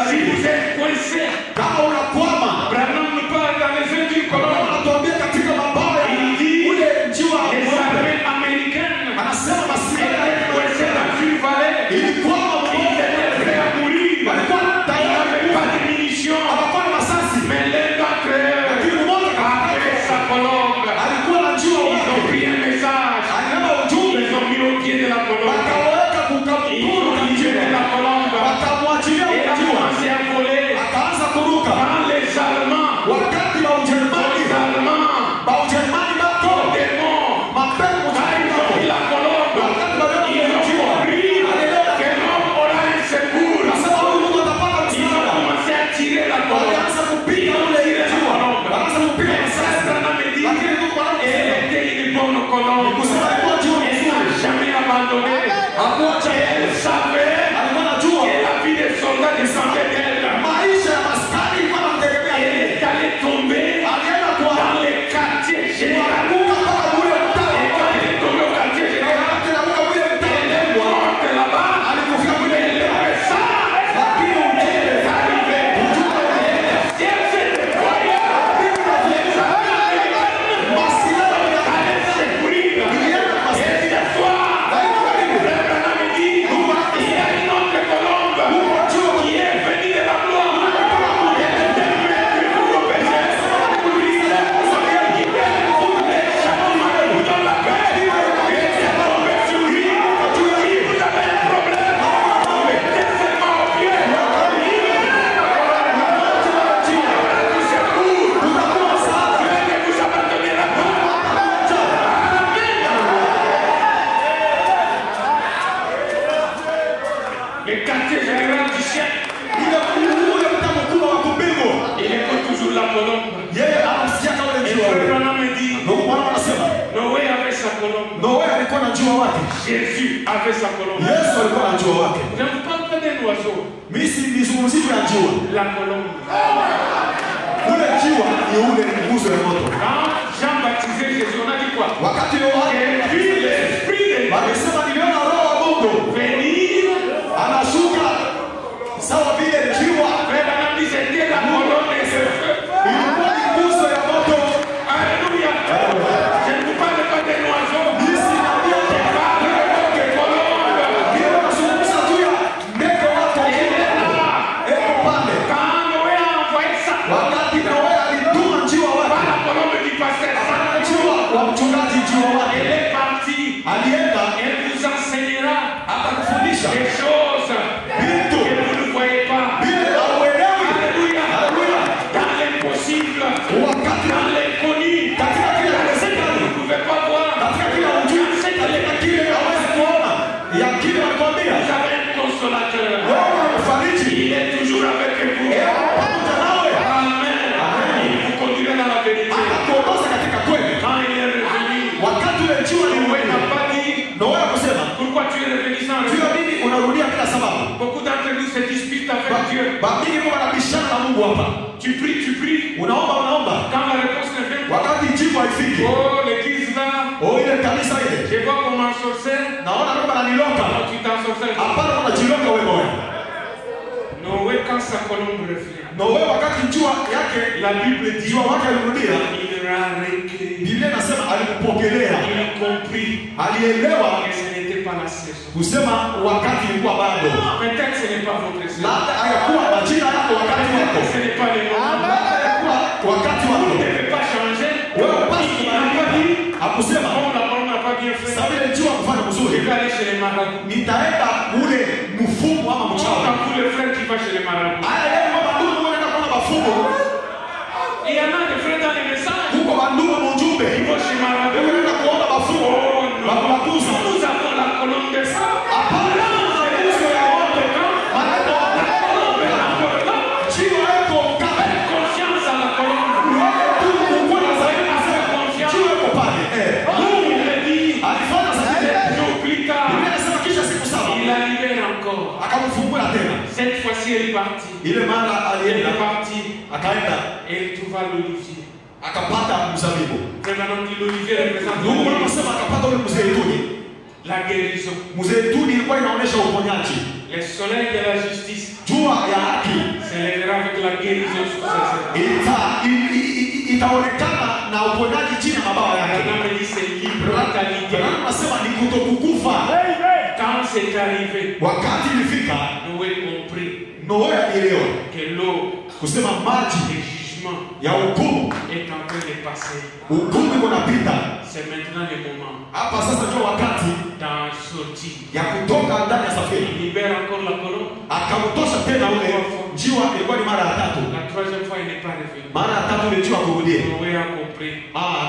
Speaker 1: Si vous êtes coincé, Branham nous parle dans les yeux d'une colombe. Il dit les armées américaines étaient coincées dans une vallée. Ils étaient prêts à mourir. Il n'y avait pas de munitions. Mais l'un d'entre eux a fait sa colombe. Ils ont pris un message. Ils ont mis au pied de la colombe. Ils ont libéré la colombe. Et a commencé à voler. Quand les Allemands, au démon, quand ils ont pris la colombe, ils ont compris que l'homme aura un secours. Ils ont commencé à tirer la colombe. Ils ont tiré la colombe. Mais ça, Branham me dit, elle était une bonne colombe. Elle n'a jamais abandonné. Elle savait que la vie des soldats dépendait d'elle. Elle est allée tomber dans les quartiers généraux. Et quand elle est tombée au quartier général, elle est morte là-bas. Mais le message est arrivé. Le ciel s'est déployé. Les armées américaines allaient secourir. Et cette fois, le Branham dit, il y a Le quartier général du ciel.
Speaker 2: ile ule mtambo mkubwa wa kubingwa.
Speaker 1: Il écoute toujours la colombe.
Speaker 2: Yeye anamsikia kama ile
Speaker 1: Et
Speaker 2: njiwa.
Speaker 1: frère Branham me dit,
Speaker 2: Ndio Bwana anasema,
Speaker 1: Noé avait sa colombe.
Speaker 2: Noe alikuwa na njiwa wake.
Speaker 1: Jésus avait sa colombe.
Speaker 2: Yesu alikuwa na njiwa wake.
Speaker 1: Je ne vous parle pas d'un oiseau.
Speaker 2: Mimi si nizungumzie ya njiwa.
Speaker 1: La colombe.
Speaker 2: Ule njiwa ni ule nguzo ya moto.
Speaker 1: Quand Jean baptisait Jésus, on a dit quoi?
Speaker 2: Wakati Yohana
Speaker 1: J'ai vu l'Esprit de Dieu
Speaker 2: alisema niliona roho wa Mungu
Speaker 1: venir.
Speaker 2: anashuka sawa vile njiwa.
Speaker 1: Frère Branham dit, c'était la colombe et ce feu.
Speaker 2: Ilikuwa ni nguzo ya moto.
Speaker 1: Alléluia. Je ne vous parle pas d'un oiseau.
Speaker 2: Jinsi na pia
Speaker 1: Je parle de colombe.
Speaker 2: ndio nazungumza juu ya ndege wake eko pale.
Speaker 1: Quand Noé a envoyé ça
Speaker 2: Wakati Noe alituma njiwa
Speaker 1: par
Speaker 2: wake,
Speaker 1: la colombe du pasteur,
Speaker 2: njiwa wa mchungaji njiwa
Speaker 1: elle
Speaker 2: wake
Speaker 1: est partie.
Speaker 2: alienda
Speaker 1: Elle vous enseignera
Speaker 2: akakufundisha
Speaker 1: des choses
Speaker 2: vitu
Speaker 1: que vous ne voyez pas.
Speaker 2: vile hauelewi.
Speaker 1: Alléluia.
Speaker 2: Haleluya.
Speaker 1: Dans l'impossible,
Speaker 2: Wakati
Speaker 1: dans l'inconnu,
Speaker 2: katika kile
Speaker 1: vous
Speaker 2: haiwezekani,
Speaker 1: ne pouvez pas voir.
Speaker 2: katika kile hujui, katika kile hawezi kuona, ya kile alikwambia
Speaker 1: Vous avez un consolateur.
Speaker 2: wewe unafariji,
Speaker 1: Il est toujours avec vous.
Speaker 2: pamoja nawe,
Speaker 1: Amen. Il vous conduira dans la vérité.
Speaker 2: atakuongoza katika kweli.
Speaker 1: Quand il est revenu,
Speaker 2: Wakati ule njiwa
Speaker 1: Noé
Speaker 2: lilimwenda
Speaker 1: n'a pas dit
Speaker 2: Noe kusema
Speaker 1: pourquoi tu es revenu sans
Speaker 2: juu ya
Speaker 1: raison.
Speaker 2: nini unarudia bila sababu.
Speaker 1: Beaucoup d'entre nous se disputent avec Dieu.
Speaker 2: Babili kwa wanabishana na Mungu hapa,
Speaker 1: Tu pries.
Speaker 2: unaomba,
Speaker 1: Quand la réponse ne vient pas,
Speaker 2: wakati jibu haifiki,
Speaker 1: oh l'église là,
Speaker 2: ile kanisa ile
Speaker 1: je vois comment sorcière.
Speaker 2: naona kama naniloka.
Speaker 1: Alors tu t'en sorcière.
Speaker 2: Hapana, unajiloka wewe Noe.
Speaker 1: Noé, quand sa colombe revient,
Speaker 2: Noe wakati njiwa yake
Speaker 1: la Bible dit
Speaker 2: njiwa wake alirudia,
Speaker 1: il l'a recueilli.
Speaker 2: Biblia inasema alimpokelea,
Speaker 1: Il a compris
Speaker 2: alielewa
Speaker 1: que ce n'était pas la saison.
Speaker 2: kusema wakati ilikuwa bado,
Speaker 1: Peut-être ce n'est pas votre saison.
Speaker 2: labda hayakuwa majira yako, wakati wako,
Speaker 1: Ce n'est pas le moment.
Speaker 2: labda hayakuwa wakati
Speaker 1: Vous
Speaker 2: wako.
Speaker 1: ne devez pas changer.
Speaker 2: Wewe upasi
Speaker 1: Il n'a pas
Speaker 2: kubadilika.
Speaker 1: dit,
Speaker 2: Hakusema
Speaker 1: comme la colombe n'a pas bien fait,
Speaker 2: sababu ile njiwa kufanya
Speaker 1: je
Speaker 2: mzuri,
Speaker 1: vais aller chez les marabouts.
Speaker 2: nitaenda ule mfumo ama mchawi.
Speaker 1: Quand tous les frères qui vont chez les marabouts.
Speaker 2: Haya leo kwa bandugu wanaenda kuona mafumo,
Speaker 1: Il y en a des frères dans les messages.
Speaker 2: huko bandugu mjumbe,
Speaker 1: Ils vont chez marabout.
Speaker 2: wewe unaenda kuona mafumo,
Speaker 1: Oh non.
Speaker 2: wakubakuza.
Speaker 1: Nous avons la colombe de sang.
Speaker 2: Hapana, nguzo ya moto, maneno
Speaker 1: La colombe est encore là.
Speaker 2: njiwa yako kama
Speaker 1: Faites confiance à la colombe.
Speaker 2: wewe tu ukuwa na zaidi na
Speaker 1: Faites
Speaker 2: sema
Speaker 1: confiance.
Speaker 2: njiwa yako pale.
Speaker 1: Nous, il a dit,
Speaker 2: Alifanya sasa
Speaker 1: 7 jours plus tard,
Speaker 2: Biblia inasema kisha siku saba
Speaker 1: il la libère encore.
Speaker 2: akamfungula tena.
Speaker 1: Cette fois-ci, elle est partie.
Speaker 2: Ile mara
Speaker 1: Elle
Speaker 2: alienda
Speaker 1: est partie
Speaker 2: akaenda
Speaker 1: et elle trouva l'olivier.
Speaker 2: akapata mzabibu.
Speaker 1: Frère Branham dit l'olivier représente
Speaker 2: Ndugu
Speaker 1: l'olivier.
Speaker 2: wanasema akapata ule mzeituni.
Speaker 1: La guérison.
Speaker 2: Mzeituni ilikuwa inaonyesha uponyaji.
Speaker 1: Le soleil de la justice
Speaker 2: Jua ya haki
Speaker 1: s'élèvera avec la guérison sur sa tête.
Speaker 2: itaonekana na uponyaji chini ya mabawa yake.
Speaker 1: Branham dit c'est l'immortalité.
Speaker 2: Anasema ni kutokukufa.
Speaker 1: Quand c'est arrivé,
Speaker 2: Wakati ilifika,
Speaker 1: Noé comprit
Speaker 2: Noe alielewa
Speaker 1: que l'eau
Speaker 2: kusema maji
Speaker 1: et jugement
Speaker 2: ya hukumu,
Speaker 1: est en train de passer.
Speaker 2: hukumu iko napita
Speaker 1: C'est maintenant le moment
Speaker 2: hapa sasa, ndio wakati
Speaker 1: d'en sortir.
Speaker 2: ya kutoka ndani ya safina.
Speaker 1: Il libère encore la colombe.
Speaker 2: Akamtosha tena ule njiwa, ilikuwa ni mara ya tatu.
Speaker 1: La troisième fois, il n'est pas revenu.
Speaker 2: Mara ya tatu ile njiwa kurudia.
Speaker 1: Noé a compris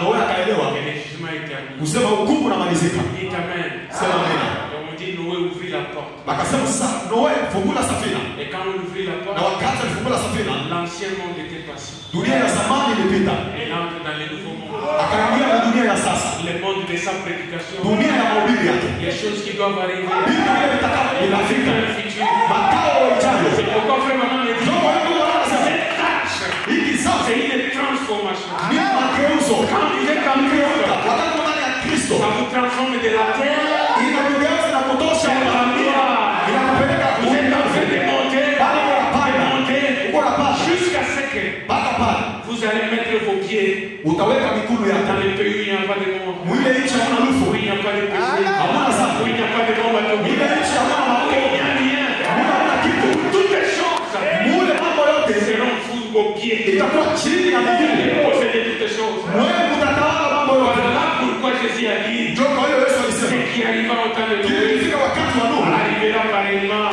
Speaker 2: Noe akaelewa
Speaker 1: que le jugement était arrivé.
Speaker 2: kusema hukumu unamalizika.
Speaker 1: Dites Amen.
Speaker 2: Sema amen.
Speaker 1: Et on dit Noé ouvrit la porte.
Speaker 2: Akasema sasa Noe fungula safina,
Speaker 1: Et quand on ouvrit la
Speaker 2: na
Speaker 1: porte,
Speaker 2: wakati alifungula safina,
Speaker 1: l'ancien monde était passé.
Speaker 2: dunia ya zamani ilipita,
Speaker 1: Il entre dans le nouveau monde.
Speaker 2: akaingia na dunia ya sasa,
Speaker 1: Le monde de sa prédication.
Speaker 2: dunia ya mahubiri yake,
Speaker 1: Les choses qui doivent arriver.
Speaker 2: vitu vile vitakavyo vinafika,
Speaker 1: Le futur.
Speaker 2: makao ijayo.
Speaker 1: C'est pourquoi frère Branham me dit,
Speaker 2: Ndio kwa hiyo wanasema
Speaker 1: cette tâche,
Speaker 2: hiki sasa
Speaker 1: c'est une transformation.
Speaker 2: ni mageuzo.
Speaker 1: Quand vous êtes en Christ,
Speaker 2: Wakati ndani ya Kristo
Speaker 1: ça vous transforme de la terre
Speaker 2: inakugeuza na kutosha
Speaker 1: à la gloire.
Speaker 2: inakupeleka
Speaker 1: Vous êtes en train de monter,
Speaker 2: uko na paa
Speaker 1: jusqu'à ce que
Speaker 2: mpaka pale
Speaker 1: vous allez mettre vos pieds
Speaker 2: utaweka mikono
Speaker 1: dans
Speaker 2: yako
Speaker 1: les pays où il n'y a pas de monde,
Speaker 2: mwile nchi hamna
Speaker 1: où
Speaker 2: lufu,
Speaker 1: il n'y a pas de péché,
Speaker 2: hamna
Speaker 1: où
Speaker 2: zambi,
Speaker 1: il n'y a pas de bombe atomique,
Speaker 2: mwile nchi hamna
Speaker 1: où
Speaker 2: makovu,
Speaker 1: il n'y a rien.
Speaker 2: hamna kitu,
Speaker 1: Toutes les choses
Speaker 2: mule mambo yote
Speaker 1: seront sous vos pieds.
Speaker 2: itakuwa chini ya miguu.
Speaker 1: Vous possédez toutes les choses.
Speaker 2: Wewe utatawala mambo yote.
Speaker 1: Voilà pourquoi Jésus a dit
Speaker 2: Ndio kwa hiyo Yesu
Speaker 1: ce
Speaker 2: alisema
Speaker 1: qui arriva au temps de Noé
Speaker 2: kilifika wakati wa Nuhu
Speaker 1: arrivera pareillement